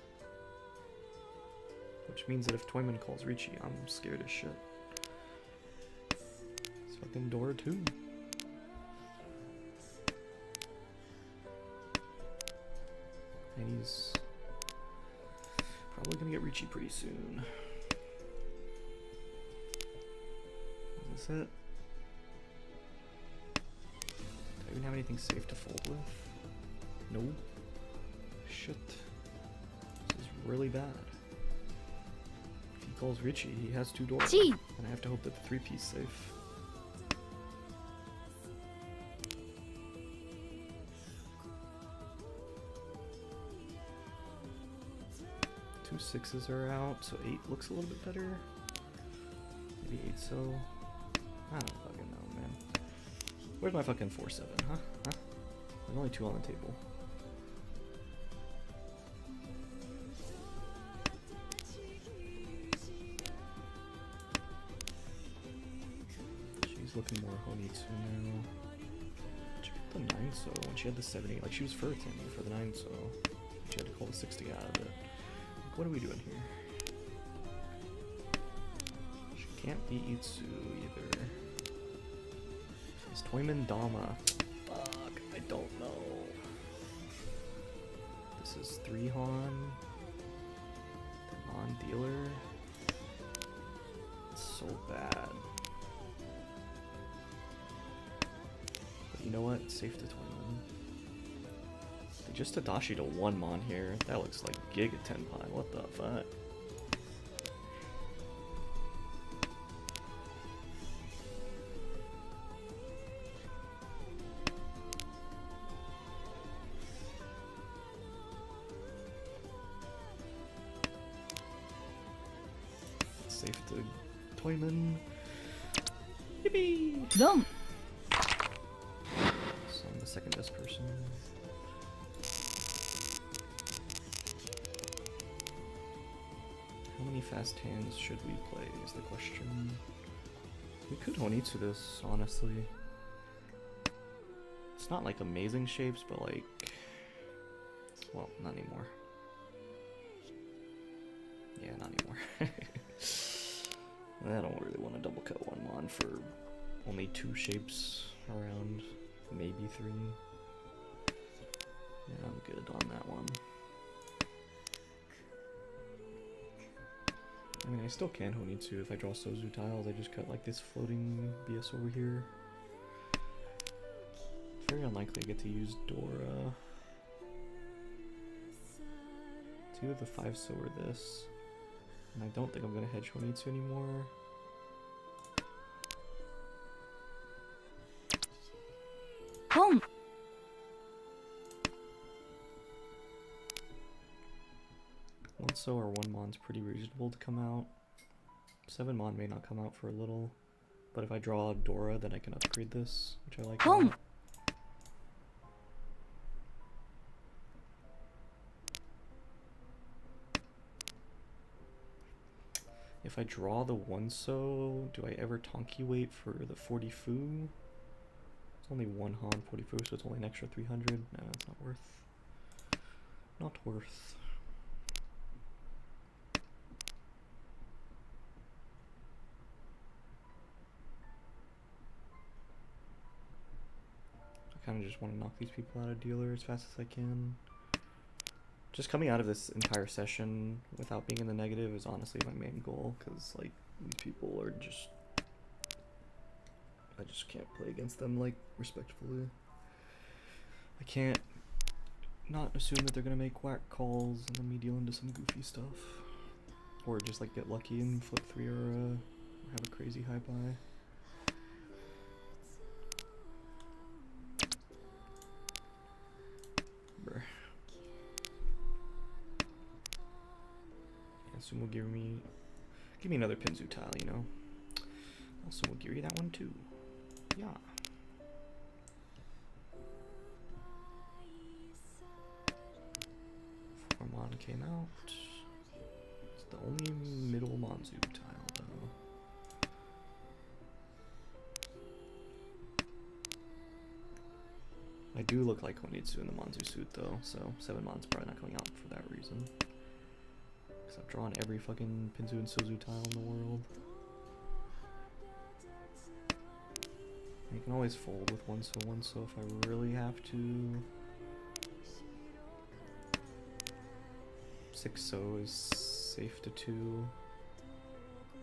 Which means that if Toyman calls Ricci, I'm scared as shit. It's fucking Dora too. And he's probably gonna get Ricci pretty soon. Is this it? Do I even have anything safe to fold with? No. Shit. This is really bad. If he calls Ricci, he has 2 Dora. G. And I have to hope that the 3P's safe. Two 6s are out, so 8 looks a little bit better. Maybe 8 so. I don't fucking know, man. Where's my fucking 4-7, huh? There's only 2 on the table. She's looking more Honitsu now. She picked the 9-so when she had the 7-8. Like, she was for Timmy for the 9-so. She had to call the 6 to get out of it. Like, what are we doing here? She can't be Itsu either. Is Toyman Dama? Fuck, I don't know. This is 3 Han. The non-dealer. It's so bad. But you know what? It's safe to Toyman. They just Tadashi to 1 Mon here. That looks like Giga Tenpai. What the fuck? Safe to Toyman. Yippee! 4 So I'm the second best person. How many fast hands should we play is the question. We could Honitsu this, honestly. It's not like amazing shapes, but like... Well, not anymore. Yeah, not anymore. I don't really want to double cut 1 Mon for only 2 shapes around, maybe 3. Yeah, I'm good on that one. I mean, I still can Honitsu if I draw Sozu tiles. I just cut like this floating BS over here. It's very unlikely I get to use Dora. It's either the 5-so or this. And I don't think I'm gonna hedge Honitsu anymore. Boom. 1-so or 1 Mon's pretty reasonable to come out. 7 Mon may not come out for a little. But if I draw Dora, then I can upgrade this, which I like a Boom. lot. If I draw the 1-so, do I ever Tonki wait for the 40 Fu? It's only 1 Han 40 Fu, so it's only an extra 300. No, it's not worth. Not worth. I kind of just want to knock these people out of dealer as fast as I can. Just coming out of this entire session without being in the negative is honestly my main goal, because like these people are just, I just can't play against them like respectfully. I can't not assume that they're gonna make whack calls and then me deal into some goofy stuff, or just like get lucky and flip 3 or have a crazy high buy. Bruh. Sumo give me another Pinzu tile, you know. I'll Sumo Giri that one too. Yeah. Mon came out. It's the only middle Monzu tile though. I do look like Honitsu in the Monzu suit though, so 7 Mon's probably not coming out for that reason. I've drawn every fucking Pinzu and Sozu tile in the world. You can always fold with 1-so if I really have to. 6-so is safe to 2.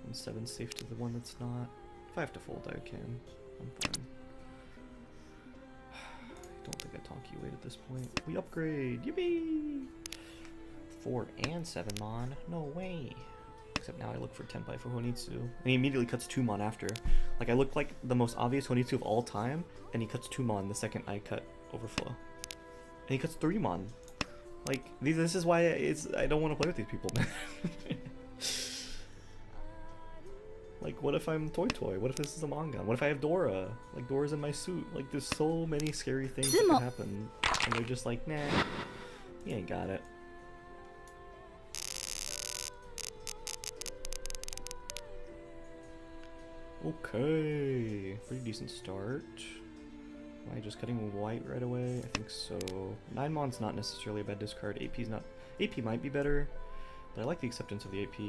And 7's safe to the one that's not. If I have to fold, I can. I'm fine. I don't think I Tonki wait at this point. We upgrade! Yippee! 4 and 7 Mon. No way. Except now I look for Tenpai for Honitsu. And he immediately cuts 2 Mon after. Like, I look like the most obvious Honitsu of all time, and he cuts 2 Mon the second I cut Overflow. And he cuts 3 Mon. Like, this is why I don't want to play with these people, man. Like, Like, what if I'm Toy Toy? What if this is a manga? What if I have Dora? Like, Dora's in my suit. Like, there's so many scary things that could happen. And they're just like, nah, you ain't got it. Okay, pretty decent start. Am I just cutting white right away? I think so. 9mon's not necessarily a bad discard. AP's not. AP might be better, but I like the acceptance of the AP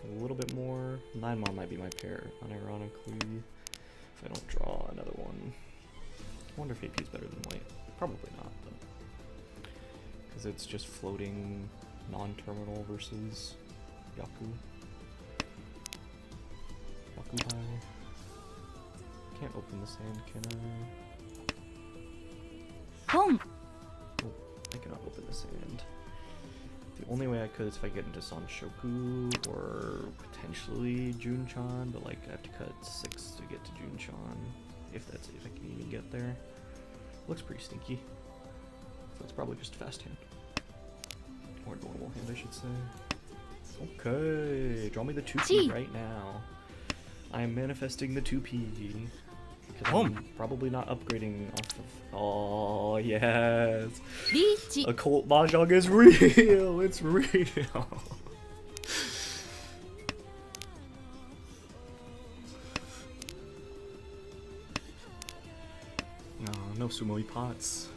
a little bit more. 9mon might be my pair, unironically, if I don't draw another one. I wonder if AP is better than white. Probably not, though. Because it's just floating non-terminal versus Yaku. Yakubai. Can't open the sand, can I? Pon. Oh, I cannot open the sand. The only way I could is if I get into Sanshoku or potentially Junchan, but like I have to cut 6 to get to Junchan, if I can even get there. Looks pretty stinky. So it's probably just fast hand. Or normal hand, I should say. Okay, draw me the 2P right now. I am manifesting the 2P. Because I'm probably not upgrading off of... Oh, yes! Reach. Occult Mahjong is real! It's real! No Sumoi pots.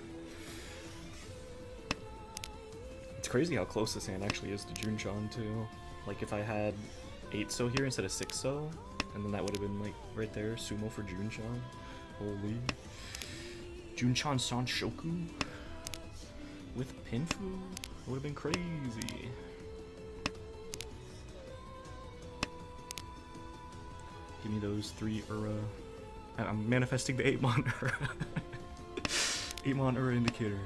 It's crazy how close this hand actually is to Junchan too. Like if I had 8-so here instead of 6-so, and then that would have been like right there, Sumo for Junchan. Holy. Junchan Sanshoku with Pinfu? It would have been crazy. Give me those 3 Ura. I'm manifesting the 8-mon Ura. 8-mon Ura indicator.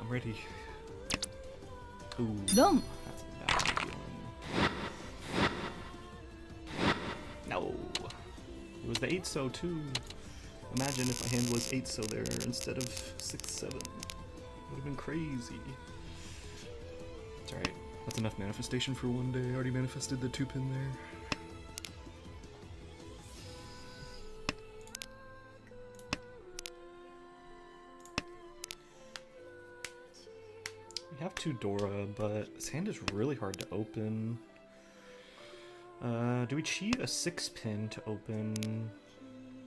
I'm ready. Ooh. Dom. That's a bad one. No. It was the 8-so too. Imagine if my hand was 8-so there instead of 6-7. It would have been crazy. It's alright. That's enough manifestation for one day. I already manifested the 2-pin there. We have 2 Dora, but this hand is really hard to open. Do we cheat a 6-pin to open?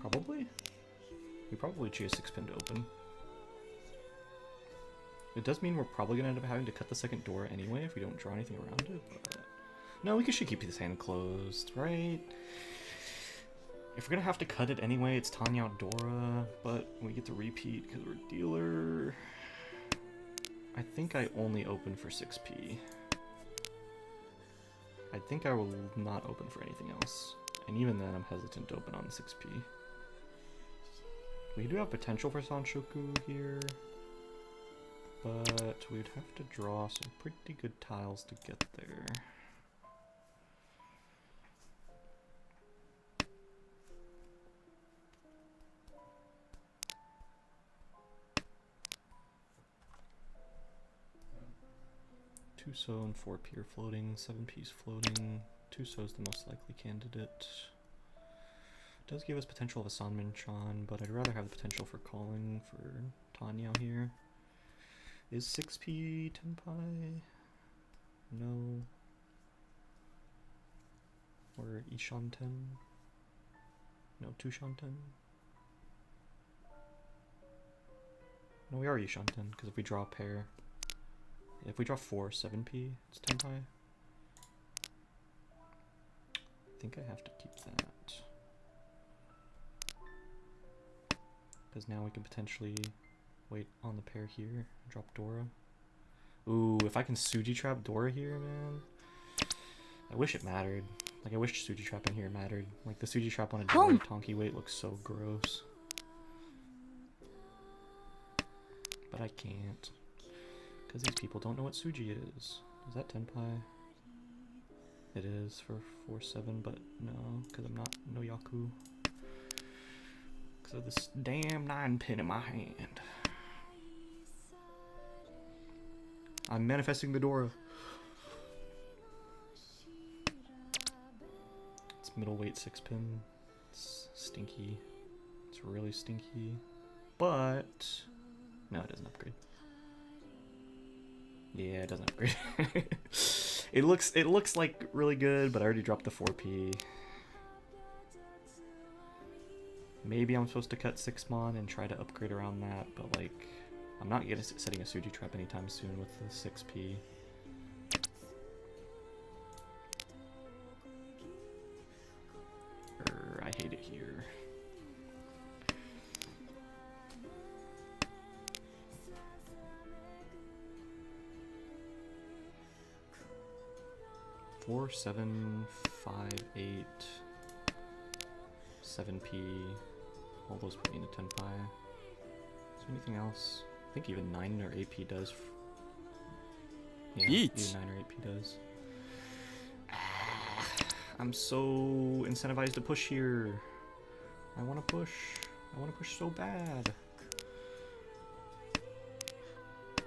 Probably? We probably cheat a 6-pin to open. It does mean we're probably gonna end up having to cut the second Dora anyway if we don't draw anything around it, but... No, we should keep this hand closed, right? If we're gonna have to cut it anyway, it's Tanya Dora, but we get to repeat because we're dealer. I think I only open for 6P. I think I will not open for anything else. And even then, I'm hesitant to open on 6P. We do have potential for Sanshoku here, but we'd have to draw some pretty good tiles to get there. Two-so and 4P are floating, 7P's floating. Two-so's the most likely candidate. It does give us potential of a Sanmin-chan, but I'd rather have the potential for calling for Tanya here. Is 6P Tenpai? No. Or Ishanten? No, Tushanten? No, we are Ishanten, because if we draw a pair... If we draw 4 7P, it's Tenpai. I think I have to keep that. Because now we can potentially wait on the pair here and drop Dora. Ooh, if I can Suji Trap Dora here, man. I wish it mattered. Like, I wish Suji Trap in here mattered. Like, the Suji Trap on a Dora Tonki weight looks so gross. But I can't. Because these people don't know what Suji is. Is that Tenpai? It is for 4-7, but no, because I'm not no Yaku. Because of this damn 9-pin in my hand. I'm manifesting the Dora. middleweight 6-pin. It's stinky. It's really stinky. But no, it doesn't upgrade. Yeah, it doesn't upgrade. it looks like really good, but I already dropped the 4P. Maybe I'm supposed to cut 6 mon and try to upgrade around that, but like I'm not setting a Suji trap anytime soon with the 6P. I hate it here. Four, 7, 5, 8, 7P. All those put me into 10 pi. Is there anything else? I think even 9 or 8P does. Yeah, even 9 or 8P does. I'm so incentivized to push here. I want to push. I want to push so bad.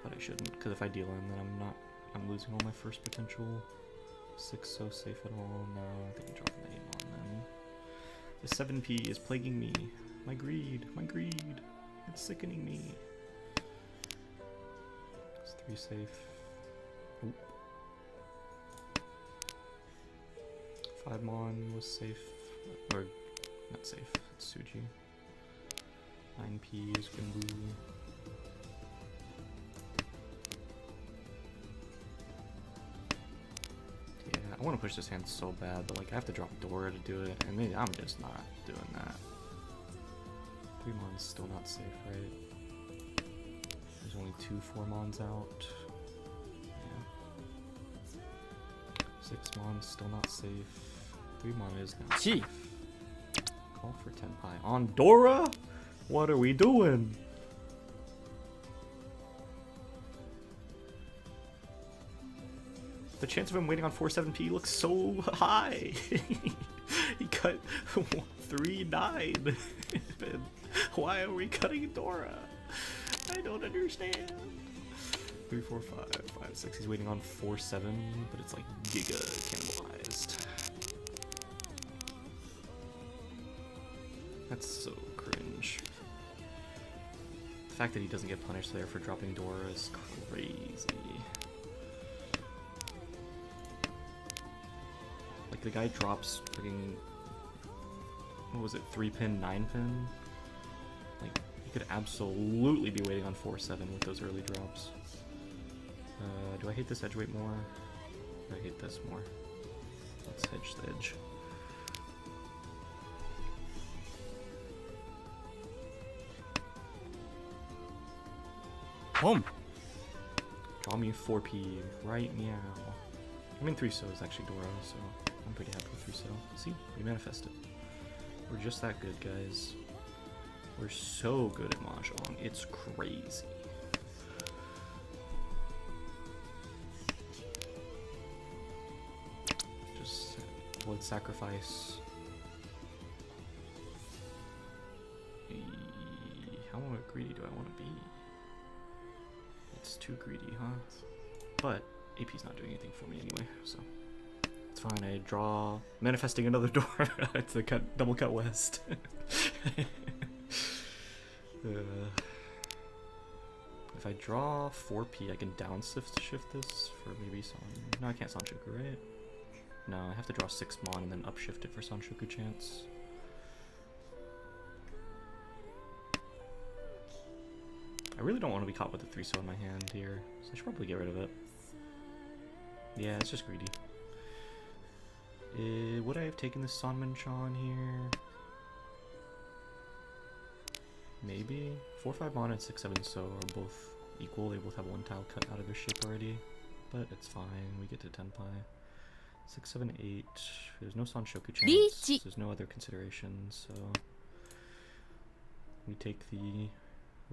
But I shouldn't, because if I deal in, then I'm losing all my first potential. 6 so safe at all. No, I think I'm dropping the 8 on then. The 7P is plaguing me. My greed. It's sickening me. It's 3 safe. Oop. 5 mon was safe. Or, not safe. It's Suji. 9P is Gimbu. Yeah, I want to push this hand so bad, but like I have to drop Dora to do it, and maybe I'm just not doing that. 3 mon's still not safe, right? There's only 2 4 mons out. Yeah. 6 mons still not safe. 3 mon is now safe. Call for 10 pi on Dora. What are we doing? The chance of him waiting on 4-7P looks so high. He cut 3-9. Why are we cutting Dora? I don't understand. 3, 4, 5, 5, 6. He's waiting on 4-7, but it's like giga cannibalized. That's so cringe. The fact that he doesn't get punished there for dropping Dora is crazy. Like the guy drops freaking, what was it, 3-pin, 9-pin? Like he could absolutely be waiting on 4-7 with those early drops. Do I hate this edge weight more? Or I hate this more? Let's hedge the edge. Boom. Draw me 4P right meow. I mean 3 so is actually Dora, so I'm pretty happy with 3 so. See, we manifested. We're just that good, guys. We're so good at Mahjong, it's crazy. Just blood sacrifice. How greedy do I want to be? It's too greedy, huh? But AP's not doing anything for me anyway, so it's fine. I draw, manifesting another door. It's the double cut west. If I draw 4P, I can shift this for maybe San. No, I can't Sanshoku, right? No, I have to draw 6 mon and then upshift it for Sanshoku chance. I really don't want to be caught with the 3 so in my hand here, so I should probably get rid of it. Yeah, it's just greedy. Would I have taken the Sanman-chan here? Maybe? 4-5 mon and 6-7 so are both equal. They both have 1 tile cut out of their shape already. But it's fine. We get to 10 pi. 6, 7, 8. There's no Sanshoku chance. There's no other considerations, so we take the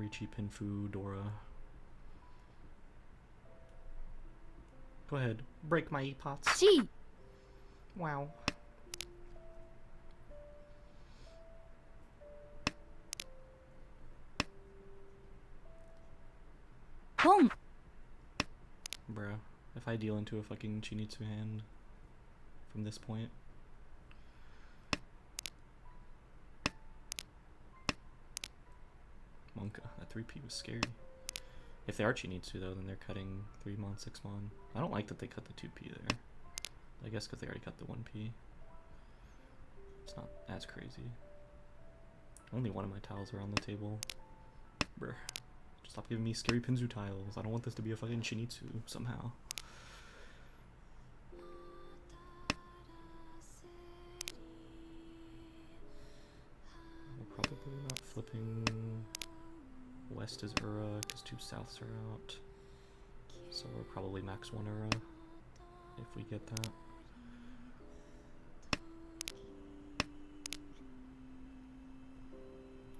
Riichi Pinfu Dora. Go ahead, break my e-pots. C. Wow. Boom. Bruh, if I deal into a fucking Chinitsu hand from this point, Monka. That 3P was scary. If the Archie needs to, though, then they're cutting 3 mon, 6 mon. I don't like that they cut the 2P there. I guess because they already cut the 1P. It's not as crazy. Only one of my tiles are on the table. Bruh. Just stop giving me scary Pinzu tiles. I don't want this to be a fucking Shinitsu somehow. We're probably not flipping. West is Ura because 2 Souths are out. So we're probably max 1 Ura if we get that.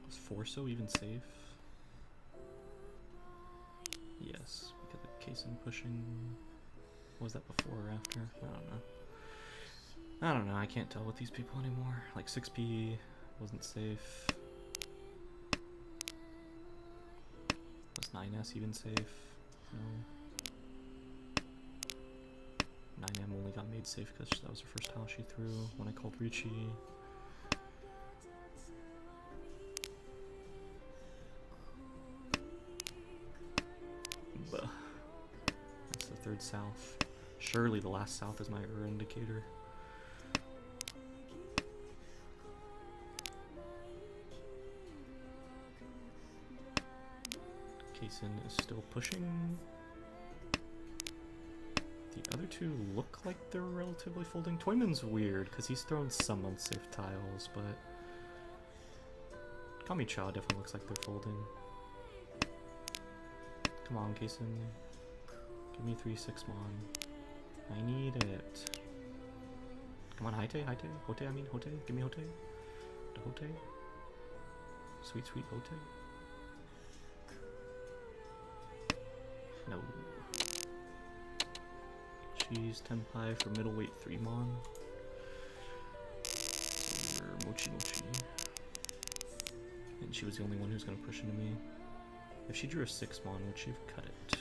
Is Forso even safe? Yes, because of Kaysen pushing. What was that before or after? I don't know. I don't know, I can't tell with these people anymore. Like 6P wasn't safe. Was 9S even safe? No. 9M only got made safe because that was the first tile she threw when I called Ricci. Buh. That's the 3rd South. Surely the last South is my Ur indicator. Kaysen is still pushing. The other two look like they're relatively folding. Toyman's weird because he's thrown some unsafe tiles, but Kami-Cha definitely looks like they're folding. Come on, Kaysen. Give me 3/6 mon. I need it. Come on, Haite, Haite. Hote, I mean, Hote. Give me Hote. The Hote. Sweet, sweet Hote. No. She's Tenpai for middleweight 3 mon. So we're Mochi Mochi. And she was the only one who's gonna push into me. If she drew a 6 mon, would she have cut it?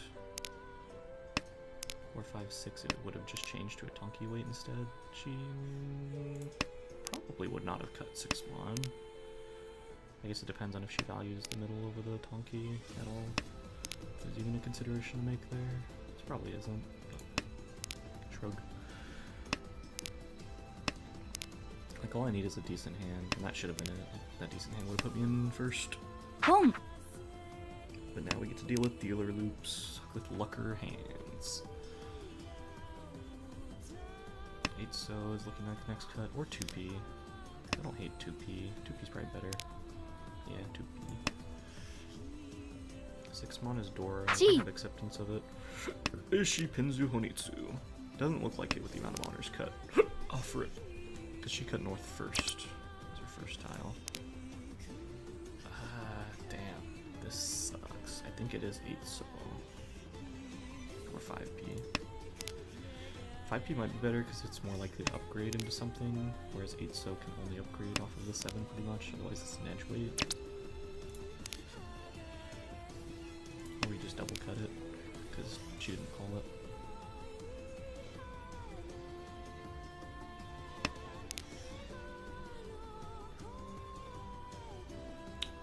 Or 5/6, it would have just changed to a Tonki weight instead. She probably would not have cut 6 mon. I guess it depends on if she values the middle over the Tonki at all. If there's even a consideration to make there. There probably isn't, but shrug. Like, all I need is a decent hand, and that should have been it. That decent hand would have put me in first. Boom. But now we get to deal with dealer loops with lucker hands. 8-so is looking like the next cut, or 2P. I don't hate 2P. 2P's probably better. Yeah, 2P. 6 mon is Dora. I have acceptance of it. Ishi Pinzu Honitsu. Doesn't look like it with the amount of honors cut. Off rip. Because she cut north first. That was her first tile. Damn. This sucks. I think it is 8-so. Or 5P. 5P might be better because it's more likely to upgrade into something, whereas 8-so can only upgrade off of the 7 pretty much, otherwise it's an edge weight. Or we just double cut it, because she didn't call it.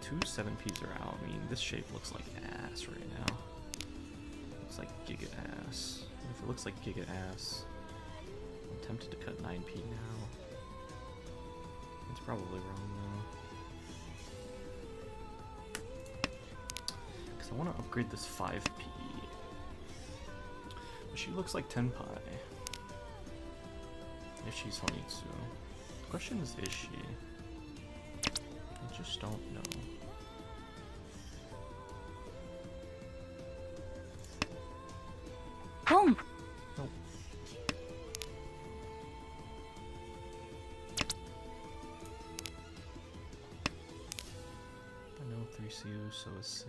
Two 7Ps are out. I mean, this shape looks like ass right now. Looks like giga ass. And if it looks like giga ass, I'm tempted to cut 9P now. It's probably wrong though. Because I want to upgrade this 5P. But she looks like Tenpai. If she's Honitsu. The question is she? I just don't know. Boom. Nope. I know 3CU, so is safe.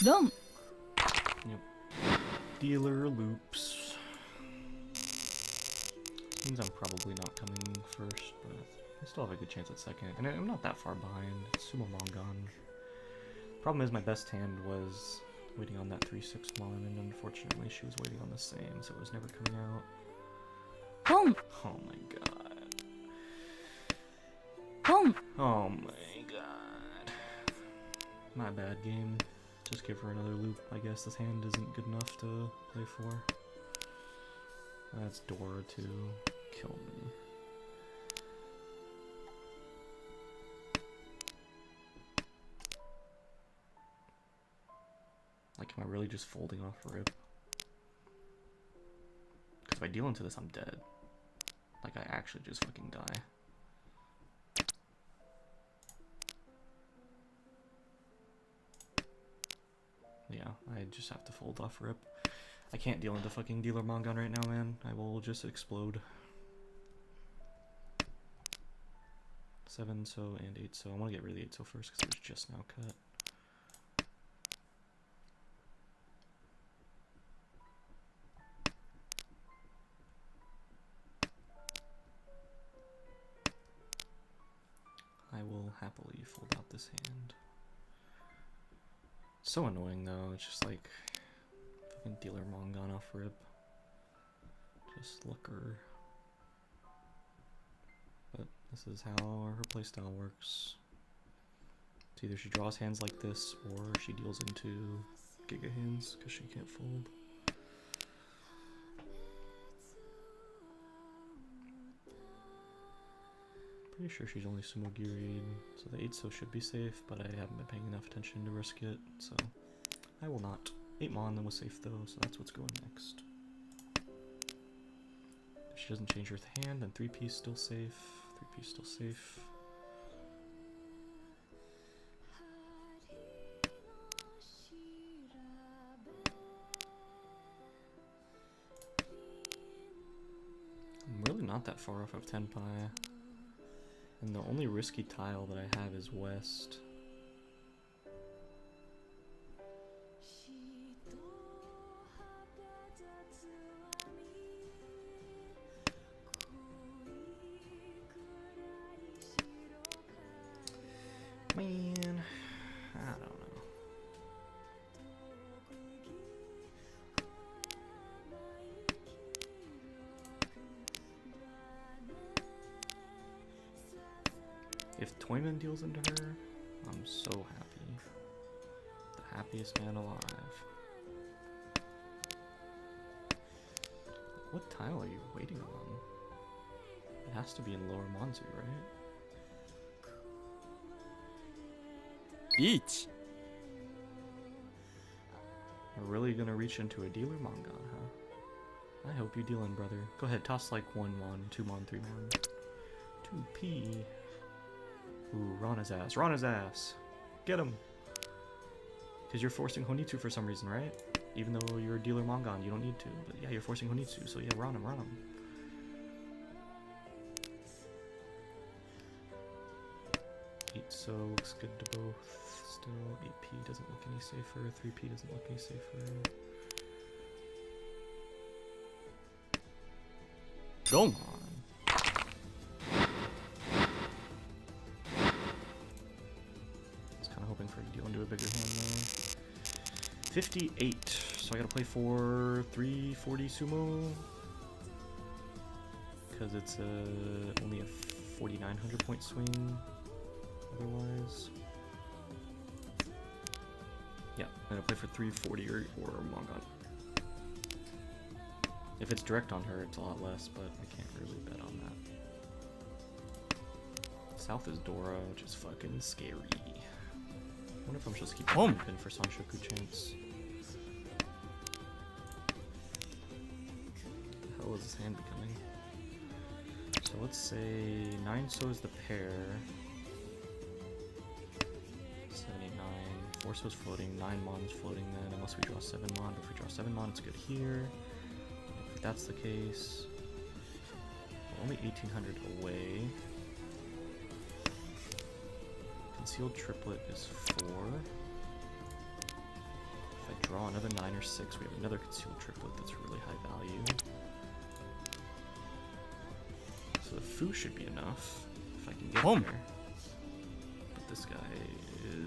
Dom. Yep. Dealer loops. Means I'm probably not coming first, but I still have a good chance at second. And I'm not that far behind. It's Sumo Mongon. Problem is my best hand was waiting on that 3/6 mon, and unfortunately she was waiting on the same, so it was never coming out. ポン Oh my god. ポン Oh my god. My bad, game. Just give her another loop. I guess this hand isn't good enough to play for. That's Dora to kill me. Like, am I really just folding off rip? Because if I deal into this, I'm dead. Like, I actually just fucking die. Yeah, I just have to fold off rip. I can't deal into fucking dealer Mongon right now, man. I will just explode. 7 so and 8 so. I want to get rid of the 8 so first because it was just now cut. I will happily fold out this hand. So annoying though, it's just like fucking dealer Mongon off rip. Just looker. But this is how her playstyle works. It's either she draws hands like this or she deals into giga hands because she can't fold. Pretty sure she's only sumo giried, so the 8 so should be safe, but I haven't been paying enough attention to risk it, so I will not. 8 mon then was safe though, so that's what's going next. If she doesn't change her hand, then 3p still safe. 3p still safe. I'm really not that far off of 10 pi. And the only risky tile that I have is west. Man, I don't know. If Toyman deals into her, I'm so happy. The happiest man alive. What tile are you waiting on? It has to be in lower Monzu, right? リーチ We're really gonna reach into a dealer Mongon, huh? I hope you deal in, brother. Go ahead, toss like 1 mon, 2 mon, 3 mon. 2p. Ooh, Rana's ass. Rana's ass. Get him. Because you're forcing Honitsu for some reason, right? Even though you're a dealer Mongon, you don't need to. But yeah, you're forcing Honitsu, so yeah, run him, run him. Eight so looks good to both. Still, 8p doesn't look any safer. 3p doesn't look any safer. ロン Come on. Hoping for a deal into a bigger hand though. 58. So I gotta play for 340 sumo. Because it's only a 4,900 point swing. Otherwise. Yeah, I'm gonna play for 340 or Mongon. If it's direct on her, it's a lot less, but I can't really bet on that. South is Dora, which is fucking scary. I wonder if I'm supposed to keep pin for Sanshoku chance. What the hell is this hand becoming? So let's say 9 so is the pair. 79. 4 so is floating. 9 mon is floating then, unless we draw 7 mon. But if we draw 7 mon, it's good here. If that's the case, we're only 1800 away. Concealed triplet is 4. If I draw another 9 or 6, we have another concealed triplet that's really high value. So the foo should be enough if I can get there. But this guy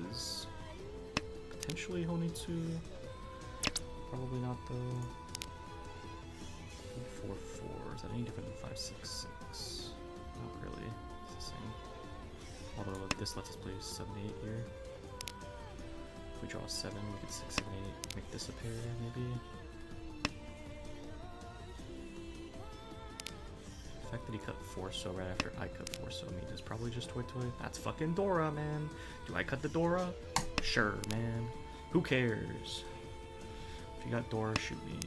is potentially Honitsu. Probably not though. 4/4. Is that any different than 5, 6, 6? Not really. It's the same. Although this lets us play 7, 8 here. If we draw a 7, we get 6, 7, 8. Make this a pair, maybe. The fact that he cut 4 so right after I cut 4 so means it's probably just Toy Toy. That's fucking Dora, man. Do I cut the Dora? Sure, man. Who cares? If you got Dora, shoot me.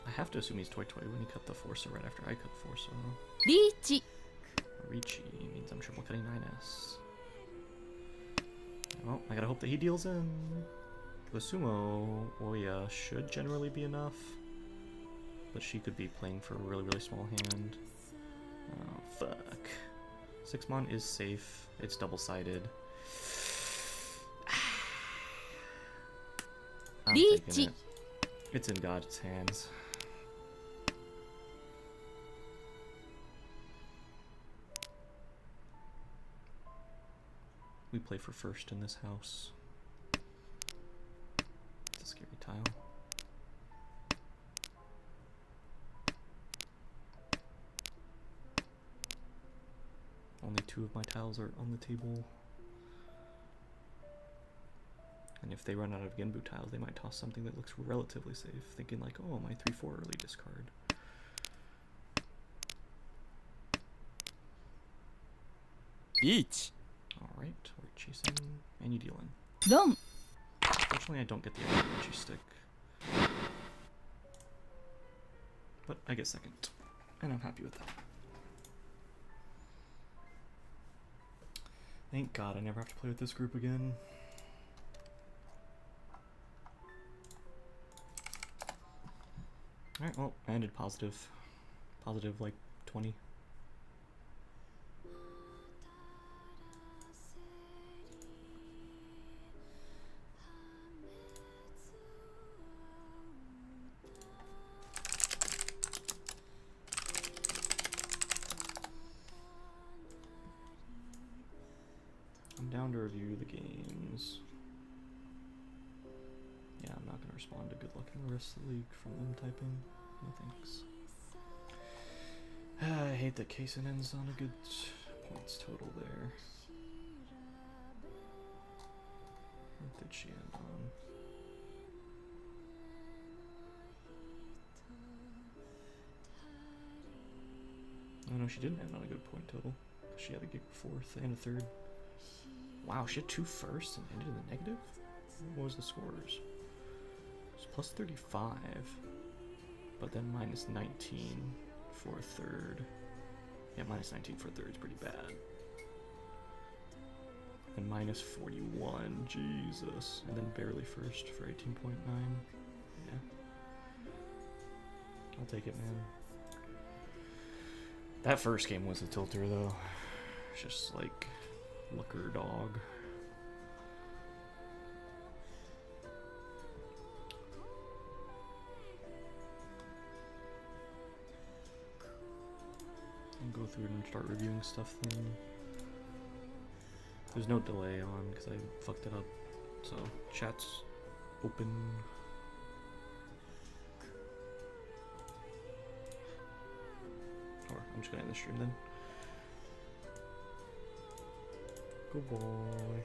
I have to assume he's Toy Toy when he cut the 4 so right after I cut 4 so. リーチ Ricci means I'm triple cutting 9S. Well, I gotta hope that he deals in. The Sumo Oya should generally be enough, but she could be playing for a really, really small hand. Oh, fuck. 6-mon is safe. It's double-sided. I'm taking it. It's in God's hands. We play for first in this house. It's a scary tile. Only 2 of my tiles are on the table. And if they run out of Genbu tiles, they might toss something that looks relatively safe, thinking like, oh, my 3-4 early discard. Each. Alright, we're chasing, and you deal in. ドン Unfortunately, I don't get the Energy Stick. But I get second, and I'm happy with that. Thank God I never have to play with this group again. Alright, well, I ended positive. Positive, like, 20. I'm down to review the games. Yeah, I'm not going to respond to good luck in the rest of the league from them typing. No thanks. I hate that Kaysen ends on a good points total there. What did she end on? Oh no, she didn't end on a good point total. She had a gig 4th and a 3rd. Wow, she had 2 firsts and ended in the negative? What was the scores? It's plus 35, but then minus 19 for a 3rd. Yeah, minus 19 for a 3rd is pretty bad. And minus 41, Jesus. And then barely first for 18.9. Yeah. I'll take it, man. That first game was a tilter, though. Just like Looker dog. I'll go through it and start reviewing stuff then. There's no delay on because I fucked it up. So chat's open. Or I'm just gonna end the stream then. Good boy.